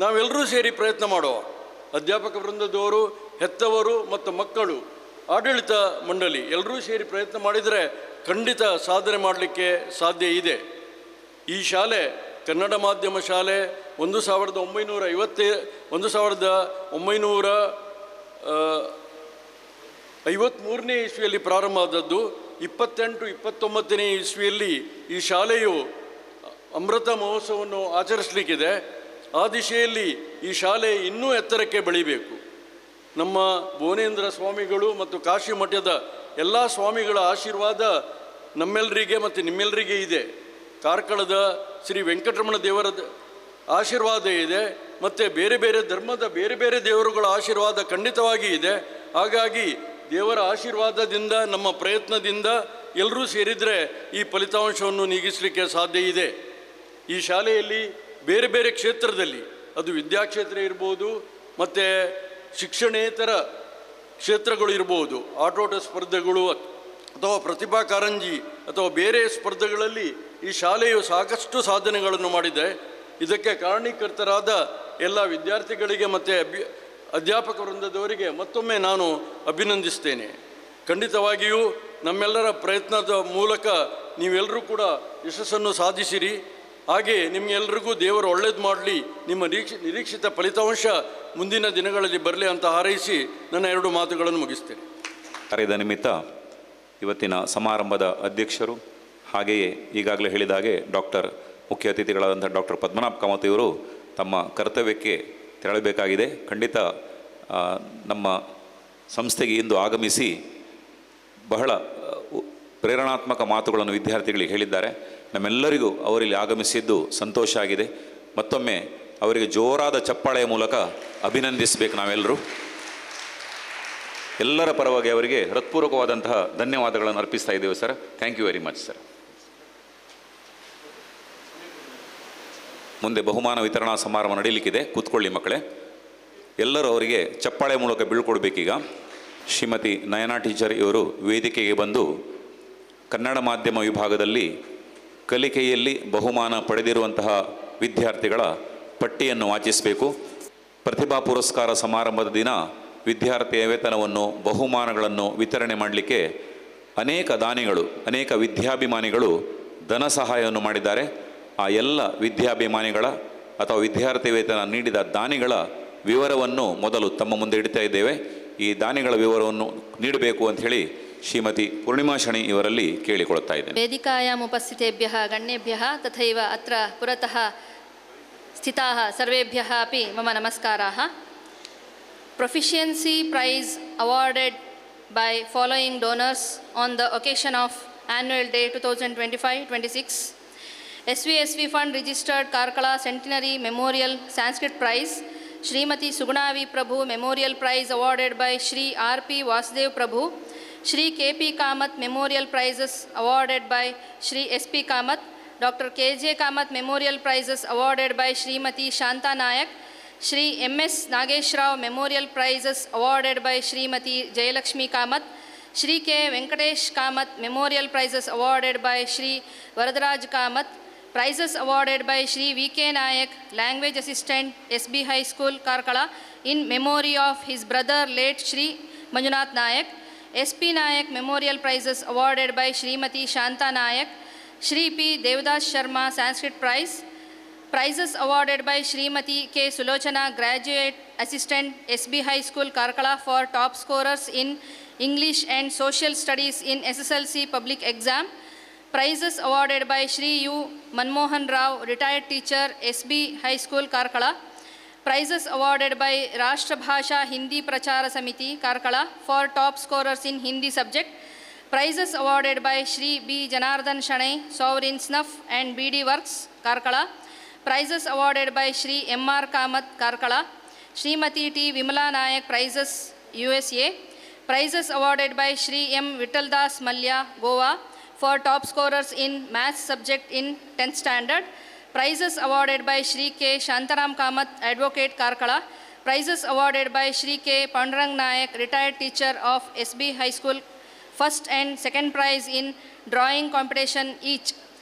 ನಾವೆಲ್ಲರೂ ಸೇರಿ ಪ್ರಯತ್ನ ಮಾಡುವ. ಅಧ್ಯಾಪಕ ವೃಂದದವರು, ಹೆತ್ತವರು ಮತ್ತು ಮಕ್ಕಳು, ಆಡಳಿತ ಮಂಡಳಿ ಎಲ್ಲರೂ ಸೇರಿ ಪ್ರಯತ್ನ ಮಾಡಿದರೆ ಖಂಡಿತ ಸಾಧನೆ ಮಾಡಲಿಕ್ಕೆ ಸಾಧ್ಯ ಇದೆ. ಈ ಶಾಲೆ ಕನ್ನಡ ಮಾಧ್ಯಮ ಶಾಲೆ 1953ನೇ ಇಸ್ವಿಯಲ್ಲಿ ಪ್ರಾರಂಭ ಆದದ್ದು. 28-29ನೇ ಇಸ್ವಿಯಲ್ಲಿ ಈ ಶಾಲೆಯು ಅಮೃತ ಮಹೋತ್ಸವವನ್ನು ಆಚರಿಸಲಿಕ್ಕಿದೆ. ಆ ದಿಶೆಯಲ್ಲಿ ಈ ಶಾಲೆ ಇನ್ನೂ ಎತ್ತರಕ್ಕೆ ಬೆಳಿಬೇಕು. ನಮ್ಮ ಭುವನೇಂದ್ರ ಸ್ವಾಮಿಗಳು ಮತ್ತು ಕಾಶಿ ಮಠದ ಎಲ್ಲ ಸ್ವಾಮಿಗಳ ಆಶೀರ್ವಾದ ನಮ್ಮೆಲ್ಲರಿಗೆ ಮತ್ತು ನಿಮ್ಮೆಲ್ಲರಿಗೆ ಇದೆ. ಕಾರ್ಕಳದ ಶ್ರೀ ವೆಂಕಟರಮಣ ದೇವರ ಆಶೀರ್ವಾದ ಇದೆ ಮತ್ತು ಬೇರೆ ಬೇರೆ ಧರ್ಮದ ಬೇರೆ ಬೇರೆ ದೇವರುಗಳ ಆಶೀರ್ವಾದ ಖಂಡಿತವಾಗಿ ಇದೆ. ಹಾಗಾಗಿ ದೇವರ ಆಶೀರ್ವಾದದಿಂದ, ನಮ್ಮ ಪ್ರಯತ್ನದಿಂದ ಎಲ್ಲರೂ ಸೇರಿದರೆ ಈ ಫಲಿತಾಂಶವನ್ನು ನೀಗಿಸಲಿಕ್ಕೆ ಸಾಧ್ಯ ಇದೆ. ಈ ಶಾಲೆಯಲ್ಲಿ ಬೇರೆ ಬೇರೆ ಕ್ಷೇತ್ರದಲ್ಲಿ, ಅದು ವಿದ್ಯಾಕ್ಷೇತ್ರ ಇರ್ಬೋದು ಮತ್ತು ಶಿಕ್ಷಣೇತರ ಕ್ಷೇತ್ರಗಳು ಇರ್ಬೋದು, ಆಟೋಟ ಸ್ಪರ್ಧೆಗಳು ಅಥವಾ ಪ್ರತಿಭಾ ಕಾರಂಜಿ ಅಥವಾ ಬೇರೆ ಸ್ಪರ್ಧೆಗಳಲ್ಲಿ ಈ ಶಾಲೆಯು ಸಾಕಷ್ಟು ಸಾಧನೆಗಳನ್ನು ಮಾಡಿದೆ. ಇದಕ್ಕೆ ಕಾರಣೀಕರ್ತರಾದ ಎಲ್ಲ ವಿದ್ಯಾರ್ಥಿಗಳಿಗೆ ಮತ್ತು ಅಧ್ಯಾಪಕ ವೃಂದದವರಿಗೆ ಮತ್ತೊಮ್ಮೆ ನಾನು ಅಭಿನಂದಿಸ್ತೇನೆ. ಖಂಡಿತವಾಗಿಯೂ ನಮ್ಮೆಲ್ಲರ ಪ್ರಯತ್ನದ ಮೂಲಕ ನೀವೆಲ್ಲರೂ ಕೂಡ ಯಶಸ್ಸನ್ನು ಸಾಧಿಸಿರಿ. ಹಾಗೆ ನಿಮಗೆಲ್ಲರಿಗೂ ದೇವರು ಒಳ್ಳೇದು ಮಾಡಲಿ, ನಿಮ್ಮ ನಿರೀಕ್ಷಿತ ಫಲಿತಾಂಶ ಮುಂದಿನ ದಿನಗಳಲ್ಲಿ ಬರಲಿ ಅಂತ ಹಾರೈಸಿ ನನ್ನ 2 ಮಾತುಗಳನ್ನು ಮುಗಿಸ್ತೇನೆ. ಕಾರ್ಯದ ನಿಮಿತ್ತ ಇವತ್ತಿನ ಸಮಾರಂಭದ ಅಧ್ಯಕ್ಷರು, ಹಾಗೆಯೇ ಈಗಾಗಲೇ ಹೇಳಿದ ಹಾಗೆ ಮುಖ್ಯ ಅತಿಥಿಗಳಾದಂಥ ಡಾಕ್ಟರ್ ಪದ್ಮನಾಭ ಕಾಮತ್ ಇವರು ತಮ್ಮ ಕರ್ತವ್ಯಕ್ಕೆ ತೆರಳಬೇಕಾಗಿದೆ. ಖಂಡಿತ ನಮ್ಮ ಸಂಸ್ಥೆಗೆ ಇಂದು ಆಗಮಿಸಿ ಬಹಳ ಪ್ರೇರಣಾತ್ಮಕ ಮಾತುಗಳನ್ನು ವಿದ್ಯಾರ್ಥಿಗಳಿಗೆ ಹೇಳಿದ್ದಾರೆ. ನಮ್ಮೆಲ್ಲರಿಗೂ ಅವರಲ್ಲಿ ಆಗಮಿಸಿದ್ದು ಸಂತೋಷ ಆಗಿದೆ. ಮತ್ತೊಮ್ಮೆ ಅವರಿಗೆ ಜೋರಾದ ಚಪ್ಪಾಳೆಯ ಮೂಲಕ ಅಭಿನಂದಿಸಬೇಕು ನಾವೆಲ್ಲರೂ. ಎಲ್ಲರ ಪರವಾಗಿ ಅವರಿಗೆ ಹೃತ್ಪೂರ್ವಕವಾದಂತಹ ಧನ್ಯವಾದಗಳನ್ನು ಅರ್ಪಿಸ್ತಾ ಇದ್ದೇವೆ sir. Thank you very much sir. ಮುಂದೆ ಬಹುಮಾನ ವಿತರಣಾ ಸಮಾರಂಭ ನಡೀಲಿಕ್ಕಿದೆ. ಕೂತ್ಕೊಳ್ಳಿ ಮಕ್ಕಳೇ. ಎಲ್ಲರೂ ಅವರಿಗೆ ಚಪ್ಪಾಳೆ ಮೂಲಕ ಬೀಳ್ಕೊಡ್ಬೇಕೀಗ. ಶ್ರೀಮತಿ ನಯನಾ ಟೀಚರ್ ಇವರು ವೇದಿಕೆಗೆ ಬಂದು ಕನ್ನಡ ಮಾಧ್ಯಮ ವಿಭಾಗದಲ್ಲಿ ಕಲಿಕೆಯಲ್ಲಿ ಬಹುಮಾನ ಪಡೆದಿರುವಂತಹ ವಿದ್ಯಾರ್ಥಿಗಳ ಪಟ್ಟಿಯನ್ನು ವಾಚಿಸಬೇಕು. ಪ್ರತಿಭಾ ಪುರಸ್ಕಾರ ಸಮಾರಂಭದ ದಿನ ವಿದ್ಯಾರ್ಥಿಯ ವೇತನವನ್ನು, ಬಹುಮಾನಗಳನ್ನು ವಿತರಣೆ ಮಾಡಲಿಕ್ಕೆ ಅನೇಕ ದಾನಿಗಳು, ಅನೇಕ ವಿದ್ಯಾಭಿಮಾನಿಗಳು ಧನ ಸಹಾಯವನ್ನು ಮಾಡಿದ್ದಾರೆ. ಆ ಎಲ್ಲ ವಿದ್ಯಾಭಿಮಾನಿಗಳ ಅಥವಾ ವಿದ್ಯಾರ್ಥಿ ವೇತನ ನೀಡಿದ ದಾನಿಗಳ ವಿವರವನ್ನು ಮೊದಲು ತಮ್ಮ ಮುಂದೆ ಇಡ್ತಾ ಇದ್ದೇವೆ. ಈ ದಾನಿಗಳ ವಿವರವನ್ನು ನೀಡಬೇಕು ಅಂತ ಹೇಳಿ ಶ್ರೀಮತಿ ಪೂರ್ಣಿಮಾ ಶಣಿ ಇವರಲ್ಲಿ ಕೇಳಿಕೊಳ್ತಾ ಇದ್ದೇನೆ. ವೇದಿಕಾಯಾಮ್ ಉಪಸ್ಥಿತೇಭ್ಯಃ ಗಣ್ಯೇಭ್ಯಃ ತಥೈವ ಅತ್ರ ಪುರತಃ ಸ್ಥಿತಾಃ ಸರ್ವೇಭ್ಯಃ ಅಪಿ ಮಮ ನಮಸ್ಕಾರಾಃ. Proficiency prize awarded by following donors on the occasion of Annual Day 2025-26. SVSV Fund registered Karkala Centenary Memorial Sanskrit Prize, Srimati Suguna V. Prabhu Memorial Prize awarded by Shri R.P. Vasudev Prabhu, Shri K.P. Kamath Memorial Prizes awarded by Shri S.P. Kamath, Dr. K.J. Kamath Memorial Prizes awarded by Srimati Shanta Nayak, Shri M.S. Nagesh Rao Memorial Prizes awarded by Srimati Jayalakshmi Kamath, Shri K. Venkatesh Kamath Memorial Prizes awarded by Shri Varadaraj Kamath, prizes awarded by Shri V.K. Nayak, Language Assistant, SB High School, Karkala, in memory of his brother late Shri Manjunath Nayak. SP Nayak Memorial Prizes awarded by Srimati Shanta Nayak, Shri P. Devdas Sharma Sanskrit Prize. Prizes awarded by Srimati K. Sulochana Graduate Assistant, SB High School, Karkala, for top scorers in English and Social Studies in SSLC Public Exam. Prizes awarded by Shri U. Manmohan Rao, Retired Teacher, SB High School, Karkala. Prizes awarded by Rashtra Bhasha Hindi Prachara Samiti, Karkala, for top scorers in Hindi subject. Prizes awarded by Shri B. Janardhan Shanai, Sovereign Snuff and BD Works, Karkala. Prizes awarded by Shri M.R. Kamath, Karkala. Srimati T. Vimala Nayak Prizes, USA. Prizes awarded by Shri M. Vittaldas Malya, Goa, for top scorers in Maths subject in 10th standard. Prizes awarded by Shri K. Shantaram Kamath, Advocate, Karkala. Prizes awarded by Shri K. Pandurang Nayak, Retired Teacher of SB High School, first and second prize in drawing competition each.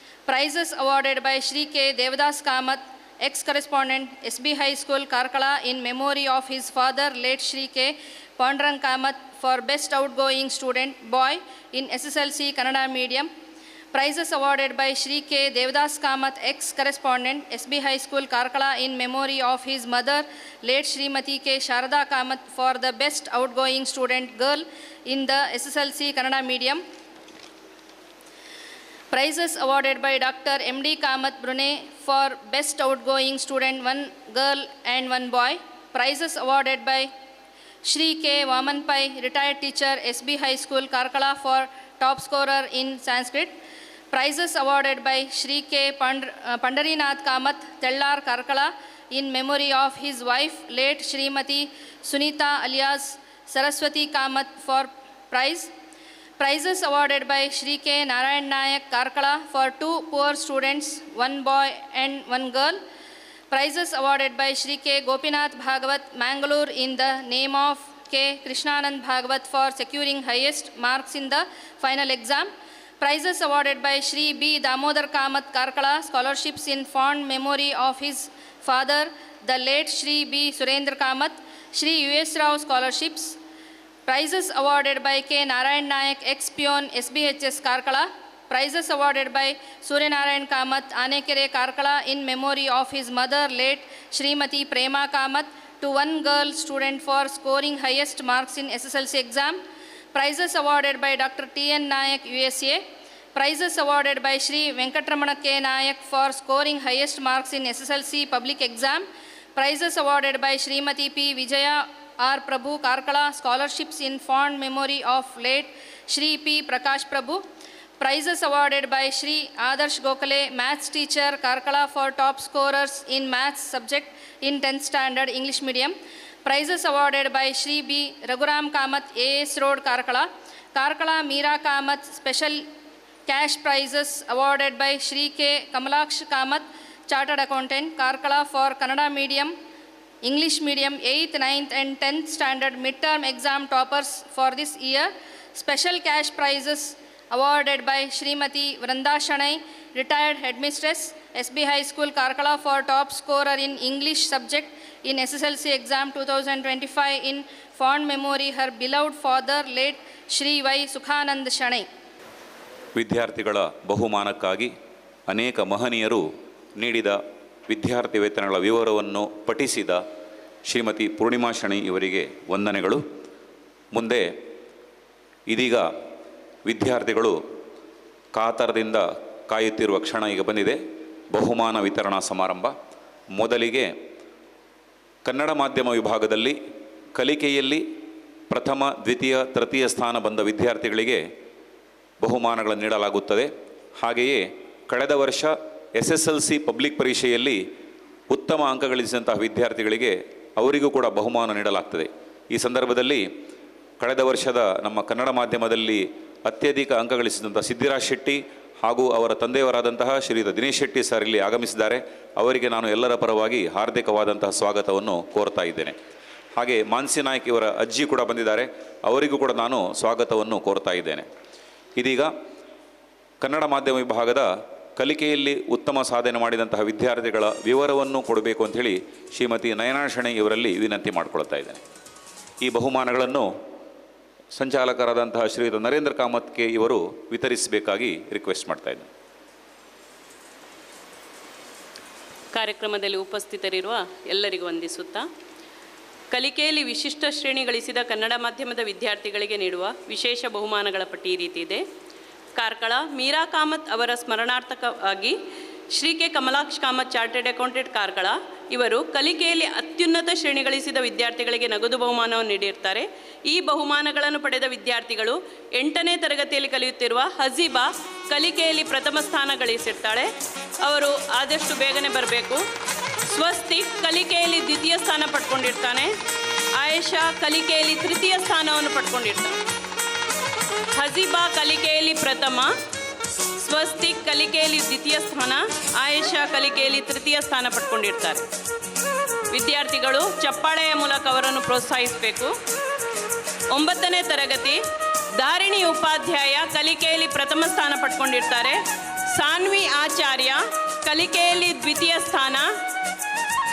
Prizes awarded by Shri K. Devdas Kamath, ex-correspondent, SB High School, Karkala, in memory of his father late Shri K. Pandurang Kamath, for best outgoing student boy in SSLC Kannada medium. Prizes awarded by Shri K. Devdas Kamath, ex-correspondent, SB High School, Karkala, in memory of his mother late Srimati K. Sharada Kamath, for the best outgoing student girl in the SSLC Kannada medium. Prizes awarded by Dr. M.D. Kamath, Brunei, for best outgoing student, one girl and one boy. Prizes awarded by Shri K. Vamanpai, Retired Teacher, SB High School, Karkala, for top scorer in Sanskrit. Prizes awarded by Shri K. Pandarinath Kamath, Tellar, Karkala, in memory of his wife late Srimati Sunita alias Saraswati Kamath, for prize. Prizes awarded by Shri K. Narayan Nayak, Karkala, for two poor students, one boy and one girl. Prizes awarded by Shri K. Gopinath Bhagavat, Mangalore, in the name of K. Krishnanand Bhagavat, for securing highest marks in the final exam. Prizes awarded by Shri B. Damodar Kamath, Karkala, scholarships in fond memory of his father, the late Shri B. Surendra Kamath, Shri U.S. Rao scholarships. Prizes awarded by K. Narayan Nayak, ex-peon, SBHS, Karkala. Prizes awarded by Suryanarayan Kamath, Anekere, Karkala, in memory of his mother late Srimati Prema Kamath, to one girl student for scoring highest marks in SSLC exam. Prizes awarded by Dr. T.N. Nayak, USA. Prizes awarded by Shri Venkatramana K. Nayak, for scoring highest marks in SSLC public exam. Prizes awarded by Srimati P. Vijaya R. Prabhu, Karkala, scholarships in fond memory of late Shri P. Prakash Prabhu. Prizes awarded by Shri Adarsh Gokhale, Maths Teacher, Karkala, for top scorers in Maths subject in 10th standard English medium. Prizes awarded by Shri B. Raghuram Kamath, AS Road, Karkala. Karkala Meera Kamath, special cash prizes awarded by Shri K. Kamalaksh Kamath, Chartered Accountant, Karkala for Kannada Medium, English Medium 8th, 9th and 10th Standard Midterm Exam toppers for this year. Special cash prizes awarded by Srimati Vranda Shanai, retired headmistress, SB High School, Karkala for top scorer in English subject in SSLC exam 2025 in fond memory her beloved father, late Shri Y. Sukhanand Shanai. ವಿದ್ಯಾರ್ಥಿಗಳ ಬಹುಮಾನಕ್ಕಾಗಿ ಅನೇಕ ಮಹನೀಯರು ನೀಡಿದ ವಿದ್ಯಾರ್ಥಿ ವೇತನಗಳ ವಿವರವನ್ನು ಪಠಿಸಿದ ಶ್ರೀಮತಿ ಪೂರ್ಣಿಮಾ ಶಣೈ ಇವರಿಗೆ ವಂದನೆಗಳು. ಮುಂದೆ ಇದೀಗ ವಿದ್ಯಾರ್ಥಿಗಳು ಕಾತರದಿಂದ ಕಾಯುತ್ತಿರುವ ಕ್ಷಣ ಈಗ ಬಂದಿದೆ. ಬಹುಮಾನ ವಿತರಣಾ ಸಮಾರಂಭ. ಮೊದಲಿಗೆ ಕನ್ನಡ ಮಾಧ್ಯಮ ವಿಭಾಗದಲ್ಲಿ ಕಲಿಕೆಯಲ್ಲಿ ಪ್ರಥಮ, ದ್ವಿತೀಯ, ತೃತೀಯ ಸ್ಥಾನ ಬಂದ ವಿದ್ಯಾರ್ಥಿಗಳಿಗೆ ಬಹುಮಾನಗಳನ್ನು ನೀಡಲಾಗುತ್ತದೆ. ಹಾಗೆಯೇ ಕಳೆದ ವರ್ಷ SSLC ಪಬ್ಲಿಕ್ ಪರೀಕ್ಷೆಯಲ್ಲಿ ಉತ್ತಮ ಅಂಕ ಗಳಿಸಿದಂತಹ ವಿದ್ಯಾರ್ಥಿಗಳಿಗೆ ಅವರಿಗೂ ಕೂಡ ಬಹುಮಾನ ನೀಡಲಾಗ್ತದೆ. ಈ ಸಂದರ್ಭದಲ್ಲಿ ಕಳೆದ ವರ್ಷದ ನಮ್ಮ ಕನ್ನಡ ಮಾಧ್ಯಮದಲ್ಲಿ ಅತ್ಯಧಿಕ ಅಂಕ ಗಳಿಸಿದಂಥ ಸಿದ್ಧಿರಾಜ್ ಶೆಟ್ಟಿ ಹಾಗೂ ಅವರ ತಂದೆಯವರಾದಂತಹ ಶ್ರೀಯುತ ದಿನೇಶ್ ಶೆಟ್ಟಿ ಸರ್ ಇಲ್ಲಿ ಆಗಮಿಸಿದ್ದಾರೆ. ಅವರಿಗೆ ನಾನು ಎಲ್ಲರ ಪರವಾಗಿ ಹಾರ್ದಿಕವಾದಂತಹ ಸ್ವಾಗತವನ್ನು ಕೋರ್ತಾ ಇದ್ದೇನೆ. ಹಾಗೆ ಮಾನ್ಸಿ ನಾಯ್ಕ್ ಇವರ ಅಜ್ಜಿ ಕೂಡ ಬಂದಿದ್ದಾರೆ. ಅವರಿಗೂ ಕೂಡ ನಾನು ಸ್ವಾಗತವನ್ನು ಕೋರ್ತಾ ಇದ್ದೇನೆ. ಇದೀಗ ಕನ್ನಡ ಮಾಧ್ಯಮ ವಿಭಾಗದ ಕಲಿಕೆಯಲ್ಲಿ ಉತ್ತಮ ಸಾಧನೆ ಮಾಡಿದಂತಹ ವಿದ್ಯಾರ್ಥಿಗಳ ವಿವರವನ್ನು ಕೊಡಬೇಕು ಅಂಥೇಳಿ ಶ್ರೀಮತಿ ನಯನಾ ಶೆಣೈ ಇವರಲ್ಲಿ ವಿನಂತಿ ಮಾಡಿಕೊಳ್ತಾ ಇದ್ದೇನೆ. ಈ ಬಹುಮಾನಗಳನ್ನು ಸಂಚಾಲಕರಾದಂತಹ ಶ್ರೀಯುತ ನರೇಂದ್ರ ಕಾಮತ್ಗೆ ಇವರು ವಿತರಿಸಬೇಕಾಗಿ ರಿಕ್ವೆಸ್ಟ್ ಮಾಡ್ತಾ ಇದ್ದೇನೆ. ಕಾರ್ಯಕ್ರಮದಲ್ಲಿ ಉಪಸ್ಥಿತರಿರುವ ಎಲ್ಲರಿಗೂ ವಂದಿಸುತ್ತಾ, ಕಲಿಕೆಯಲ್ಲಿ ವಿಶಿಷ್ಟ ಶ್ರೇಣಿ ಗಳಿಸಿದ ಕನ್ನಡ ಮಾಧ್ಯಮದ ವಿದ್ಯಾರ್ಥಿಗಳಿಗೆ ನೀಡುವ ವಿಶೇಷ ಬಹುಮಾನಗಳ ಪಟ್ಟಿ ಈ ರೀತಿ ಇದೆ. ಕಾರ್ಕಳ ಮೀರಾ ಕಾಮತ್ ಅವರ ಸ್ಮರಣಾರ್ಥಕವಾಗಿ Shri K Kamalaksha Kamath chartered accountant Karkala ಇವರು ಕಲಿಕೆಯಲ್ಲಿ ಅತ್ಯುನ್ನತ ಶ್ರೇಣಿ ಗಳಿಸಿದ ವಿದ್ಯಾರ್ಥಿಗಳಿಗೆ ನಗದು ಬಹುಮಾನವನ್ನು ನೀಡಿರ್ತಾರೆ. ಈ ಬಹುಮಾನಗಳನ್ನು ಪಡೆದ ವಿದ್ಯಾರ್ಥಿಗಳು 8ನೇ ತರಗತಿಯಲ್ಲಿ ಕಲಿಯುತ್ತಿರುವ ಹಜೀಬಾ ಕಲಿಕೆಯಲ್ಲಿ ಪ್ರಥಮ ಸ್ಥಾನ ಗಳಿಸಿರ್ತಾಳೆ. ಅವರು ಆದಷ್ಟು ಬೇಗನೆ ಬರಬೇಕು. ಸ್ವಸ್ತಿಕ್ ಕಲಿಕೆಯಲ್ಲಿ ದ್ವಿತೀಯ ಸ್ಥಾನ ಪಡ್ಕೊಂಡಿರ್ತಾನೆ. ಆಯೇಷಾ ಕಲಿಕೆಯಲ್ಲಿ ತೃತೀಯ ಸ್ಥಾನವನ್ನು ಪಡ್ಕೊಂಡಿರ್ತಾನೆ. ಹಜೀಬಾ ಕಲಿಕೆಯಲ್ಲಿ ಪ್ರಥಮ, ಸ್ವಸ್ತಿಕ್ ಕಲಿಕೆಯಲ್ಲಿ ದ್ವಿತೀಯ ಸ್ಥಾನ, ಆಯೇಷಾ ಕಲಿಕೆಯಲ್ಲಿ ತೃತೀಯ ಸ್ಥಾನ ಪಡ್ಕೊಂಡಿರ್ತಾರೆ. ವಿದ್ಯಾರ್ಥಿಗಳು ಚಪ್ಪಾಳೆಯ ಮೂಲಕ ಅವರನ್ನು ಪ್ರೋತ್ಸಾಹಿಸಬೇಕು. 9ನೇ ತರಗತಿ ಧಾರಿಣಿ ಉಪಾಧ್ಯಾಯ ಕಲಿಕೆಯಲ್ಲಿ ಪ್ರಥಮ ಸ್ಥಾನ ಪಡ್ಕೊಂಡಿರ್ತಾರೆ. ಸಾನ್ವಿ ಆಚಾರ್ಯ ಕಲಿಕೆಯಲ್ಲಿ ದ್ವಿತೀಯ ಸ್ಥಾನ,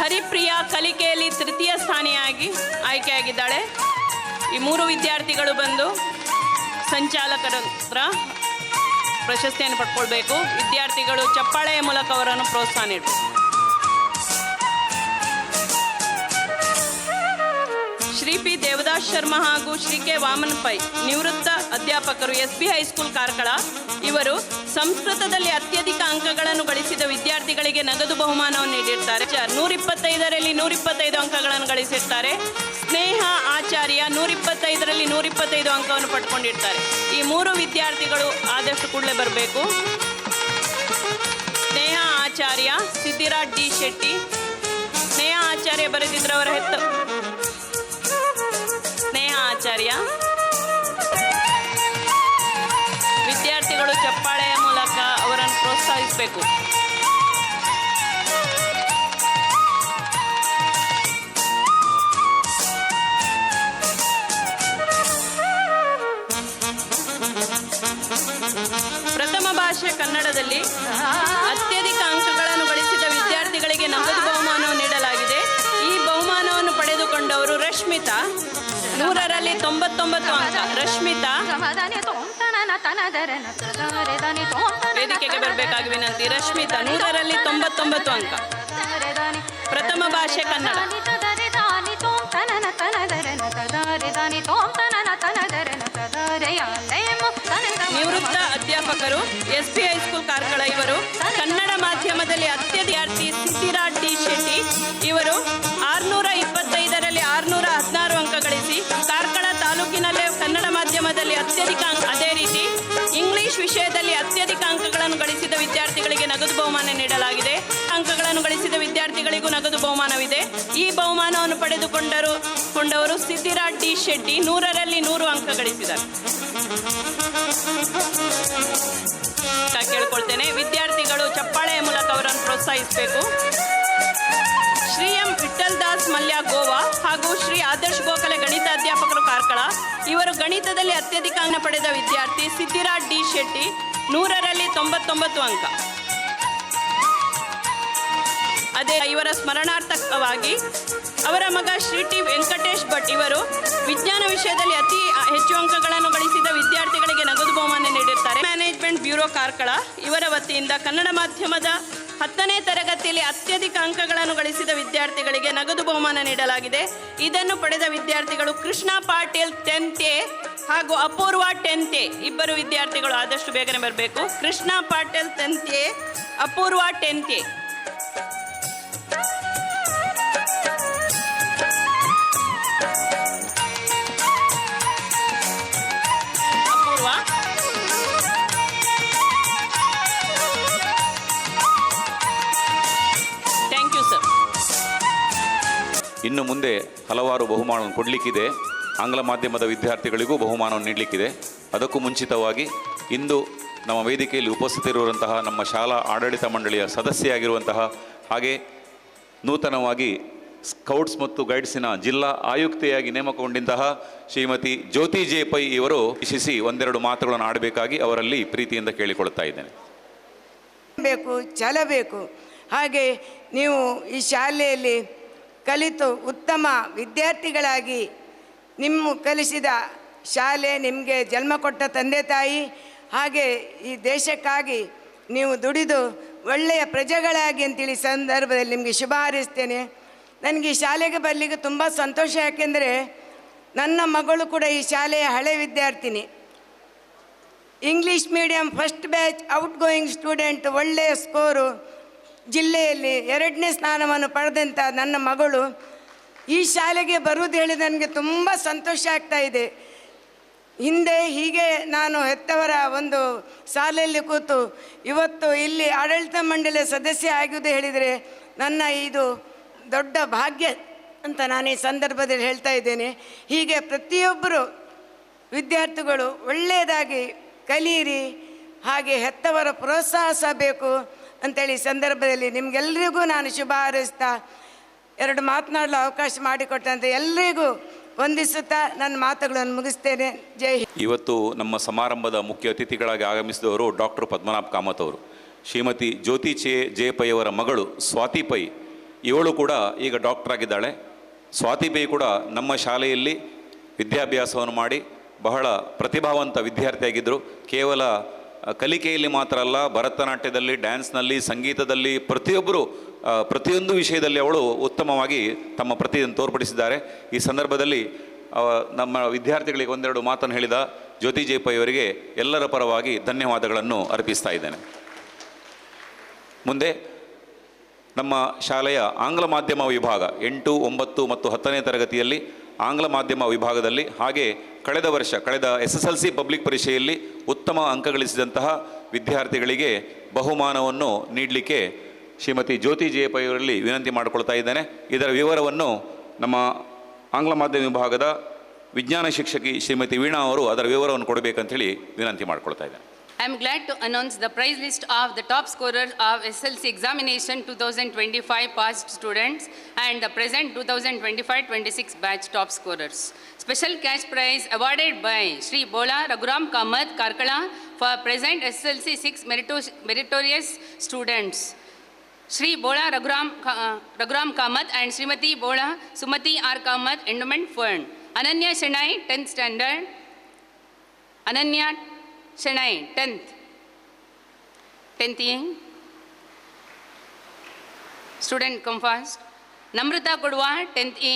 ಹರಿಪ್ರಿಯಾ ಕಲಿಕೆಯಲ್ಲಿ ತೃತೀಯ ಸ್ಥಾನಿಯಾಗಿ ಆಯ್ಕೆಯಾಗಿದ್ದಾಳೆ. ಈ 3 ವಿದ್ಯಾರ್ಥಿಗಳು ಬಂದು ಸಂಚಾಲಕರ ಹತ್ರ ಪ್ರಶಸ್ತಿಯನ್ನು ಪಡ್ಕೊಳ್ಬೇಕು. ವಿದ್ಯಾರ್ಥಿಗಳು ಚಪ್ಪಾಳೆಯ ಮೂಲಕ ಅವರನ್ನು ಪ್ರೋತ್ಸಾಹ ನೀಡಬೇಕು. ಶ್ರೀ ಪಿ ದೇವದಾಸ್ ಶರ್ಮಾ ಹಾಗೂ ಶ್ರೀ ಕೆ ವಾಮನ್ ಪೈ ನಿವೃತ್ತ ಅಧ್ಯಾಪಕರು SB ಹೈಸ್ಕೂಲ್ ಕಾರ್ಕಳ ಇವರು ಸಂಸ್ಕೃತದಲ್ಲಿ ಅತ್ಯಧಿಕ ಅಂಕಗಳನ್ನು ಗಳಿಸಿದ ವಿದ್ಯಾರ್ಥಿಗಳಿಗೆ ನಗದು ಬಹುಮಾನವನ್ನು ನೀಡಿರ್ತಾರೆ. 125ರಲ್ಲಿ 125 ಅಂಕಗಳನ್ನು ಗಳಿಸಿರ್ತಾರೆ. ಸ್ನೇಹ ಆಚಾರ್ಯ 125ರಲ್ಲಿ 125 ಅಂಕವನ್ನು ಪಡ್ಕೊಂಡಿರ್ತಾರೆ. ಈ 3 ವಿದ್ಯಾರ್ಥಿಗಳು ಆದಷ್ಟು ಕೂಡಲೇ ಬರಬೇಕು. ಸ್ನೇಹ ಆಚಾರ್ಯ, ಸಿದ್ಧಿರಾಜ್ ಡಿ ಶೆಟ್ಟಿ. ಸ್ನೇಹ ಆಚಾರ್ಯ ಬರೆದಿದ್ರು ಅವರ ಸ್ನೇಹ ಆಚಾರ್ಯ. ವಿದ್ಯಾರ್ಥಿಗಳು ಚಪ್ಪಾಳೆಯ ಮೂಲಕ ಅವರನ್ನು ಪ್ರೋತ್ಸಾಹಿಸಬೇಕು. ಪ್ರಥಮ ಭಾಷೆ ಕನ್ನಡದಲ್ಲಿ ಅತ್ಯಧಿಕ ಅಂಕಗಳನ್ನು ಗಳಿಸಿದ ವಿದ್ಯಾರ್ಥಿಗಳಿಗೆ ನಗದು ಬಹುಮಾನವನ್ನು ನೀಡಲಾಗಿದೆ. ಈ ಬಹುಮಾನವನ್ನು ಪಡೆದುಕೊಂಡವರು ರಶ್ಮಿತಾ 100ರಲ್ಲಿ 99 ಅಂಕ. ರಶ್ಮಿತಾ ವೇದಿಕೆಗೆ ಬರಬೇಕಾಗಿ ವಿನಂತಿ. ರಶ್ಮಿತಾ 100ರಲ್ಲಿ 99 ಅಂಕ. ಪ್ರಥಮ ಭಾಷೆ ಕನ್ನಡ. ನಿವೃತ್ತ ಅಧ್ಯಾಪಕರು SB ಹೈಸ್ಕೂಲ್ ಕಾರ್ಕಳ ಇವರು ಕನ್ನಡ ಮಾಧ್ಯಮದಲ್ಲಿ ವಿದ್ಯಾರ್ಥಿ ಸಿದ್ಧಿರಾಜ್ ಡಿ ಶೆಟ್ಟಿ ಇವರು 625ರಲ್ಲಿ 616 ಅಂಕ ಗಳಿಸಿ ಕಾರ್ಕಳ ತಾಲೂಕಿನಲ್ಲೇ ಕನ್ನಡ ಮಾಧ್ಯಮದಲ್ಲಿ ಅತ್ಯಧಿಕ ಅಂಕ. ಅದೇ ರೀತಿ ಇಂಗ್ಲಿಷ್ ವಿಷಯದಲ್ಲಿ ಅತ್ಯಧಿಕ ಅಂಕಗಳನ್ನು ಗಳಿಸಿದ ವಿದ್ಯಾರ್ಥಿಗಳಿಗೆ ನಗದು ಬಹುಮಾನ ನೀಡಲಾಗಿದೆ. ಅಂಕಗಳನ್ನು ಗಳಿಸಿದ ವಿದ್ಯಾರ್ಥಿಗಳಿಗೂ ನಗದು ಬಹುಮಾನವಿದೆ. ಈ ಬಹುಮಾನವನ್ನು ಪಡೆದುಕೊಂಡವರು ಸಿದ್ಧಿರಾಜ್ ಡಿ ಶೆಟ್ಟಿ 100ರಲ್ಲಿ 100 ಅಂಕ ಗಳಿಸಿದ್ದಾರೆ. ಕೇಳಿಕೊಳ್ತೇನೆ. ವಿದ್ಯಾರ್ಥಿಗಳು ಚಪ್ಪಾಳೆಯ ಮೂಲಕ ಅವರನ್ನು ಪ್ರೋತ್ಸಾಹಿಸಬೇಕು. ಶ್ರೀ ಎಂ ವಿಠಲ್ ದಾಸ್ ಮಲ್ಯ ಗೋವಾ ಹಾಗೂ ಶ್ರೀ ಆದರ್ಶ್ ಗೋಖಲೆ ಗಣಿತ ಅಧ್ಯಾಪಕರು ಕಾರ್ಕಳ. ಇವರು ಗಣಿತದಲ್ಲಿ ಅತ್ಯಧಿಕ ಅಂಕ ಪಡೆದ ವಿದ್ಯಾರ್ಥಿ. ಸಿದ್ಧಿರಾಜ್ ಡಿ ಶೆಟ್ಟಿ 100ರಲ್ಲಿ 99 ಅಂಕ. ಅದೇ ಇವರ ಸ್ಮರಣಾರ್ಥಕವಾಗಿ ಅವರ ಮಗ ಶ್ರೀ ಟಿ ವೆಂಕಟೇಶ್ ಭಟ್ ಇವರು ವಿಜ್ಞಾನ ವಿಷಯದಲ್ಲಿ ಅತಿ ಹೆಚ್ಚು ಅಂಕಗಳನ್ನು ಗಳಿಸಿದ ವಿದ್ಯಾರ್ಥಿಗಳಿಗೆ ನಗದು ಬಹುಮಾನ ನೀಡಿರ್ತಾರೆ. ಮ್ಯಾನೇಜ್ಮೆಂಟ್ ಬ್ಯೂರೋ ಕಾರ್ಕಳ ಇವರ ವತಿಯಿಂದ ಕನ್ನಡ ಮಾಧ್ಯಮದ 10ನೇ ತರಗತಿಯಲ್ಲಿ ಅತ್ಯಧಿಕ ಅಂಕಗಳನ್ನು ಗಳಿಸಿದ ವಿದ್ಯಾರ್ಥಿಗಳಿಗೆ ನಗದು ಬಹುಮಾನ ನೀಡಲಾಗಿದೆ. ಇದನ್ನು ಪಡೆದ ವಿದ್ಯಾರ್ಥಿಗಳು ಕೃಷ್ಣ ಪಾಟೀಲ್ 10th A ಹಾಗೂ ಅಪೂರ್ವ 10th A. ಇಬ್ಬರು ವಿದ್ಯಾರ್ಥಿಗಳು ಆದಷ್ಟು ಬೇಗನೆ ಬರಬೇಕು. Krishna Patil 10th A, Apoorva 10th A. ಇನ್ನು ಮುಂದೆ ಹಲವಾರು ಬಹುಮಾನವನ್ನು ಕೊಡಲಿಕ್ಕಿದೆ. ಆಂಗ್ಲ ಮಾಧ್ಯಮದ ವಿದ್ಯಾರ್ಥಿಗಳಿಗೂ ಬಹುಮಾನವನ್ನು ನೀಡಲಿಕ್ಕಿದೆ. ಅದಕ್ಕೂ ಮುಂಚಿತವಾಗಿ ಇಂದು ನಮ್ಮ ವೇದಿಕೆಯಲ್ಲಿ ಉಪಸ್ಥಿತರಿರುವಂತಹ ನಮ್ಮ ಶಾಲಾ ಆಡಳಿತ ಮಂಡಳಿಯ ಸದಸ್ಯೆಯಾಗಿರುವಂತಹ ಹಾಗೆ ನೂತನವಾಗಿ ಸ್ಕೌಟ್ಸ್ ಮತ್ತು ಗೈಡ್ಸಿನ ಜಿಲ್ಲಾ ಆಯುಕ್ತೆಯಾಗಿ ನೇಮಕಗೊಂಡಂತಹ ಶ್ರೀಮತಿ ಜ್ಯೋತಿ ಜೆ ಪೈ ಇವರು ಇಶಿಸಿ ಒಂದೆರಡು ಮಾತುಗಳನ್ನು ಆಡಬೇಕಾಗಿ ಅವರಲ್ಲಿ ಪ್ರೀತಿಯಿಂದ ಕೇಳಿಕೊಳ್ಳುತ್ತಾ ಇದ್ದೇನೆ. ಬೇಕು, ಛಲ ಬೇಕು. ಹಾಗೆ ನೀವು ಈ ಶಾಲೆಯಲ್ಲಿ ಕಲಿತು ಉತ್ತಮ ವಿದ್ಯಾರ್ಥಿಗಳಾಗಿ ನಿಮ್ಮ ಕಲಿಸಿದ ಶಾಲೆ, ನಿಮಗೆ ಜನ್ಮ ಕೊಟ್ಟ ತಂದೆ ತಾಯಿ, ಹಾಗೆ ಈ ದೇಶಕ್ಕಾಗಿ ನೀವು ದುಡಿದು ಒಳ್ಳೆಯ ಪ್ರಜೆಗಳಾಗಿ ಅಂತೇಳಿ ಸಂದರ್ಭದಲ್ಲಿ ನಿಮಗೆ ಶುಭ ಹಾರೈಸ್ತೇನೆ. ನನಗೆ ಈ ಶಾಲೆಗೆ ಬರಲಿಕ್ಕೆ ತುಂಬ ಸಂತೋಷ. ಯಾಕೆಂದರೆ ನನ್ನ ಮಗಳು ಕೂಡ ಈ ಶಾಲೆಯ ಹಳೆ ವಿದ್ಯಾರ್ಥಿನಿ. English medium first batch out going student, ಒಳ್ಳೆಯ ಸ್ಕೋರು, ಜಿಲ್ಲೆಯಲ್ಲಿ 2ನೇ ಸ್ಥಾನವನ್ನು ಪಡೆದಂಥ ನನ್ನ ಮಗಳು ಈ ಶಾಲೆಗೆ ಬರುವುದು ಹೇಳಿ ನನಗೆ ತುಂಬ ಸಂತೋಷ ಆಗ್ತಾ ಇದೆ. ಹಿಂದೆ ಹೀಗೆ ನಾನು ಹೆತ್ತವರ ಒಂದು ಶಾಲೆಯಲ್ಲಿ ಕೂತು ಇವತ್ತು ಇಲ್ಲಿ ಆಡಳಿತ ಮಂಡಳಿಯ ಸದಸ್ಯ ಆಗುವುದು ಹೇಳಿದರೆ ನನ್ನ ಇದು ದೊಡ್ಡ ಭಾಗ್ಯ ಅಂತ ನಾನು ಈ ಸಂದರ್ಭದಲ್ಲಿ ಹೇಳ್ತಾ ಇದ್ದೇನೆ. ಹೀಗೆ ಪ್ರತಿಯೊಬ್ಬರು ವಿದ್ಯಾರ್ಥಿಗಳು ಒಳ್ಳೆಯದಾಗಿ ಕಲಿಯಿರಿ, ಹಾಗೆ ಹೆತ್ತವರ ಪ್ರೋತ್ಸಾಹ ಸಹ ಬೇಕು ಅಂತೇಳಿ ಸಂದರ್ಭದಲ್ಲಿ ನಿಮಗೆಲ್ಲರಿಗೂ ನಾನು ಶುಭ ಹಾರೈಸ್ತಾ 2 ಮಾತನಾಡಲು ಅವಕಾಶ ಮಾಡಿಕೊಟ್ಟಂತೆ ಎಲ್ಲರಿಗೂ ವಂದಿಸುತ್ತಾ ನನ್ನ ಮಾತುಗಳನ್ನು ಮುಗಿಸ್ತೇನೆ. ಜೈ ಹಿಂದ್. ಇವತ್ತು ನಮ್ಮ ಸಮಾರಂಭದ ಮುಖ್ಯ ಅತಿಥಿಗಳಾಗಿ ಆಗಮಿಸಿದವರು ಡಾಕ್ಟರ್ ಪದ್ಮನಾಭ್ ಕಾಮತ್ ಅವರು. ಶ್ರೀಮತಿ ಜ್ಯೋತಿ ಜೆ ಪೈ ಅವರ ಮಗಳು ಸ್ವಾತಿ ಪೈ, ಇವಳು ಕೂಡ ಈಗ ಡಾಕ್ಟರ್ ಆಗಿದ್ದಾಳೆ. ಸ್ವಾತಿ ಪೈ ಕೂಡ ನಮ್ಮ ಶಾಲೆಯಲ್ಲಿ ವಿದ್ಯಾಭ್ಯಾಸವನ್ನು ಮಾಡಿ ಬಹಳ ಪ್ರತಿಭಾವಂತ ವಿದ್ಯಾರ್ಥಿಯಾಗಿದ್ದರು. ಕೇವಲ ಕಲಿಕೆಯಲ್ಲಿ ಮಾತ್ರ ಅಲ್ಲ, ಭರತನಾಟ್ಯದಲ್ಲಿ, ಡ್ಯಾನ್ಸ್ನಲ್ಲಿ, ಸಂಗೀತದಲ್ಲಿ ಪ್ರತಿಯೊಂದು ವಿಷಯದಲ್ಲಿ ಅವಳು ಉತ್ತಮವಾಗಿ ತಮ್ಮ ಪ್ರತಿಯನ್ನು ತೋರ್ಪಡಿಸಿದ್ದಾರೆ. ಈ ಸಂದರ್ಭದಲ್ಲಿ ನಮ್ಮ ವಿದ್ಯಾರ್ಥಿಗಳಿಗೆ ಒಂದೆರಡು ಮಾತನ್ನು ಹೇಳಿದ ಜ್ಯೋತಿ ಜೆ ಪೈ ಅವರಿಗೆ ಎಲ್ಲರ ಪರವಾಗಿ ಧನ್ಯವಾದಗಳನ್ನು ಅರ್ಪಿಸ್ತಾ ಇದ್ದೇನೆ. ಮುಂದೆ ನಮ್ಮ ಶಾಲೆಯ ಆಂಗ್ಲ ಮಾಧ್ಯಮ ವಿಭಾಗ 8, 9 ಮತ್ತು 10ನೇ ತರಗತಿಯಲ್ಲಿ ಆಂಗ್ಲ ಮಾಧ್ಯಮ ವಿಭಾಗದಲ್ಲಿ ಹಾಗೆ ಕಳೆದ SSLC ಪಬ್ಲಿಕ್ ಪರೀಕ್ಷೆಯಲ್ಲಿ ಉತ್ತಮ ಅಂಕ ಗಳಿಸಿದಂತಹ ವಿದ್ಯಾರ್ಥಿಗಳಿಗೆ ಬಹುಮಾನವನ್ನು ನೀಡಲಿಕ್ಕೆ ಶ್ರೀಮತಿ ಜ್ಯೋತಿ ಜೆ ಪೈ ಅವರಲ್ಲಿ ವಿನಂತಿ ಮಾಡಿಕೊಳ್ತಾ ಇದ್ದೇನೆ. ಇದರ ವಿವರವನ್ನು ನಮ್ಮ ಆಂಗ್ಲ ಮಾಧ್ಯಮ ವಿಭಾಗದ ವಿಜ್ಞಾನ ಶಿಕ್ಷಕಿ ಶ್ರೀಮತಿ ವೀಣಾ ಅವರು ಅದರ ವಿವರವನ್ನು ಕೊಡಬೇಕಂತೇಳಿ ವಿನಂತಿ ಮಾಡಿಕೊಳ್ತಾ ಇದ್ದೇನೆ. I am glad to announce the prize list of the top scorers of SLC examination 2025 passed students and the present 2025-26 batch top scorers. Special cash prize awarded by Shri Bola Raghuram Kamath Karkala for present SLC 6 meritorious students. Shri Bola Raghuram Kamath and Srimati Bola Sumati R. Kamath Endowment Fund. Ananya Shenai 10th standard. Ananya Shenai 10th A. Student come first. Namrata Kodwa 10th A.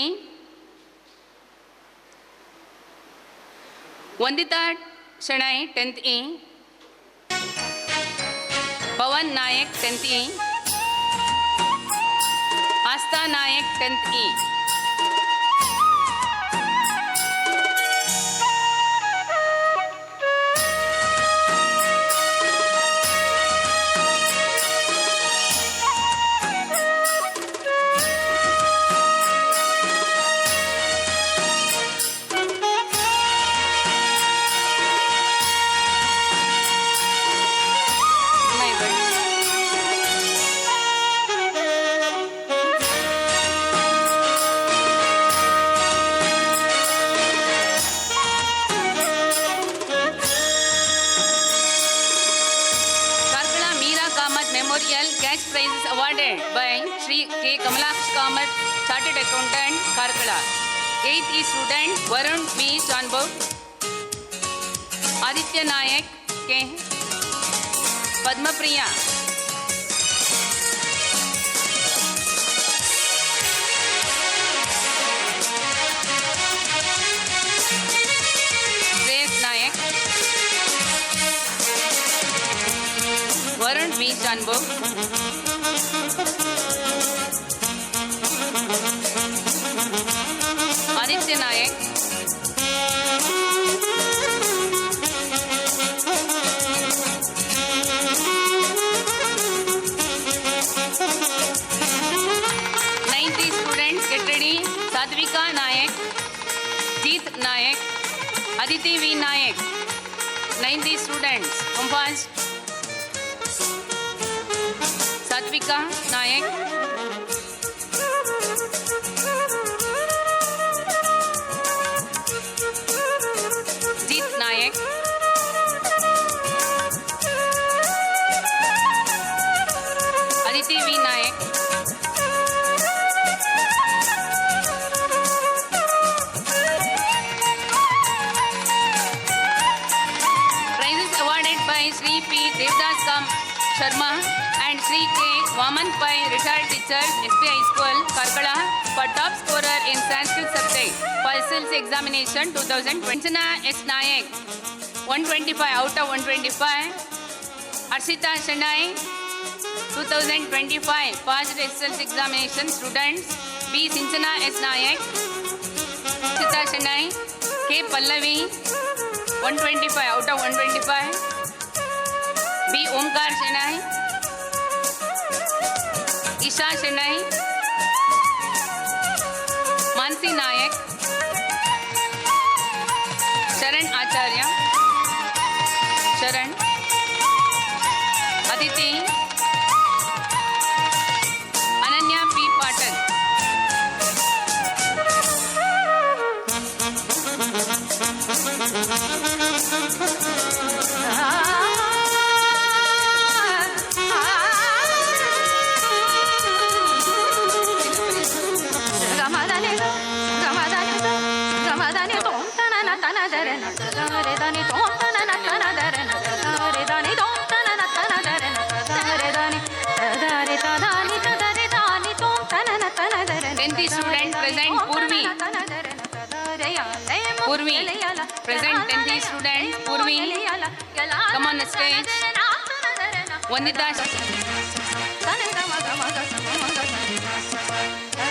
Vandita Shenai 10th A. Pawan Nayak 10th A. Asta Nayak 10th A. My Sri K. Kamalaksh Kamath, Chartered Accountant, Karkala. 8th E student Varun B. Chanbok. Aditya Nayak K. Padma Priya. Shreyas Nayak. Varun B. Chanbok. Aditya Nayak. Students get ready. Sadvika Nayak, Jeet Nayak, Aditi V Nayak. 90 students. Come fast. Sadvika Nayak. Jeet Nayak. Aditi V Nayak. Prizes awarded by Sri P. Devdas Kam Sharma and Sri K. Vaman Pai, retired teacher, SBI School, Karkala, for top scorer in Sanskrit subject for SLC examination 2020. Sanjana S. Nayak, 125 out of 125. Arshita Shanai, 2025 passed SLC examination students. B. Sinchana S. Nayak, Arshita Shanai, K. Pallavi, 125 out of 125. B. Omkar Shanai, Isha Shanai, Mansi Nayak, Sharan Acharya, Sharan, Aditi, Ananya P. Patel. Tenth student present Purvi. Purvi present 10th student Purvi. Come on the stage. Vandita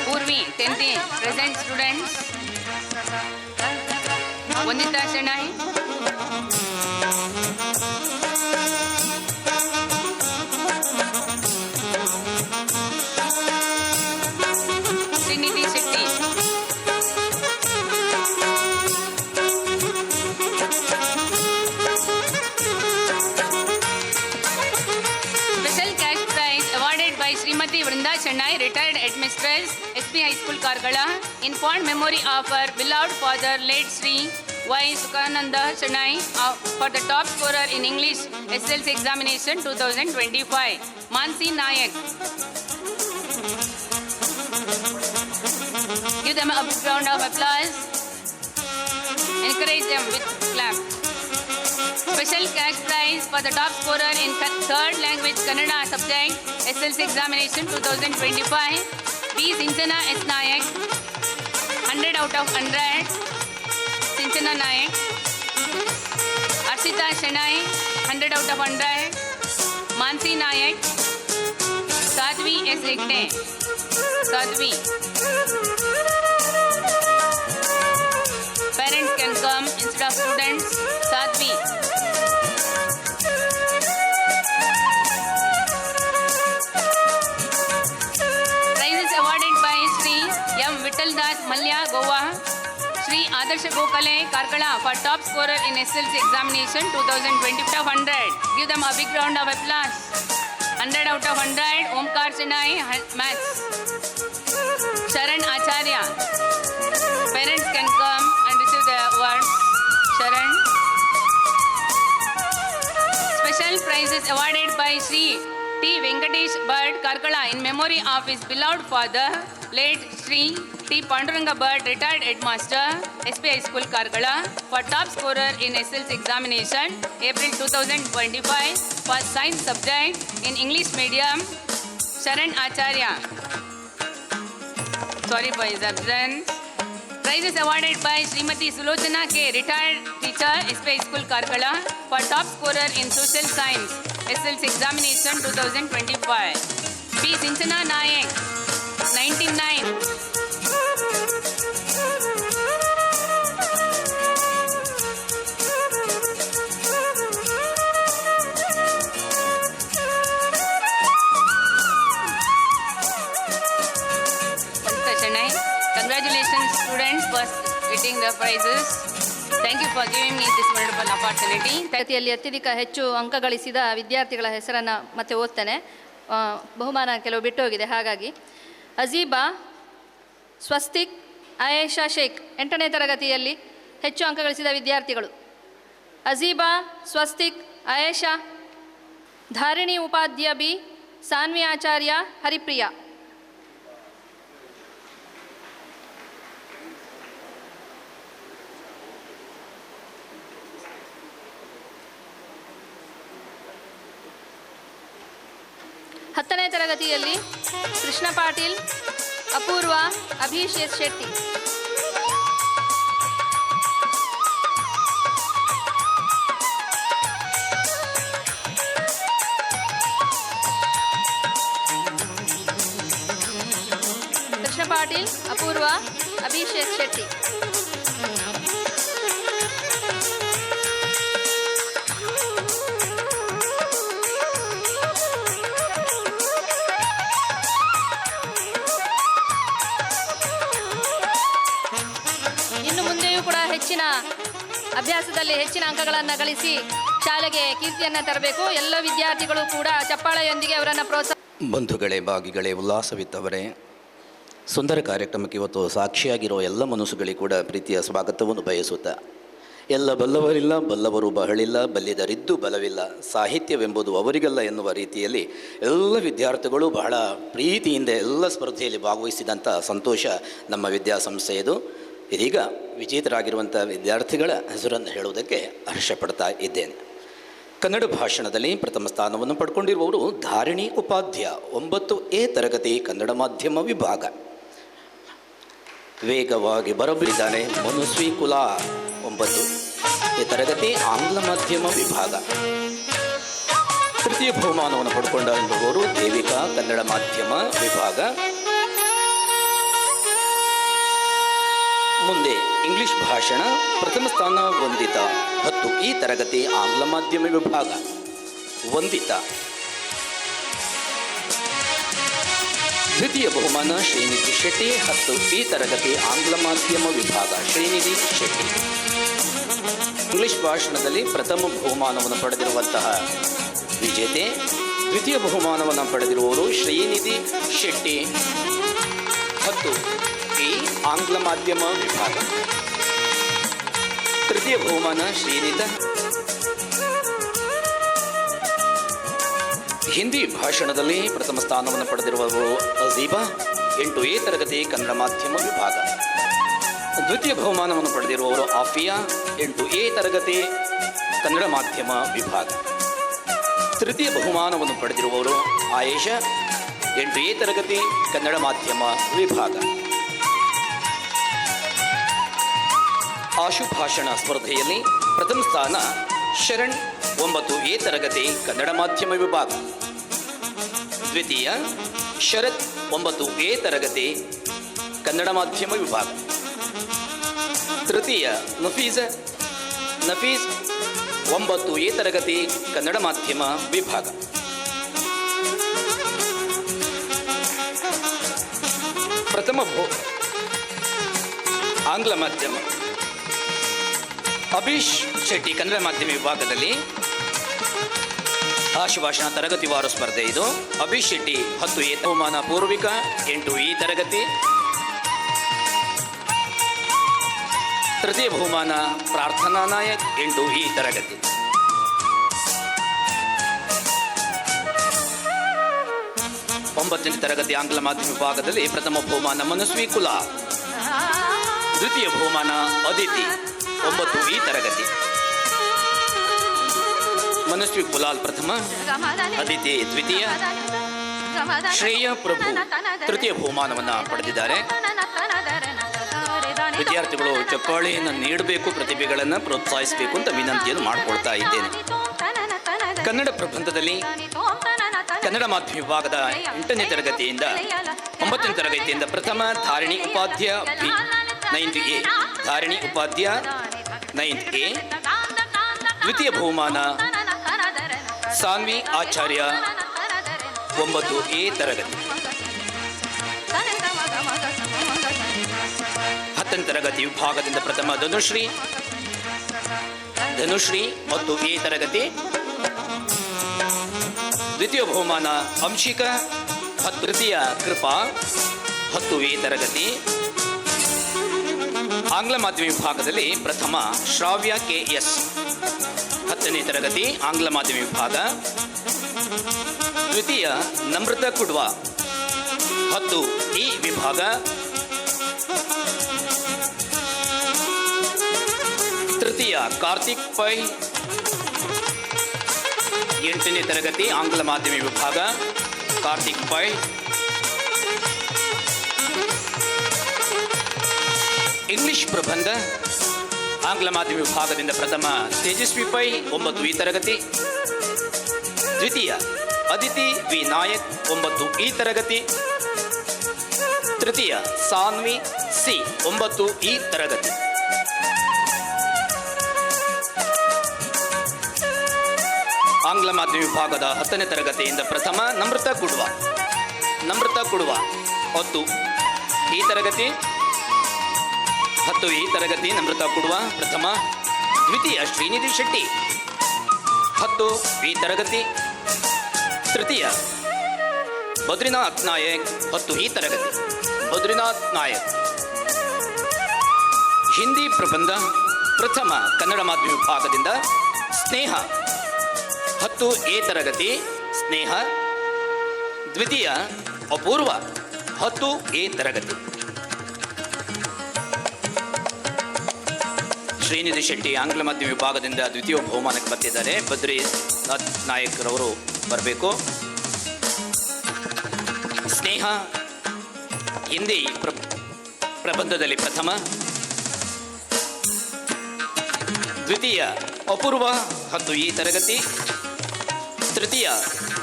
Purvi 10th present students. Vandita Shanai. Srinidhi Shetty. Special cash prize awarded by Srimati Vrinda Chennai, retired headmistress, SP High School, Karkala, in fond memory of her beloved father, late Sri Y. Sukananda Chennai, for the top scorer in English SLC examination 2025. Mansi Nayak. Give them a big round of applause. Encourage them with clap. Special cash prize for the top scorer in third language Kannada subject SLC examination 2025. B. Sinchana S. Nayak, 100 out of 100. Sinchana Nayak. Arshita Shanai, 100 out of 100. Mansi Nayak. Sadhvi S. Hegde. Sadhvi. Parents can come instead of students. Sadhvi. Prizes awarded by Sri M. Vittaldas Malya, Goa. Sri Adarsh Gokale, Karkala, for top scorer in SLC examination 2020 out of 100. Give them a big round of applause. 100 out of 100. Omkar Sinai, maths. Sharan Acharya. Parents can come and receive the awards. Sharan. Special prizes awarded by Sri T. Venkatesh Bhatt, Karkala, in memory of his beloved father, late Sri T. Panduranga Bhatt, retired headmaster, SPI School, Karkala, for top scorer in SLC examination, April 2025, for science subject in English medium, Sharan Acharya. Sorry for his absence. Prize is awarded by Srimati Sulochana K, retired teacher, SPI School, Karkala, for top scorer in social science, SLC examination 2025. P. Sinchana Nayak, 99. Congratulations students for getting the prizes. Thank you for giving me this wonderful opportunity. ತರಗತಿಯಲ್ಲಿ ಅತ್ಯಧಿಕ ಹೆಚ್ಚು ಅಂಕ ಗಳಿಸಿದ ವಿದ್ಯಾರ್ಥಿಗಳ ಹೆಸರನ್ನು ಮತ್ತೆ ಓದ್ತೇನೆ. ಬಹುಮಾನ ಕೆಲವು ಬಿಟ್ಟು ಹೋಗಿದೆ ಹಾಗಾಗಿ. ಅಜೀಬಾ, ಸ್ವಸ್ತಿಕ್, ಆಯೇಷಾ ಶೇಖ್ 8ನೇ ತರಗತಿಯಲ್ಲಿ ಹೆಚ್ಚು ಅಂಕ ಗಳಿಸಿದ ವಿದ್ಯಾರ್ಥಿಗಳು. ಅಜೀಬಾ, ಸ್ವಸ್ತಿಕ್, ಆಯೇಷಾ. ಧಾರಿಣಿ ಉಪಾಧ್ಯ ಬಿ, ಸಾನ್ವಿ ಆಚಾರ್ಯ, ಹರಿಪ್ರಿಯಾ. ಹತ್ತನೇ ತರಗತಿಯಲ್ಲಿ ಕೃಷ್ಣ ಪಾಟೀಲ್, ಅಪೂರ್ವ, ಅಭಿಷೇಕ್ ಶೆಟ್ಟಿ. ಕೃಷ್ಣ ಪಾಟೀಲ್, ಅಪೂರ್ವ, ಅಭಿಷೇಕ್ ಶೆಟ್ಟಿ. ಹೆಚ್ಚಿನ ಅಭ್ಯಾಸದಲ್ಲಿ ಹೆಚ್ಚಿನ ಅಂಕಗಳನ್ನು ಗಳಿಸಿ ಶಾಲೆಗೆ ಕೀರ್ತಿಯನ್ನು ತರಬೇಕು. ಎಲ್ಲ ವಿದ್ಯಾರ್ಥಿಗಳು ಕೂಡ ಚಪ್ಪಾಳೆಯೊಂದಿಗೆ ಅವರನ್ನು ಪ್ರೋತ್ಸಾಹ. ಬಂಧುಗಳೇ, ಭಾಗಿಗಳೇ, ಉಲ್ಲಾಸವಿದ್ದವರೇ, ಸುಂದರ ಕಾರ್ಯಕ್ರಮಕ್ಕೆ ಇವತ್ತು ಸಾಕ್ಷಿಯಾಗಿರೋ ಎಲ್ಲ ಮನಸ್ಸುಗಳಿಗೆ ಕೂಡ ಪ್ರೀತಿಯ ಸ್ವಾಗತವನ್ನು ಬಯಸುತ್ತಾ, ಎಲ್ಲ ಬಲ್ಲವರಿಲ್ಲ, ಬಲ್ಲವರು ಬಹಳಿಲ್ಲ, ಬಲ್ಲಿದರಿದ್ದು ಬಲವಿಲ್ಲ, ಸಾಹಿತ್ಯವೆಂಬುದು ಅವರಿಗಲ್ಲ ಎನ್ನುವ ರೀತಿಯಲ್ಲಿ ಎಲ್ಲ ವಿದ್ಯಾರ್ಥಿಗಳು ಬಹಳ ಪ್ರೀತಿಯಿಂದ ಎಲ್ಲ ಸ್ಪರ್ಧೆಯಲ್ಲಿ ಭಾಗವಹಿಸಿದಂಥ ಸಂತೋಷ ನಮ್ಮ ವಿದ್ಯಾಸಂಸ್ಥೆಯದು. ಇದೀಗ ವಿಜೇತರಾಗಿರುವಂಥ ವಿದ್ಯಾರ್ಥಿಗಳ ಹೆಸರನ್ನು ಹೇಳುವುದಕ್ಕೆ ಹರ್ಷಪಡ್ತಾ ಇದ್ದೇನೆ. ಕನ್ನಡ ಭಾಷಣದಲ್ಲಿ ಪ್ರಥಮ ಸ್ಥಾನವನ್ನು ಪಡ್ಕೊಂಡಿರುವವರು ಧಾರಿಣಿ ಉಪಾಧ್ಯ, 9A ತರಗತಿ ಕನ್ನಡ ಮಾಧ್ಯಮ ವಿಭಾಗ. ವೇಗವಾಗಿ ಬರಬಿದ್ದಾನೆ ಮನುಸ್ವಿ ಕುಲಾ, 9A ತರಗತಿ ಆಂಗ್ಲ ಮಾಧ್ಯಮ ವಿಭಾಗ. ತೃತೀಯ ಬಹುಮಾನವನ್ನು ಪಡ್ಕೊಂಡವರು ದೇವಿಕಾ, ಕನ್ನಡ ಮಾಧ್ಯಮ ವಿಭಾಗ. ಮುಂದೆ ಇಂಗ್ಲಿಷ್ ಭಾಷಣ ಪ್ರಥಮ ಸ್ಥಾನ ವಂದಿತ, 10E ತರಗತಿ ಆಂಗ್ಲ ಮಾಧ್ಯಮ ವಿಭಾಗ, ವಂದಿತ. ದ್ವಿತೀಯ ಬಹುಮಾನ ಶ್ರೀನಿಧಿ ಶೆಟ್ಟಿ, 10E ತರಗತಿ ಆಂಗ್ಲ ಮಾಧ್ಯಮ ವಿಭಾಗ, ಶ್ರೀನಿಧಿ ಶೆಟ್ಟಿ. ಇಂಗ್ಲಿಷ್ ಭಾಷಣದಲ್ಲಿ ಪ್ರಥಮ ಬಹುಮಾನವನ್ನು ಪಡೆದಿರುವಂತಹ ವಿಜೇತೆ. ದ್ವಿತೀಯ ಬಹುಮಾನವನ್ನು ಪಡೆದಿರುವವರು ಶ್ರೀನಿಧಿ ಶೆಟ್ಟಿ, 10E ಆಂಗ್ಲ ಮಾಧ್ಯಮ ವಿಭಾಗ. ತೃತೀಯ ಬಹುಮಾನ ಶ್ರೀನಿತ. ಹಿಂದಿ ಭಾಷಣದಲ್ಲಿ ಪ್ರಥಮ ಸ್ಥಾನವನ್ನು ಪಡೆದಿರುವವರು ಅಜೀಬಾ, 8A ತರಗತಿ ಕನ್ನಡ ಮಾಧ್ಯಮ ವಿಭಾಗ. ದ್ವಿತೀಯ ಬಹುಮಾನವನ್ನು ಪಡೆದಿರುವವರು ಆಫಿಯಾ, 8A ತರಗತಿ ಕನ್ನಡ ಮಾಧ್ಯಮ ವಿಭಾಗ. ತೃತೀಯ ಬಹುಮಾನವನ್ನು ಪಡೆದಿರುವವರು ಆಯೇಷಾ, 8A ತರಗತಿ ಕನ್ನಡ ಮಾಧ್ಯಮ ವಿಭಾಗ. ಆಶು ಭಾಷಣ ಸ್ಪರ್ಧೆಯಲ್ಲಿ ಪ್ರಥಮ ಸ್ಥಾನ ಶರಣ್, 9A ತರಗತಿ ಕನ್ನಡ ಮಾಧ್ಯಮ ವಿಭಾಗ. ದ್ವಿತೀಯ ಶರತ್, 9A ತರಗತಿ ಕನ್ನಡ ಮಾಧ್ಯಮ ವಿಭಾಗ. ತೃತೀಯ ನಫೀಸ್, 9A ತರಗತಿ ಕನ್ನಡ ಮಾಧ್ಯಮ ವಿಭಾಗ. ಪ್ರಥಮ ಆಂಗ್ಲ ಮಾಧ್ಯಮ ಅಭೀಶ್ ಶೆಟ್ಟಿ, ಕನ್ನಡ ಮಾಧ್ಯಮ ವಿಭಾಗದಲ್ಲಿ ಆಶುಭಾಷಣ ತರಗತಿವಾರು ಸ್ಪರ್ಧೆ ಇದು. ಅಭೀಶ್ ಶೆಟ್ಟಿ, 10A ಬಹುಮಾನ. ಪೂರ್ವಿಕಾ, 8E ತರಗತಿ. ತೃತೀಯ ಬಹುಮಾನ ಪ್ರಾರ್ಥನಾ ನಾಯಕ್, 8E ತರಗತಿ. 9ನೇ ತರಗತಿ ಆಂಗ್ಲ ಮಾಧ್ಯಮ ವಿಭಾಗದಲ್ಲಿ ಪ್ರಥಮ ಬಹುಮಾನ ಮನಸ್ವಿ ಕುಲ, ದ್ವಿತೀಯ ಬಹುಮಾನ ಅದಿತಿ 9 ಈ ತರಗತಿ. ಮನಸ್ವಿ ಕುಲಾಲ್ ಪ್ರಥಮ, ಅದಿತಿ ದ್ವಿತೀಯ, ಶ್ರೇಯ ಪ್ರಭು ತೃತೀಯ ಬಹುಮಾನವನ್ನು ಪಡೆದಿದ್ದಾರೆ. ವಿದ್ಯಾರ್ಥಿಗಳು ಚಪ್ಪಾಳೆಯನ್ನು ನೀಡಬೇಕು, ಪ್ರತಿಭೆಗಳನ್ನು ಪ್ರೋತ್ಸಾಹಿಸಬೇಕು ಅಂತ ವಿನಂತಿಯನ್ನು ಮಾಡಿಕೊಳ್ತಾ ಇದ್ದೇನೆ. ಕನ್ನಡ ಪ್ರಬಂಧದಲ್ಲಿ ಕನ್ನಡ ಮಾಧ್ಯಮ ವಿಭಾಗದ 8ನೇ ತರಗತಿಯಿಂದ 9ನೇ ತರಗತಿಯಿಂದ ಪ್ರಥಮ ಧಾರಿಣಿ ಉಪಾಧ್ಯ ಬಿ 9A, ಧಾರಿಣಿ ಉಪಾಧ್ಯ 9A. ದ್ವಿತೀಯ ಬಹುಮಾನ ಸಾನ್ವಿ ಆಚಾರ್ಯ 9A ತರಗತಿ. 10ನೇ ತರಗತಿ ವಿಭಾಗದಿಂದ ಪ್ರಥಮ ಧನುಶ್ರೀ 10A ತರಗತಿ. ದ್ವಿತೀಯ ಬಹುಮಾನ ಅಂಶಿಕಾ, ತೃತೀಯ ಕೃಪಾ 10A ತರಗತಿ. ಆಂಗ್ಲ ಮಾಧ್ಯಮ ವಿಭಾಗದಲ್ಲಿ ಪ್ರಥಮ ಶ್ರಾವ್ಯ KS 10ನೇ ತರಗತಿ ಆಂಗ್ಲ ಮಾಧ್ಯಮ ವಿಭಾಗ. ದ್ವಿತೀಯ ನಮ್ರತಾ ಕುಡ್ವಾ 10E ವಿಭಾಗ. ತೃತೀಯ ಕಾರ್ತಿಕ್ ಪೈ 8ನೇ ತರಗತಿ ಆಂಗ್ಲ ಮಾಧ್ಯಮ ವಿಭಾಗ, ಕಾರ್ತಿಕ್ ಪೈ. ಇಂಗ್ಲಿಷ್ ಪ್ರಬಂಧ ಆಂಗ್ಲ ಮಾಧ್ಯಮ ವಿಭಾಗದಿಂದ ಪ್ರಥಮ ತೇಜಸ್ವಿ ಪೈ 9 ಈ ತರಗತಿ. ದ್ವಿತೀಯ ಅದಿತಿ ವಿ ನಾಯಕ್ 9 ಈ ತರಗತಿ. ತೃತೀಯ ಸಾನ್ವಿ ಸಿ 9 ಈ ತರಗತಿ. ಆಂಗ್ಲ ಮಾಧ್ಯಮ ವಿಭಾಗದ 10ನೇ ತರಗತಿಯಿಂದ ಪ್ರಥಮ ನಮ್ರತಾ ಕುಡ್ವಾ 10 ಈ ತರಗತಿ. 10 ಈ ತರಗತಿ ನಮ್ರತಾ ಕುಡ್ವಾ ಪ್ರಥಮ. ದ್ವಿತೀಯ ಶ್ರೀನಿಧಿ ಶೆಟ್ಟಿ 10 ಈ ತರಗತಿ. ತೃತೀಯ ಬದ್ರಿನಾಥ್ ನಾಯಕ್ 10 ಈ ತರಗತಿ. ಬದ್ರಿನಾಥ್ ನಾಯಕ್. ಹಿಂದಿ ಪ್ರಬಂಧ ಪ್ರಥಮ ಕನ್ನಡ ಮಾಧ್ಯಮ ವಿಭಾಗದಿಂದ ಸ್ನೇಹ 10A ತರಗತಿ ಸ್ನೇಹ. ದ್ವಿತೀಯ ಅಪೂರ್ವ 10A ತರಗತಿ. ಶ್ರೀನಿಧಿ ಶೆಟ್ಟಿ ಆಂಗ್ಲ ಮಾಧ್ಯಮ ವಿಭಾಗದಿಂದ ದ್ವಿತೀಯ ಬಹುಮಾನಕ್ಕೆ ಬರ್ತಿದ್ದಾರೆ. ಬದ್ರಿನಾಥ್ ನಾಯಕರವರು ಬರಬೇಕು. ಸ್ನೇಹ ಹಿಂದಿ ಪ್ರಬಂಧದಲ್ಲಿ ಪ್ರಥಮ. ದ್ವಿತೀಯ ಅಪೂರ್ವ 10E ತರಗತಿ. ತೃತೀಯ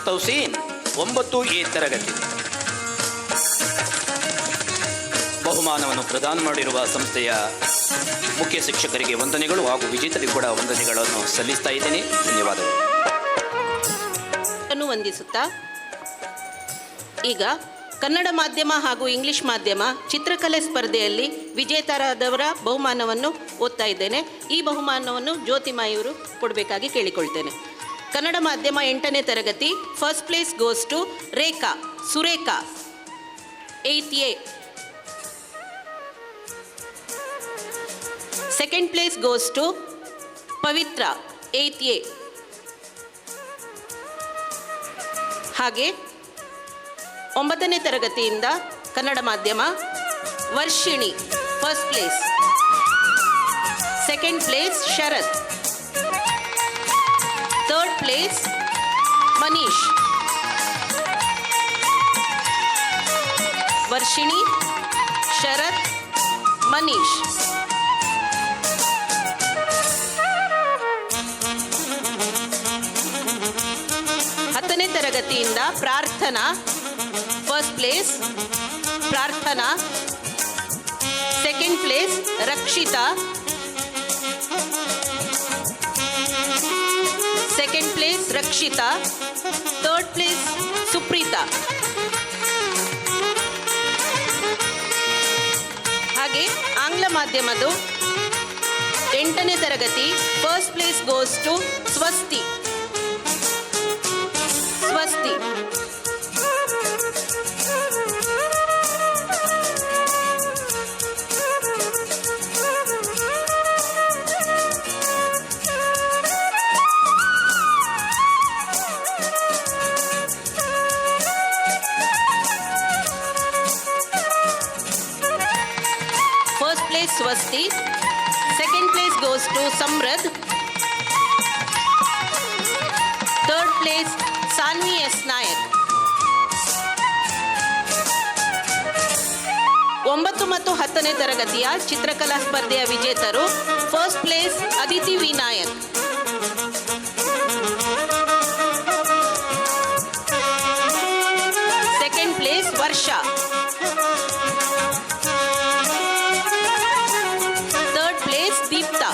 ತೌಸೀನ್ 9A ತರಗತಿ. ಬಹುಮಾನವನ್ನು ಪ್ರದಾನ ಮಾಡಿರುವ ಸಂಸ್ಥೆಯ ಮುಖ್ಯ ಶಿಕ್ಷಕರಿಗೆ ವಂದನೆಗಳು ಹಾಗೂ ವಿಜೇತರಿಗೆ ಕೂಡ ವಂದನೆಗಳನ್ನು ಸಲ್ಲಿಸ್ತಾ ಇದ್ದೇನೆ. ಧನ್ಯವಾದಗಳು. ವಂದಿಸುತ್ತಾ ಈಗ ಕನ್ನಡ ಮಾಧ್ಯಮ ಹಾಗೂ ಇಂಗ್ಲಿಷ್ ಮಾಧ್ಯಮ ಚಿತ್ರಕಲೆ ಸ್ಪರ್ಧೆಯಲ್ಲಿ ವಿಜೇತರಾದವರ ಬಹುಮಾನವನ್ನು ಓದ್ತಾ ಇದ್ದೇನೆ. ಈ ಬಹುಮಾನವನ್ನು ಜ್ಯೋತಿಮಾ ಇವರು ಕೊಡಬೇಕಾಗಿ ಕೇಳಿಕೊಳ್ತೇನೆ. ಕನ್ನಡ ಮಾಧ್ಯಮ 8ನೇ ತರಗತಿ first place goes to Rekha Surekha 8A. Second place goes to Pavithra 8A. ಹಾಗೆ 9ನೇ ತರಗತಿಯಿಂದ ಕನ್ನಡ ಮಾಧ್ಯಮ Varshini first place. Second place Sharath. Third place Manish. Varshini, Sharath, Manish. ಹತ್ತನೇ ತರಗತಿಯಿಂದ Prarthana first place Prarthana. Second place Rakshitha. Second place Rakshitha. Third place Supreetha. ಹಾಗೆ ಆಂಗ್ಲ ಮಾಧ್ಯಮದು 8ನೇ ತರಗತಿ first place goes to Swasti. Swasti. place Swasti. Second place goes to Samrad. Third place Sanvi S. Nayak. 9 ಮತ್ತು 10ನೇ ತರಗತಿಯ ಚಿತ್ರಕಲಾ ಸ್ಪರ್ಧೆಯ ವಿಜೇತರು. First place Aditi V Nayak. Second place Varsha. Third place Deepta.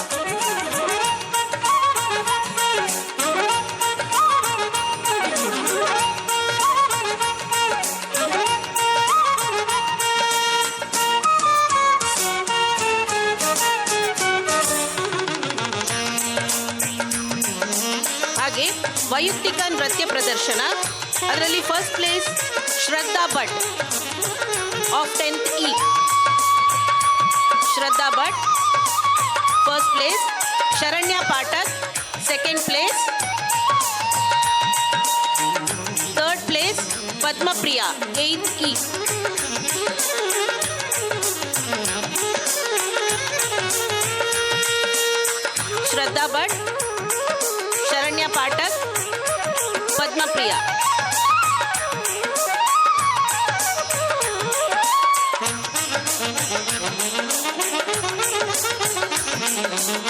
ಹಾಗೆ ವೈಯಕ್ತಿಕ ನೃತ್ಯ ಪ್ರದರ್ಶನ. ಅದರಲ್ಲಿ first place Shraddha Bhat of 10th E. Shraddha Bhat. First place Sharanya Pathak. Second place. Third place Padmapriya 8th E. Shraddha Bhat, Sharanya Pathak, Padmapriya.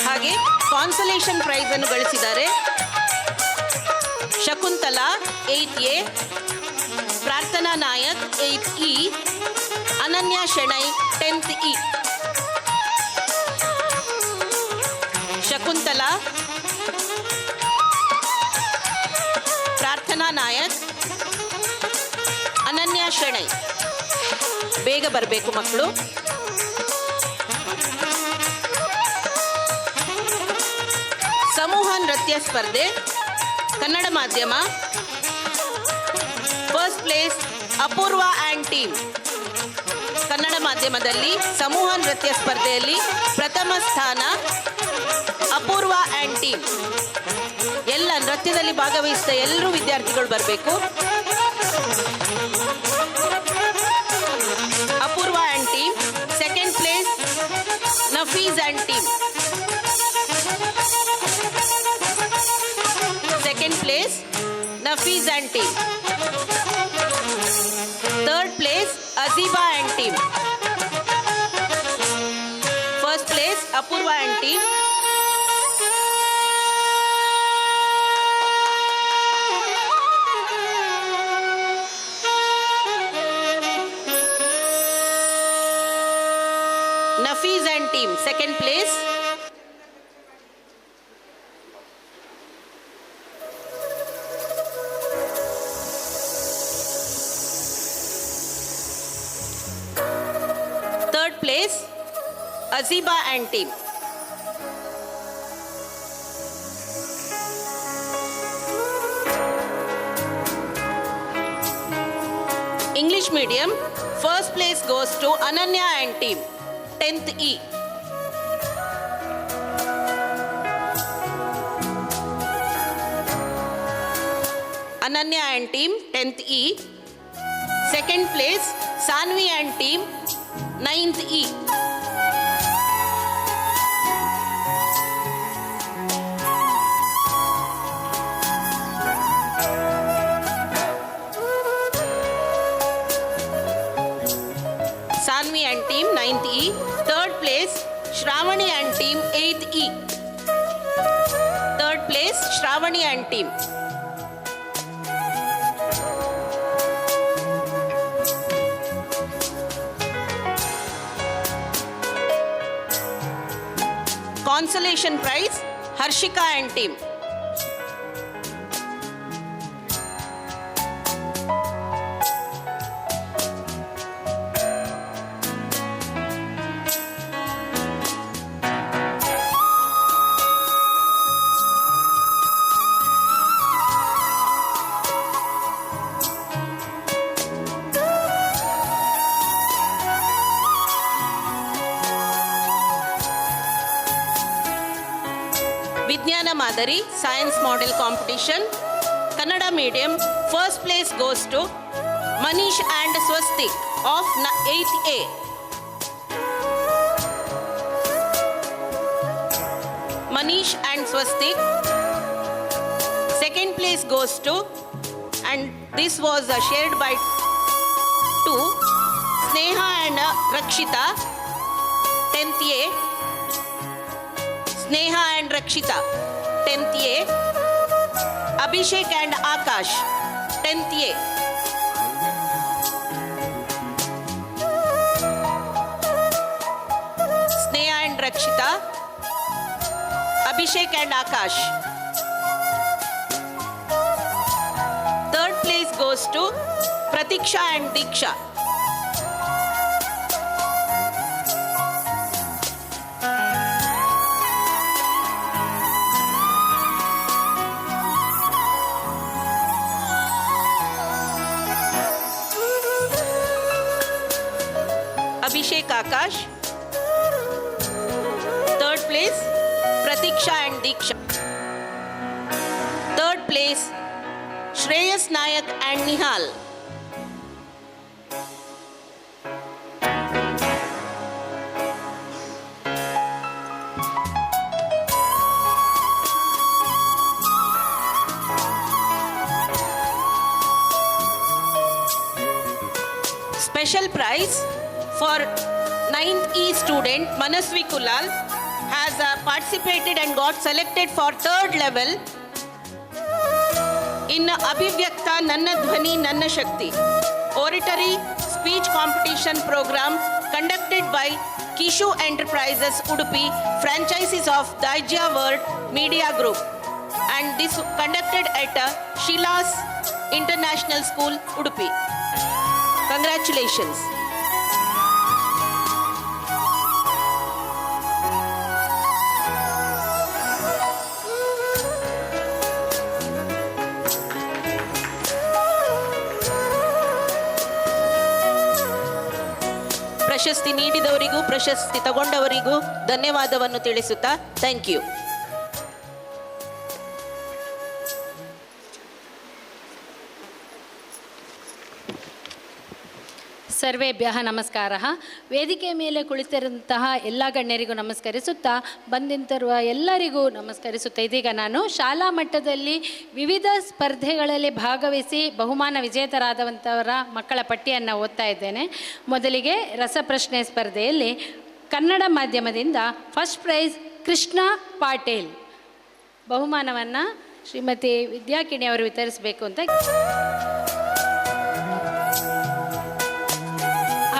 ಹಾಗೆ ಕಾನ್ಸಲೇಷನ್ ಪ್ರೈಸ್ ಅನ್ನು ಗಳಿಸಿದ್ದಾರೆ ಶಕುಂತಲಾ 8th A, ಪ್ರಾರ್ಥನಾ ನಾಯಕ್ 8th E, ಅನನ್ಯ ಶೆಣೈ 10th E. ಶಕುಂತಲಾ, ಪ್ರಾರ್ಥನಾ ನಾಯಕ್, ಅನನ್ಯ ಶೆಣೈ. ಬೇಗ ಬರಬೇಕು ಮಕ್ಕಳು. ಸಮೂಹ ನೃತ್ಯ ಸ್ಪರ್ಧೆ ಕನ್ನಡ ಮಾಧ್ಯಮ. First place Apoorva and team. Kannada ಮಾಧ್ಯಮದಲ್ಲಿ ಸಮೂಹ ನೃತ್ಯ ಸ್ಪರ್ಧೆಯಲ್ಲಿ ಪ್ರಥಮ ಸ್ಥಾನ ಅಪೂರ್ವ ಆ್ಯಂಡ್ ಟೀಮ್. ಎಲ್ಲ ನೃತ್ಯದಲ್ಲಿ ಭಾಗವಹಿಸಿದ ಎಲ್ಲರೂ ವಿದ್ಯಾರ್ಥಿಗಳು ಬರಬೇಕು. Apoorva and team. Second place Nafees and team. Second place Nafees and team. Third place Ajeeba and team. First place Apoorva and team. Nafees and team, second place. Third place, Aziba and team. English medium, first place goes to Ananya and team. 10th E. Ananya and team 10th E. Second place Sanvi and team 9th E. Sanvi and team 9th E. Third place Shravani and team 8th E. Third place Shravani and team. Consolation prize Harshika and team. ವಿಜ್ಞಾನ ಮಾದರಿ science model competition Kannada medium. First place goes to Manish and Swastik of 8th A. Anish and Swastik. Second place goes to, and this was shared by two, Sneha and Rakshita, 10th A. Sneha and Rakshita, 10th A. Abhishek and Akash, 10th A. Sneha and Rakshita, Abhishek and Akash. Third place goes to Pratiksha and Diksha. Abhishek Akash. Third place, Pratiksha and Diksha. Third place, Shreyas Nayak and Nihal. Special prize for 9th E student Manasvi Kulal has participated and got selected for 3rd level in Abhivyakta Nanna Dhvani Nanna Shakti oratory speech competition program conducted by Kishu Enterprises Udupi, franchises of Daijya World Media Group, and this conducted at Shilas International School, Udupi. Congratulations. ಪ್ರಶಸ್ತಿ ನೀಡಿದವರಿಗೂ ಪ್ರಶಸ್ತಿ ತಗೊಂಡವರಿಗೂ ಧನ್ಯವಾದವನ್ನು ತಿಳಿಸುತ್ತಾ thank you. ಸರ್ವೇಭ್ಯಃ ನಮಸ್ಕಾರಃ. ವೇದಿಕೆಯ ಮೇಲೆ ಕುಳಿತಿರುವಂತಹ ಎಲ್ಲ ಗಣ್ಯರಿಗೂ ನಮಸ್ಕರಿಸುತ್ತಾ, ಬಂದಿಂತಿರುವ ಎಲ್ಲರಿಗೂ ನಮಸ್ಕರಿಸುತ್ತಾ, ಇದೀಗ ನಾನು ಶಾಲಾ ಮಟ್ಟದಲ್ಲಿ ವಿವಿಧ ಸ್ಪರ್ಧೆಗಳಲ್ಲಿ ಭಾಗವಹಿಸಿ ಬಹುಮಾನ ವಿಜೇತರಾದಂಥವರ ಮಕ್ಕಳ ಪಟ್ಟಿಯನ್ನು ಓದ್ತಾ ಇದ್ದೇನೆ. ಮೊದಲಿಗೆ ರಸಪ್ರಶ್ನೆ ಸ್ಪರ್ಧೆಯಲ್ಲಿ ಕನ್ನಡ ಮಾಧ್ಯಮದಿಂದ ಫಸ್ಟ್ ಪ್ರೈಸ್ ಕೃಷ್ಣ ಪಾಟೀಲ್, ಬಹುಮಾನವನ್ನು ಶ್ರೀಮತಿ ವಿದ್ಯಾಕಿಣಿ ಅವರು ವಿತರಿಸಬೇಕು ಅಂತ.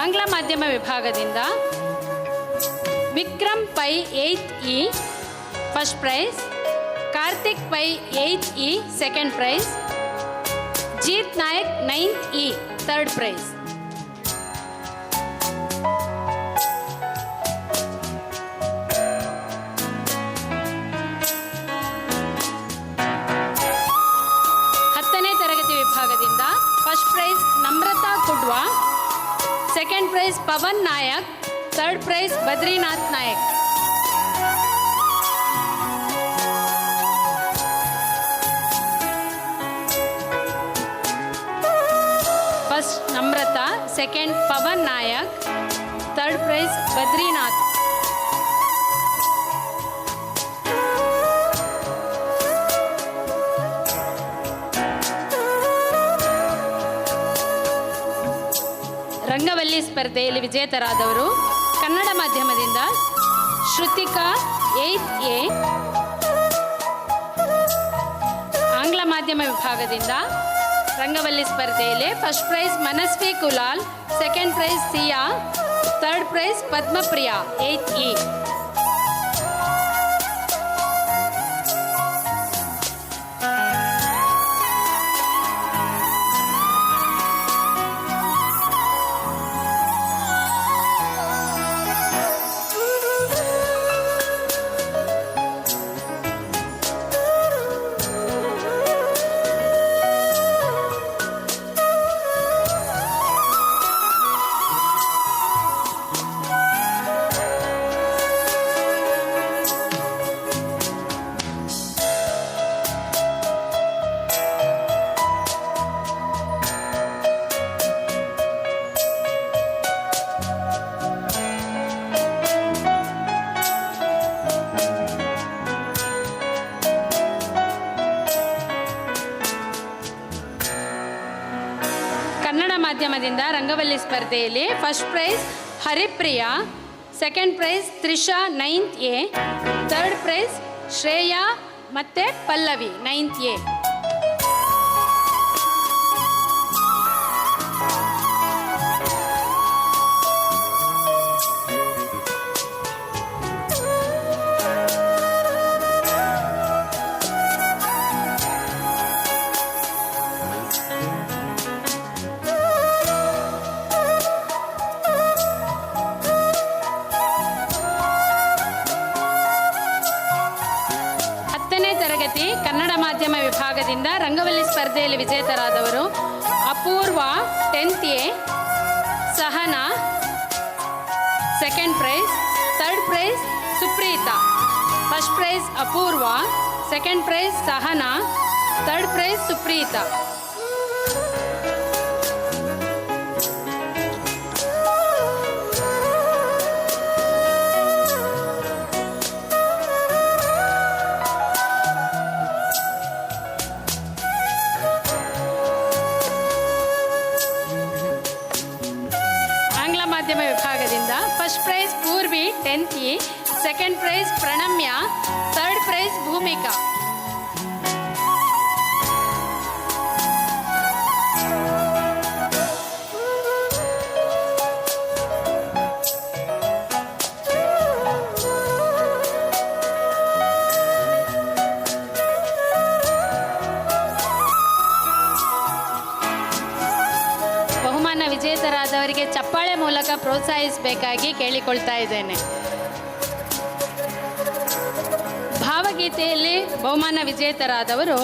ಆಂಗ್ಲ ಮಾಧ್ಯಮ ವಿಭಾಗದಿಂದ Vikram Pai 8th E first prize, Karthik Pai 8th E second prize, Jeet Nayak 9th E third prize. ಹತ್ತನೇ ತರಗತಿ ವಿಭಾಗದಿಂದ first prize Namratha Kudva, second prize Pavan Nayak, third prize Badrinath Nayak. First Namratha, second Pavan Nayak, third prize Badrinath. ರಂಗವಲ್ಲಿ ಸ್ಪರ್ಧೆಯಲ್ಲಿ ವಿಜೇತರಾದವರು ಕನ್ನಡ ಮಾಧ್ಯಮದಿಂದ ಶ್ರುತಿಕಾ 8th A, ಆಂಗ್ಲ ಮಾಧ್ಯಮ ವಿಭಾಗದಿಂದ ರಂಗವಲ್ಲಿ ಸ್ಪರ್ಧೆಯಲ್ಲಿ first prize Manasvi Kulal, second prize Siya, third prize Padmapriya 8th E. ಮಾಧ್ಯಮದಿಂದ ರಂಗವಲ್ಲಿ ಸ್ಪರ್ಧೆಯಲ್ಲಿ first prize Haripriya, second prize Trisha 9th A, third prize Shreya ಮತ್ತು ಪಲ್ಲವಿ 9th A. ಕನ್ನಡ ಮಾಧ್ಯಮ ವಿಭಾಗದಿಂದ ರಂಗವಲ್ಲಿ ಸ್ಪರ್ಧೆಯಲ್ಲಿ ವಿಜೇತರಾದವರು Apoorva 10th A, Sahana second prize, third prize Supreetha. First prize Apoorva, second prize Sahana, third prize Supreetha. ಮಾಧ್ಯಮ ವಿಭಾಗದಿಂದ first prize Poorvi 10th A, second prize Pranamya, third price Bhoomika. ವಿಜೇತರಾದವರಿಗೆ ಚಪ್ಪಾಳೆ ಮೂಲಕ ಪ್ರೋತ್ಸಾಹಿಸಬೇಕಾಗಿ ಕೇಳಿಕೊಳ್ತಾ ಇದ್ದೇನೆ. ಭಾವಗೀತೆಯಲ್ಲಿ ಬಹುಮಾನ ವಿಜೇತರಾದವರು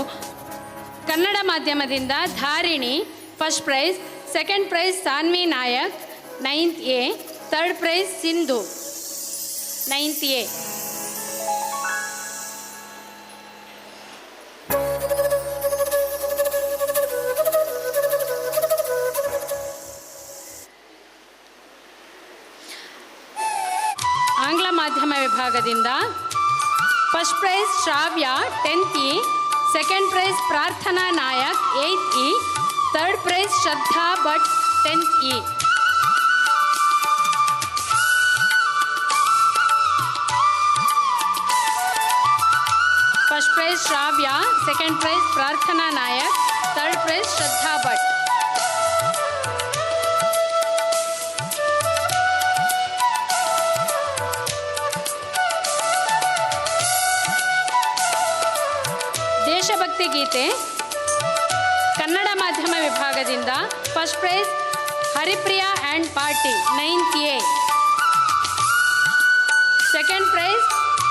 ಕನ್ನಡ ಮಾಧ್ಯಮದಿಂದ Dharini, first prize, second prize Saanvi Nayak 9th A, third prize Sindhu 9th A. ಆಂಗ್ಲ ಮಾಧ್ಯಮ ವಿಭಾಗದಿಂದ first prize Shravya 10th E, second prize Prarthana Nayak 8th E, third prize Shraddha Bhat 10th E. First prize Shravya, second prize Prarthana Nayak, third prize Shraddha Bhat. ದೇಶಭಕ್ತಿ ಗೀತೆ ಕನ್ನಡ ಮಾಧ್ಯಮ ವಿಭಾಗದಿಂದ first prize Haripriya and party 9th A, second prize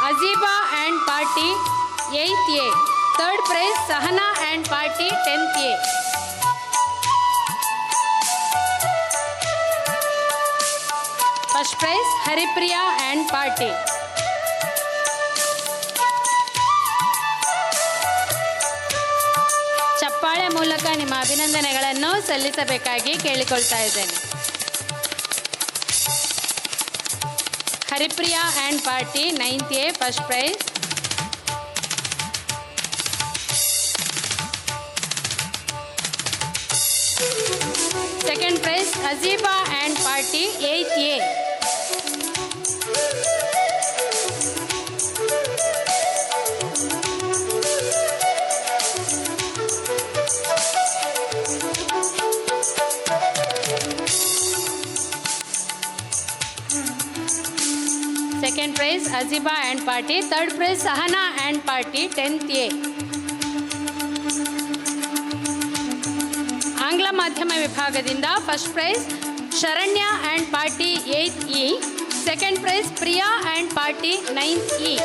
Ajeeba and party 8th A, third price Sahana and party 10th A. First prize Haripriya and party. ಚಪ್ಪಾಳೆ ಮೂಲಕ ನಿಮ್ಮ ಅಭಿನಂದನೆಗಳನ್ನು ಸಲ್ಲಿಸಬೇಕಾಗಿ ಕೇಳಿಕೊಳ್ತಾ ಇದ್ದೇನೆ. Haripriya and party 9th A, first prize. Second prize Ajeeba and party 8th A. Second prize Aziba and party. Third prize Sahana and party 10th A. ಆಂಗ್ಲ ಮಾಧ್ಯಮ ವಿಭಾಗದಿಂದ first prize Sharanya and party 8th E, second prize Priya and party 9th E.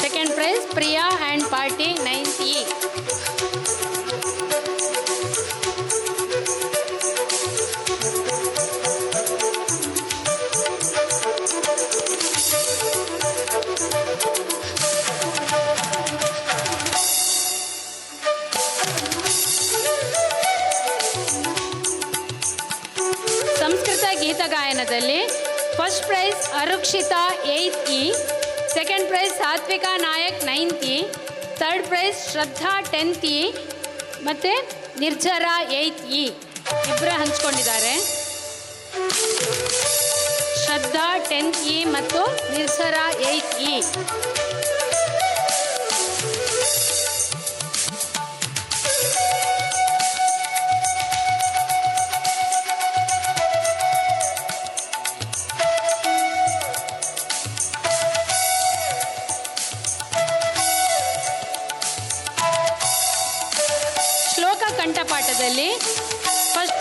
Second prize Priya and party 9th E. Sanskrit ಗೀತಗಾಯನದಲ್ಲಿ first prize Arukshitha 8th E, second prize Satvika Nayak 9th E, third prize Shraddha 10th E ಮತ್ತು ನಿರ್ಜರ 8th E ಇಬ್ಬರು ಹಂಚ್ಕೊಂಡಿದ್ದಾರೆ. ಶ್ರದ್ಧಾ 10th E ಮತ್ತು ನಿರ್ಜರ 8th E. ಶ್ಲೋಕ ಕಂಠಪಾಠದಲ್ಲಿ first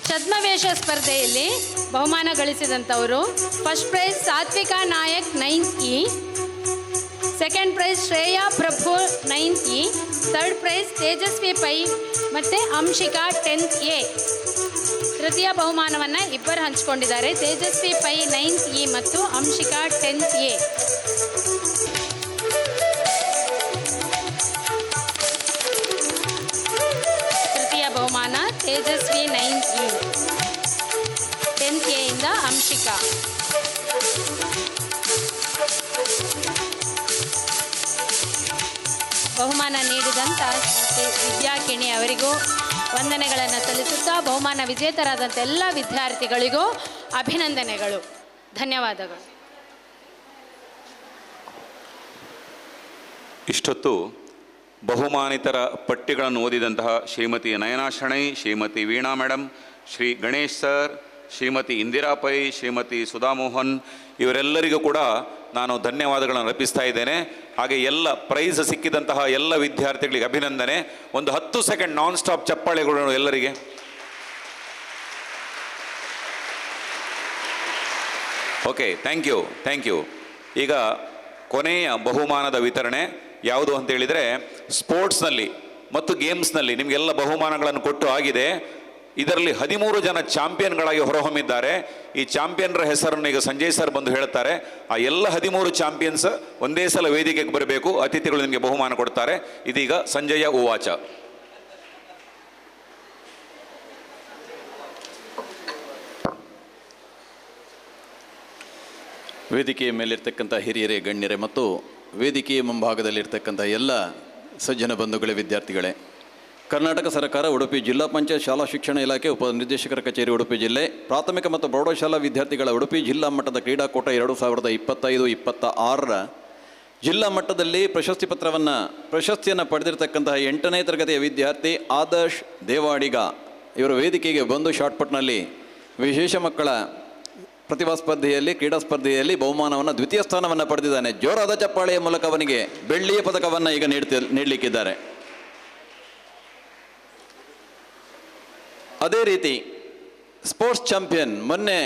ಛದ್ಮವೇಷ ಸ್ಪರ್ಧೆಯಲ್ಲಿ ಬಹುಮಾನ ಗಳಿಸಿದಂಥವರು first prize Satvika Nayak 9th E, second prize Shreya Prabhu 9th E, third prize Tejasvi Pai ಮತ್ತು ಅಂಶಿಕಾ 10th A. ತೃತೀಯ ಬಹುಮಾನವನ್ನು ಇಬ್ಬರು ಹಂಚಿಕೊಂಡಿದ್ದಾರೆ. ತೇಜಸ್ವಿ ಪೈ 9th E ಮತ್ತು ಅಂಶಿಕಾ 10th A. ಬಹುಮಾನ Tejasvi 9th E, 10th A ಇಂದ ಅಂಶಿಕಾ. ಬಹುಮಾನ ನೀಡಿದಂಥ ವಿದ್ಯಾಕಿಣಿ ಅವರಿಗೂ ವಂದನೆಗಳನ್ನು ಸಲ್ಲಿಸುತ್ತಾ ಬಹುಮಾನ ವಿಜೇತರಾದಂಥ ಎಲ್ಲ ವಿದ್ಯಾರ್ಥಿಗಳಿಗೂ ಅಭಿನಂದನೆಗಳು, ಧನ್ಯವಾದಗಳು. ಇಷ್ಟೊತ್ತು ಬಹುಮಾನಿತರ ಪಟ್ಟಿಗಳನ್ನು ಓದಿದಂತಹ ಶ್ರೀಮತಿ ನಯನಾ ಶೆಣೈ, ಶ್ರೀಮತಿ ವೀಣಾ ಮೇಡಮ್, ಶ್ರೀ ಗಣೇಶ್ ಸರ್, ಶ್ರೀಮತಿ ಇಂದಿರಾ ಪೈ, ಶ್ರೀಮತಿ ಸುಧಾಮೋಹನ್ ಇವರೆಲ್ಲರಿಗೂ ಕೂಡ ನಾನು ಧನ್ಯವಾದಗಳನ್ನು ಅರ್ಪಿಸ್ತಾ ಇದ್ದೇನೆ. ಹಾಗೆ ಎಲ್ಲ ಪ್ರೈಸ್ ಸಿಕ್ಕಿದಂತಹ ಎಲ್ಲ ವಿದ್ಯಾರ್ಥಿಗಳಿಗೆ ಅಭಿನಂದನೆ. ಒಂದು 10 ಸೆಕೆಂಡ್ ನಾನ್ ಸ್ಟಾಪ್ ಚಪ್ಪಾಳೆಗಳು ಎಲ್ಲರಿಗೆ. Okay, thank you. ಈಗ ಕೊನೆಯ ಬಹುಮಾನದ ವಿತರಣೆ ಯಾವುದು ಅಂತ ಹೇಳಿದರೆ, ಸ್ಪೋರ್ಟ್ಸ್ನಲ್ಲಿ ಮತ್ತು ಗೇಮ್ಸ್ನಲ್ಲಿ ನಿಮಗೆಲ್ಲ ಬಹುಮಾನಗಳನ್ನು ಕೊಟ್ಟು ಆಗಿದೆ. ಇದರಲ್ಲಿ 13 ಜನ ಚಾಂಪಿಯನ್ಗಳಾಗಿ ಹೊರಹೊಮ್ಮಿದ್ದಾರೆ. ಈ ಚಾಂಪಿಯನ್ರ ಹೆಸರನ್ನು ಈಗ ಸಂಜಯ್ ಸರ್ ಬಂದು ಹೇಳ್ತಾರೆ. ಆ ಎಲ್ಲ 13 ಚಾಂಪಿಯನ್ಸ್ ಒಂದೇ ಸಲ ವೇದಿಕೆಗೆ ಬರಬೇಕು. ಅತಿಥಿಗಳು ನಿಮಗೆ ಬಹುಮಾನ ಕೊಡ್ತಾರೆ. ಇದೀಗ ಸಂಜಯ ಉವಾಚ. ವೇದಿಕೆಯ ಮೇಲಿರ್ತಕ್ಕಂಥ ಹಿರಿಯರೇ, ಗಣ್ಯರೇ ಮತ್ತು ವೇದಿಕೆಯ ಮುಂಭಾಗದಲ್ಲಿರ್ತಕ್ಕಂಥ ಎಲ್ಲ ಸಜ್ಜನ ಬಂಧುಗಳೇ, ವಿದ್ಯಾರ್ಥಿಗಳೇ, ಕರ್ನಾಟಕ ಸರ್ಕಾರ ಉಡುಪಿ ಜಿಲ್ಲಾ ಪಂಚಾಯತ್ ಶಾಲಾ ಶಿಕ್ಷಣ ಇಲಾಖೆ ಉಪನಿರ್ದೇಶಕರ ಕಚೇರಿ ಉಡುಪಿ ಜಿಲ್ಲೆ ಪ್ರಾಥಮಿಕ ಮತ್ತು ಪ್ರೌಢಶಾಲಾ ವಿದ್ಯಾರ್ಥಿಗಳ ಉಡುಪಿ ಜಿಲ್ಲಾ ಮಟ್ಟದ ಕ್ರೀಡಾಕೂಟ 2025-26 ಜಿಲ್ಲಾ ಮಟ್ಟದಲ್ಲಿ ಪ್ರಶಸ್ತಿಯನ್ನು ಪಡೆದಿರತಕ್ಕಂತಹ 8ನೇ ತರಗತಿಯ ವಿದ್ಯಾರ್ಥಿ ಆದರ್ಶ್ ದೇವಾಡಿಗ ಇವರು ವೇದಿಕೆಗೆ ಬಂದು ಶಾಟ್ಪಟ್ನಲ್ಲಿ ವಿಶೇಷ ಮಕ್ಕಳ ಪ್ರತಿಭಾ ಸ್ಪರ್ಧೆಯಲ್ಲಿ ಕ್ರೀಡಾ ಸ್ಪರ್ಧೆಯಲ್ಲಿ ಬಹುಮಾನವನ್ನು ದ್ವಿತೀಯ ಸ್ಥಾನವನ್ನು ಪಡೆದಿದ್ದಾನೆ. ಜೋರಾದ ಚಪ್ಪಾಳೆಯ ಮೂಲಕ ಅವನಿಗೆ ಬೆಳ್ಳಿಯ ಪದಕವನ್ನು ಈಗ ನೀಡಲಿಕ್ಕಿದ್ದಾರೆ. ಅದೇ ರೀತಿ ಸ್ಪೋರ್ಟ್ಸ್ ಚಾಂಪಿಯನ್ ಮೊನ್ನೆ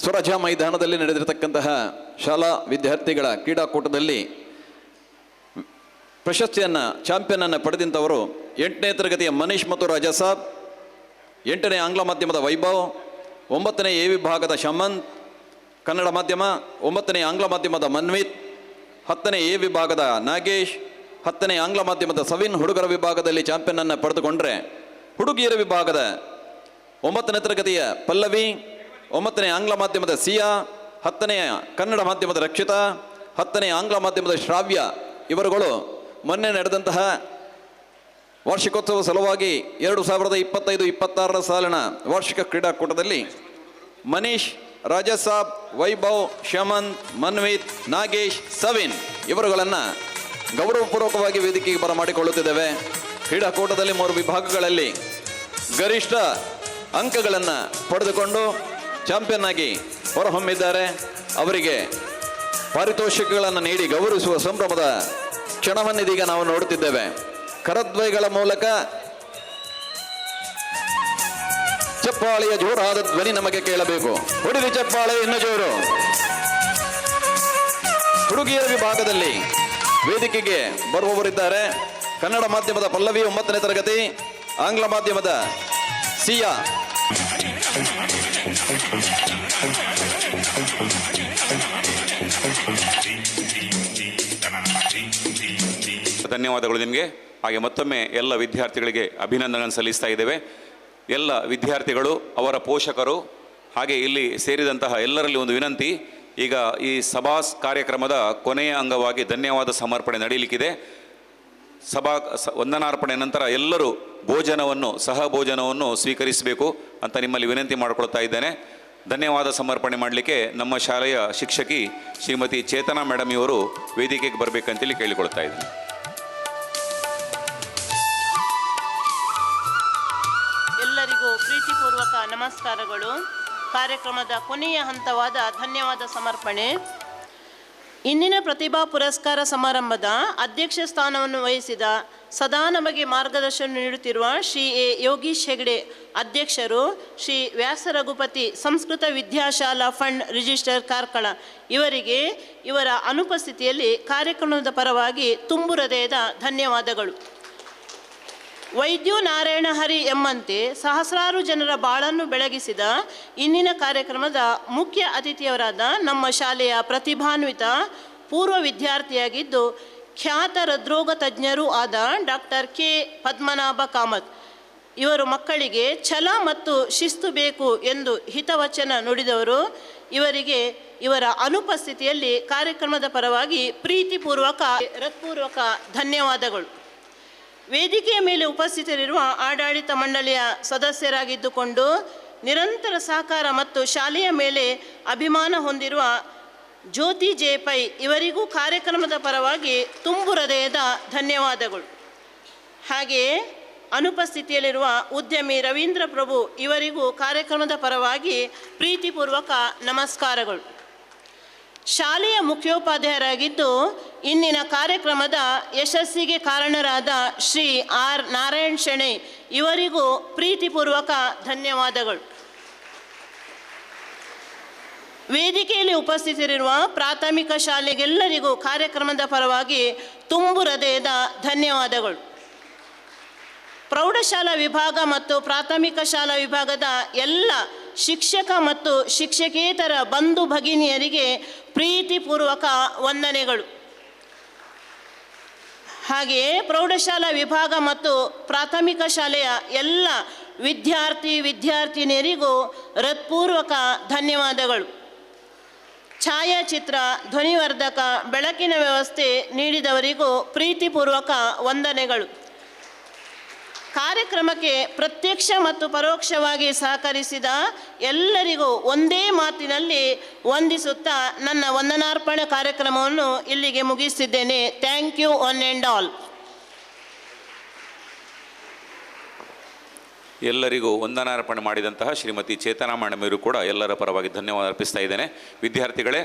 ಸ್ವರಾಜ್ಯ ಮೈದಾನದಲ್ಲಿ ನಡೆದಿರತಕ್ಕಂತಹ ಶಾಲಾ ವಿದ್ಯಾರ್ಥಿಗಳ ಕ್ರೀಡಾಕೂಟದಲ್ಲಿ ಚಾಂಪಿಯನನ್ನು ಪಡೆದಂಥವರು 8ನೇ ತರಗತಿಯ ಮನೀಶ್ ಮತ್ತು ರಾಜಾ ಸಾಬ್, 8ನೇ ಆಂಗ್ಲ ಮಾಧ್ಯಮದ ವೈಭವ್, 9ನೇ ಎ ವಿಭಾಗದ ಶಮಂತ್ ಕನ್ನಡ ಮಾಧ್ಯಮ, 9ನೇ ಆಂಗ್ಲ ಮಾಧ್ಯಮದ ಮನ್ವಿತ್, 10ನೇ ಎ ವಿಭಾಗದ ನಾಗೇಶ್, 10ನೇ ಆಂಗ್ಲ ಮಾಧ್ಯಮದ ಸವಿನ್ ಹುಡುಗರ ವಿಭಾಗದಲ್ಲಿ ಚಾಂಪಿಯನನ್ನು ಪಡೆದುಕೊಂಡ್ರೆ, ಹುಡುಗಿಯರ ವಿಭಾಗದ 9ನೇ ತರಗತಿಯ ಪಲ್ಲವಿ, 9ನೇ ಆಂಗ್ಲ ಮಾಧ್ಯಮದ ಸಿಯಾ, 10ನೇ ಕನ್ನಡ ಮಾಧ್ಯಮದ ರಕ್ಷಿತಾ, 10ನೇ ಆಂಗ್ಲ ಮಾಧ್ಯಮದ ಶ್ರಾವ್ಯ ಇವರುಗಳು ಮೊನ್ನೆ ನಡೆದಂತಹ ವಾರ್ಷಿಕೋತ್ಸವ ಸಲುವಾಗಿ 2025-26 ಸಾಲಿನ ವಾರ್ಷಿಕ ಕ್ರೀಡಾಕೂಟದಲ್ಲಿ ಮನೀಶ್, ರಾಜಾ ಸಾಬ್, ವೈಭವ್, ಶಮಂತ್, ಮನ್ವಿತ್, ನಾಗೇಶ್, ಸವಿನ್ ಇವರುಗಳನ್ನು ಗೌರವಪೂರ್ವಕವಾಗಿ ವೇದಿಕೆಗೆ ಬರಮಾಡಿಕೊಳ್ಳುತ್ತಿದ್ದೇವೆ. ಕ್ರೀಡಾಕೂಟದಲ್ಲಿ 3 ವಿಭಾಗಗಳಲ್ಲಿ ಗರಿಷ್ಠ ಅಂಕಗಳನ್ನು ಪಡೆದುಕೊಂಡು ಚಾಂಪಿಯನ್ ಆಗಿ ಹೊರಹೊಮ್ಮಿದ್ದಾರೆ. ಅವರಿಗೆ ಪಾರಿತೋಷಿಕಗಳನ್ನು ನೀಡಿ ಗೌರವಿಸುವ ಸಂಭ್ರಮದ ಕ್ಷಣವನ್ನಿದೀಗ ನಾವು ನೋಡುತ್ತಿದ್ದೇವೆ. ಕರದ್ವಯಗಳ ಮೂಲಕ ಚಪ್ಪಾಳೆಯ ಜೋರಾದ ಧ್ವನಿ ನಮಗೆ ಕೇಳಬೇಕು. ಹೊಡಿರಿ ಚಪ್ಪಾಳೆ ಇನ್ನು ಜೋರು. ಹುಡುಗಿಯರ ವಿಭಾಗದಲ್ಲಿ ವೇದಿಕೆಗೆ ಬರುವವರಿದ್ದಾರೆ. ಕನ್ನಡ ಮಾಧ್ಯಮದ ಪಲ್ಲವಿ 9ನೇ ತರಗತಿ, ಆಂಗ್ಲ ಮಾಧ್ಯಮದ ಸಿಯಾ, ಧನ್ಯವಾದಗಳು ನಿಮಗೆ. ಹಾಗೆ ಮತ್ತೊಮ್ಮೆ ಎಲ್ಲ ವಿದ್ಯಾರ್ಥಿಗಳಿಗೆ ಅಭಿನಂದನೆ ಸಲ್ಲಿಸ್ತಾ ಇದ್ದೇವೆ. ಎಲ್ಲ ವಿದ್ಯಾರ್ಥಿಗಳು, ಅವರ ಪೋಷಕರು ಹಾಗೆ ಇಲ್ಲಿ ಸೇರಿದಂತಹ ಎಲ್ಲರಲ್ಲಿ ಒಂದು ವಿನಂತಿ, ಈಗ ಈ ಸಭಾ ಕಾರ್ಯಕ್ರಮದ ಕೊನೆಯ ಅಂಗವಾಗಿ ಧನ್ಯವಾದ ಸಮರ್ಪಣೆ ನಡೆಯಲಿಕ್ಕಿದೆ. ವಂದನಾರ್ಪಣೆ ನಂತರ ಎಲ್ಲರೂ ಸಹ ಭೋಜನವನ್ನು ಸ್ವೀಕರಿಸಬೇಕು ಅಂತ ನಿಮ್ಮಲ್ಲಿ ವಿನಂತಿ ಮಾಡಿಕೊಳ್ತಾ ಇದ್ದೇನೆ. ಧನ್ಯವಾದ ಸಮರ್ಪಣೆ ಮಾಡಲಿಕ್ಕೆ ನಮ್ಮ ಶಾಲೆಯ ಶಿಕ್ಷಕಿ ಶ್ರೀಮತಿ ಚೇತನಾ ಮೇಡಮ್ ಇವರು ವೇದಿಕೆಗೆ ಬರಬೇಕಂತೇಳಿ ಕೇಳಿಕೊಳ್ತಾ ಇದ್ದೀನಿ. ಎಲ್ಲರಿಗೂ ಪ್ರೀತಿಪೂರ್ವಕ ನಮಸ್ಕಾರಗಳು. ಕಾರ್ಯಕ್ರಮದ ಕೊನೆಯ ಹಂತವಾದ ಧನ್ಯವಾದ ಸಮರ್ಪಣೆ. ಇಂದಿನ ಪ್ರತಿಭಾ ಪುರಸ್ಕಾರ ಸಮಾರಂಭದ ಅಧ್ಯಕ್ಷ ಸ್ಥಾನವನ್ನು ವಹಿಸಿದ ಸದಾ ನಮಗೆ ಮಾರ್ಗದರ್ಶನ ನೀಡುತ್ತಿರುವ ಶ್ರೀ ಎ ಯೋಗೀಶ್ ಹೆಗ್ಡೆ ಅಧ್ಯಕ್ಷರು, ಶ್ರೀ ವ್ಯಾಸ ರಘುಪತಿ ಸಂಸ್ಕೃತ ವಿದ್ಯಾಶಾಲಾ ಫಂಡ್ ರಿಜಿಸ್ಟರ್ ಕಾರ್ಕಳ ಇವರಿಗೆ ಇವರ ಅನುಪಸ್ಥಿತಿಯಲ್ಲಿ ಕಾರ್ಯಕ್ರಮದ ಪರವಾಗಿ ತುಂಬು ಹೃದಯದ ಧನ್ಯವಾದಗಳು. ವೈದ್ಯೋ ನಾರಾಯಣ ಹರಿ ಎಂಬಂತೆ ಸಹಸ್ರಾರು ಜನರ ಬಾಳನ್ನು ಬೆಳಗಿಸಿದ ಇಂದಿನ ಕಾರ್ಯಕ್ರಮದ ಮುಖ್ಯ ಅತಿಥಿಯವರಾದ ನಮ್ಮ ಶಾಲೆಯ ಪ್ರತಿಭಾನ್ವಿತ ಪೂರ್ವ ವಿದ್ಯಾರ್ಥಿಯಾಗಿದ್ದು ಖ್ಯಾತ ಹೃದ್ರೋಗ ತಜ್ಞರೂ ಆದ ಡಾಕ್ಟರ್ ಕೆ ಪದ್ಮನಾಭ ಕಾಮತ್ ಇವರು ಮಕ್ಕಳಿಗೆ ಛಲ ಮತ್ತು ಶಿಸ್ತು ಬೇಕು ಎಂದು ಹಿತವಚನ ನುಡಿದವರು. ಇವರಿಗೆ ಇವರ ಅನುಪಸ್ಥಿತಿಯಲ್ಲಿ ಕಾರ್ಯಕ್ರಮದ ಪರವಾಗಿ ಪ್ರೀತಿಪೂರ್ವಕ ಹೃತ್ಪೂರ್ವಕ ಧನ್ಯವಾದಗಳು. ವೇದಿಕೆಯ ಮೇಲೆ ಉಪಸ್ಥಿತರಿರುವ ಆಡಳಿತ ಮಂಡಳಿಯ ಸದಸ್ಯರಾಗಿದ್ದುಕೊಂಡು ನಿರಂತರ ಸಹಕಾರ ಮತ್ತು ಶಾಲೆಯ ಮೇಲೆ ಅಭಿಮಾನ ಹೊಂದಿರುವ ಜ್ಯೋತಿ ಜೆ ಪೈ ಇವರಿಗೂ ಕಾರ್ಯಕ್ರಮದ ಪರವಾಗಿ ತುಂಬು ಹೃದಯದ ಧನ್ಯವಾದಗಳು. ಹಾಗೆಯೇ ಅನುಪಸ್ಥಿತಿಯಲ್ಲಿರುವ ಉದ್ಯಮಿ ರವೀಂದ್ರ ಪ್ರಭು ಇವರಿಗೂ ಕಾರ್ಯಕ್ರಮದ ಪರವಾಗಿ ಪ್ರೀತಿಪೂರ್ವಕ ನಮಸ್ಕಾರಗಳು. ಶಾಲೆಯ ಮುಖ್ಯೋಪಾಧ್ಯಾಯರಾಗಿದ್ದು ಇಂದಿನ ಕಾರ್ಯಕ್ರಮದ ಯಶಸ್ಸಿಗೆ ಕಾರಣರಾದ ಶ್ರೀ ಆರ್ ನಾರಾಯಣ್ ಶೆಣೈ ಇವರಿಗೂ ಪ್ರೀತಿಪೂರ್ವಕ ಧನ್ಯವಾದಗಳು. ವೇದಿಕೆಯಲ್ಲಿ ಉಪಸ್ಥಿತರಿರುವ ಪ್ರಾಥಮಿಕ ಶಾಲೆಗೆಲ್ಲರಿಗೂ ಕಾರ್ಯಕ್ರಮದ ಪರವಾಗಿ ತುಂಬು ಹೃದಯದ ಧನ್ಯವಾದಗಳು. ಪ್ರೌಢಶಾಲಾ ವಿಭಾಗ ಮತ್ತು ಪ್ರಾಥಮಿಕ ಶಾಲಾ ವಿಭಾಗದ ಎಲ್ಲ ಶಿಕ್ಷಕ ಮತ್ತು ಶಿಕ್ಷಕೇತರ ಬಂಧು ಭಗಿನಿಯರಿಗೆ ಪ್ರೀತಿಪೂರ್ವಕ ವಂದನೆಗಳು. ಹಾಗೆಯೇ ಪ್ರೌಢಶಾಲಾ ವಿಭಾಗ ಮತ್ತು ಪ್ರಾಥಮಿಕ ಶಾಲೆಯ ಎಲ್ಲ ವಿದ್ಯಾರ್ಥಿನಿಯರಿಗೂ ಹೃತ್ಪೂರ್ವಕ ಧನ್ಯವಾದಗಳು. ಛಾಯಾಚಿತ್ರ, ಧ್ವನಿವರ್ಧಕ, ಬೆಳಕಿನ ವ್ಯವಸ್ಥೆ ನೀಡಿದವರಿಗೂ ಪ್ರೀತಿಪೂರ್ವಕ ವಂದನೆಗಳು. ಕಾರ್ಯಕ್ರಮಕ್ಕೆ ಪ್ರತ್ಯಕ್ಷ ಮತ್ತು ಪರೋಕ್ಷವಾಗಿ ಸಹಕರಿಸಿದ ಎಲ್ಲರಿಗೂ ಒಂದೇ ಮಾತಿನಲ್ಲಿ ವಂದಿಸುತ್ತಾ ನನ್ನ ವಂದನಾರ್ಪಣೆ ಕಾರ್ಯಕ್ರಮವನ್ನು ಇಲ್ಲಿಗೆ ಮುಗಿಸಿದ್ದೇನೆ. Thank you one and all. ಎಲ್ಲರಿಗೂ ವಂದನಾರ್ಪಣೆ ಮಾಡಿದಂತಹ ಶ್ರೀಮತಿ ಚೇತನಾ ಮೇಡಮ್ ಇವರು ಕೂಡ ಎಲ್ಲರ ಪರವಾಗಿ ಧನ್ಯವಾದ ಅರ್ಪಿಸ್ತಾ ಇದ್ದೇನೆ. ವಿದ್ಯಾರ್ಥಿಗಳೇ,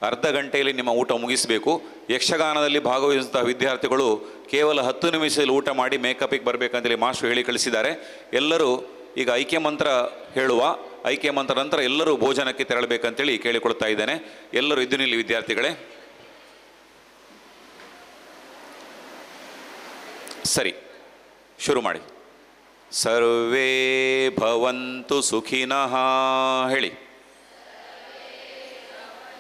ಅರ್ಧ ಗಂಟೆಯಲ್ಲಿ ನಿಮ್ಮ ಊಟ ಮುಗಿಸಬೇಕು. ಯಕ್ಷಗಾನದಲ್ಲಿ ಭಾಗವಹಿಸಿದಂತಹ ವಿದ್ಯಾರ್ಥಿಗಳು ಕೇವಲ 10 ನಿಮಿಷದಲ್ಲಿ ಊಟ ಮಾಡಿ ಮೇಕಪಿಗೆ ಬರಬೇಕಂತೇಳಿ ಮಾಸ್ಟರ್ ಹೇಳಿ ಕಳಿಸಿದ್ದಾರೆ. ಎಲ್ಲರೂ ಈಗ ಐಕ್ಯ ಮಂತ್ರ ಹೇಳುವ, ಐಕ್ಯ ಮಂತ್ರ ನಂತರ ಎಲ್ಲರೂ ಭೋಜನಕ್ಕೆ ತೆರಳಬೇಕಂತೇಳಿ ಕೇಳಿಕೊಳ್ತಾ ಇದ್ದೇನೆ. ಎಲ್ಲರೂ ಇದ್ದು ನಿಲ್ಲಿ ವಿದ್ಯಾರ್ಥಿಗಳೇ. ಸರಿ, ಶುರು ಮಾಡಿ. ಸರ್ವೇ ಭವಂತು ಸುಖಿನಃ ಹೇಳಿ.